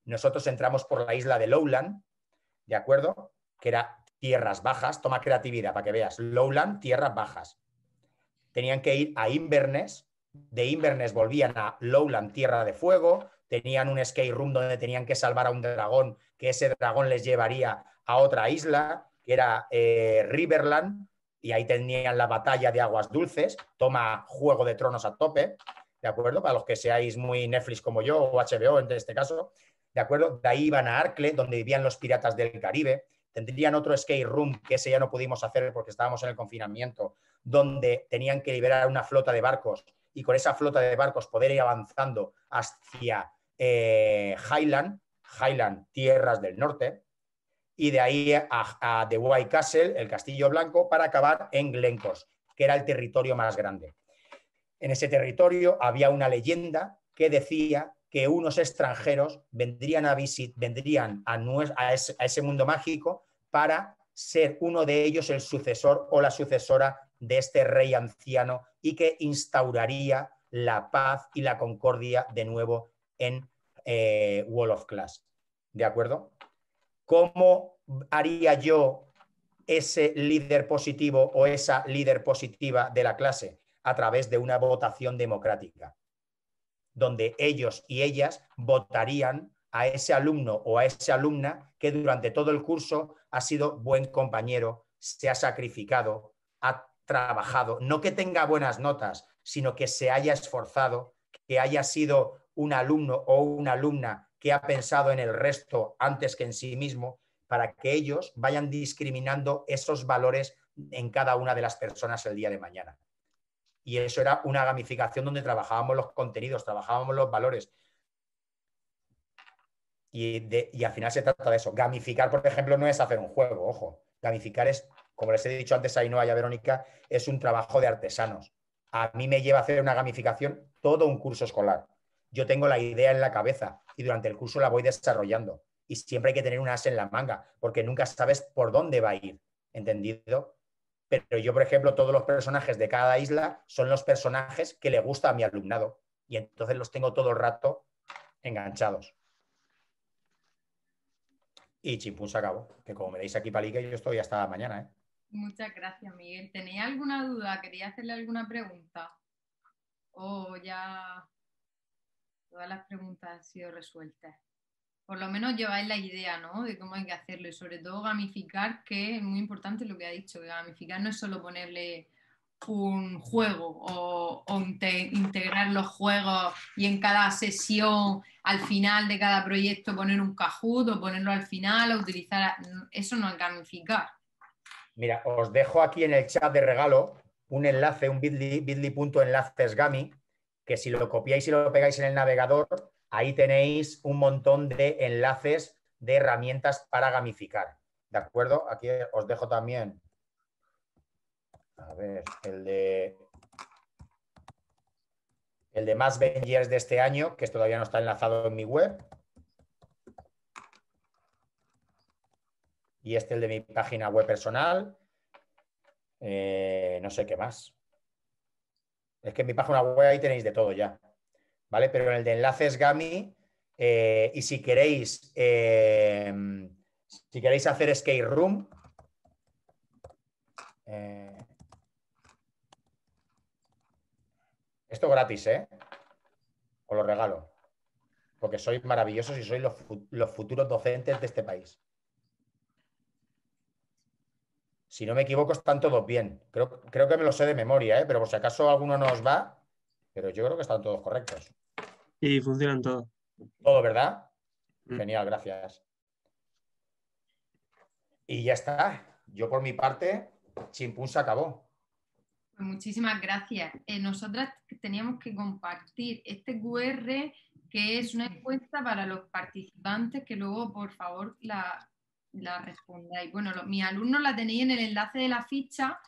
Nosotros entramos por la isla de Lowland, ¿de acuerdo? Que era tierras bajas, toma creatividad para que veas, Lowland, tierras bajas. Tenían que ir a Inverness, de Inverness volvían a Lowland, tierra de fuego, tenían un escape room donde tenían que salvar a un dragón, que ese dragón les llevaría a otra isla, que era Riverland, y ahí tenían la batalla de aguas dulces, toma Juego de Tronos a tope, ¿de acuerdo? Para los que seáis muy Netflix como yo, o HBO en este caso, ¿de acuerdo? De ahí iban a Arcle, donde vivían los piratas del Caribe, tendrían otro escape room, que ese ya no pudimos hacer porque estábamos en el confinamiento, donde tenían que liberar una flota de barcos y con esa flota de barcos poder ir avanzando hacia Highland, tierras del norte, y de ahí a The White Castle, el Castillo Blanco, para acabar en Glencore, que era el territorio más grande. En ese territorio había una leyenda que decía que unos extranjeros vendrían a ese mundo mágico para ser uno de ellos el sucesor o la sucesora de este rey anciano y que instauraría la paz y la concordia de nuevo en Wall of Class. ¿De acuerdo? ¿Cómo haría yo ese líder positivo o esa líder positiva de la clase? A través de una votación democrática, donde ellos y ellas votarían a ese alumno o a esa alumna que durante todo el curso ha sido buen compañero, se ha sacrificado, ha trabajado, no que tenga buenas notas, sino que se haya esforzado, que haya sido un alumno o una alumna que ha pensado en el resto antes que en sí mismo, para que ellos vayan discriminando esos valores en cada una de las personas el día de mañana. Y eso era una gamificación donde trabajábamos los contenidos, trabajábamos los valores. Y al final se trata de eso. Gamificar, por ejemplo, no es hacer un juego, ojo. Gamificar es, como les he dicho antes a Ainhoa y a Verónica, es un trabajo de artesanos. A mí me lleva a hacer una gamificación todo un curso escolar. yo tengo la idea en la cabeza y durante el curso la voy desarrollando. Y siempre hay que tener un as en la manga, porque nunca sabes por dónde va a ir, ¿entendido? Pero yo, por ejemplo, todos los personajes de cada isla son los personajes que le gusta a mi alumnado. Y entonces los tengo todo el rato enganchados. Y chimpún se acabó. Que como me deis aquí palique, yo estoy hasta mañana, ¿eh? Muchas gracias, Miguel. ¿Tenéis alguna duda? ¿Quería hacerle alguna pregunta? ¿O ya todas las preguntas han sido resueltas? Por lo menos lleváis la idea, ¿no? De cómo hay que hacerlo y sobre todo gamificar, que es muy importante lo que ha dicho, que gamificar no es solo ponerle un juego o integrar los juegos y en cada sesión, al final de cada proyecto poner un Kahoot o ponerlo al final o utilizar... Eso no es gamificar. Mira, os dejo aquí en el chat de regalo un enlace, un bit.ly.enlacesgami, que si lo copiáis y lo pegáis en el navegador, ahí tenéis un montón de enlaces de herramientas para gamificar. ¿De acuerdo? Aquí os dejo también, a ver, el de más Vengers de este año, que todavía no está enlazado en mi web. Y el de mi página web personal. No sé qué más. Es que en mi página web ahí tenéis de todo ya. ¿Vale? Pero en el de enlaces Gami, y si queréis hacer escape room, esto gratis, ¿eh? Os lo regalo. Porque sois maravillosos y sois los futuros docentes de este país. Si no me equivoco, están todos bien. Creo que me lo sé de memoria, ¿eh? Pero por si acaso alguno no os va, pero yo creo que están todos correctos. Y funcionan todos. Todo, ¿verdad? Mm. Genial, gracias. Y ya está. Yo por mi parte, chimpún se acabó. Pues muchísimas gracias. Nosotras teníamos que compartir este QR, que es una encuesta para los participantes, que luego, por favor, la respondáis. Bueno, mis alumnos la tenéis en el enlace de la ficha,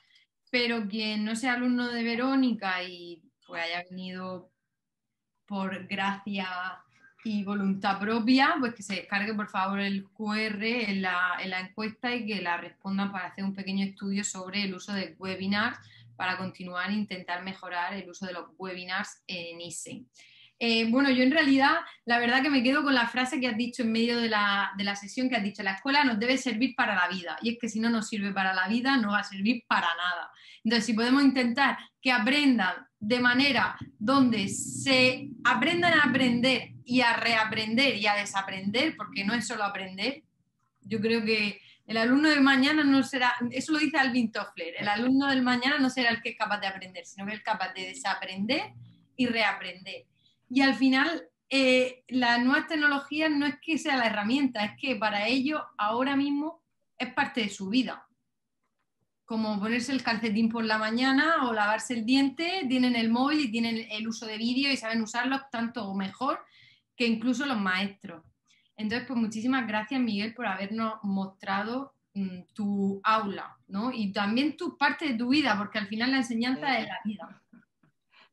pero quien no sea alumno de Verónica y pues haya venido por gracia y voluntad propia, pues que se descargue por favor el QR en la encuesta y que la respondan para hacer un pequeño estudio sobre el uso de webinars para continuar e intentar mejorar el uso de los webinars en ISE. Bueno, yo en realidad, la verdad que me quedo con la frase que has dicho en medio de la sesión, que has dicho, la escuela nos debe servir para la vida, y es que si no nos sirve para la vida, no va a servir para nada. Entonces, si podemos intentar que aprendan de manera donde se aprendan a aprender y a reaprender y a desaprender, porque no es solo aprender, yo creo que el alumno de mañana no será, eso lo dice Alvin Toffler, el alumno del mañana no será el que es capaz de aprender, sino que es capaz de desaprender y reaprender. Y al final, las nuevas tecnologías no es que sea la herramienta, es que para ellos ahora mismo es parte de su vida. Como ponerse el calcetín por la mañana o lavarse el diente, tienen el móvil y tienen el uso de vídeo y saben usarlo tanto o mejor que incluso los maestros. Entonces, pues muchísimas gracias, Miguel, por habernos mostrado tu aula, ¿no? Y también tu parte de tu vida, porque al final la enseñanza es la vida.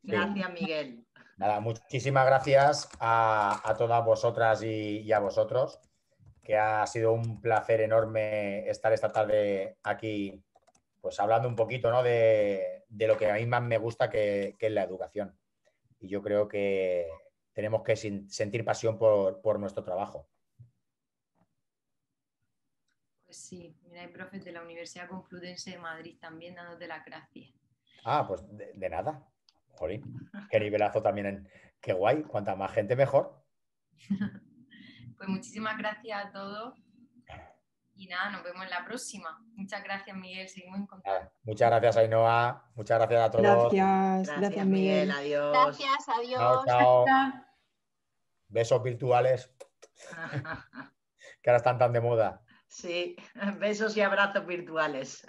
Gracias, Miguel. Nada, muchísimas gracias a todas vosotras y a vosotros, que ha sido un placer enorme estar esta tarde aquí, pues hablando un poquito, ¿no? de lo que a mí más me gusta, que es la educación. Y yo creo que tenemos que sentir pasión por nuestro trabajo. Pues sí, mira, hay profes de la Universidad Complutense de Madrid también dándote las gracias. Ah, pues de nada. Jolín, qué nivelazo también. Qué guay, cuanta más gente mejor. Pues muchísimas gracias a todos y nada, nos vemos en la próxima. Muchas gracias, Miguel, seguimos en contacto. Muchas gracias, Ainhoa. Muchas gracias a todos. Gracias, Miguel. Adiós. Gracias, adiós. Chao, chao. Besos virtuales, que ahora están tan de moda. Sí, besos y abrazos virtuales.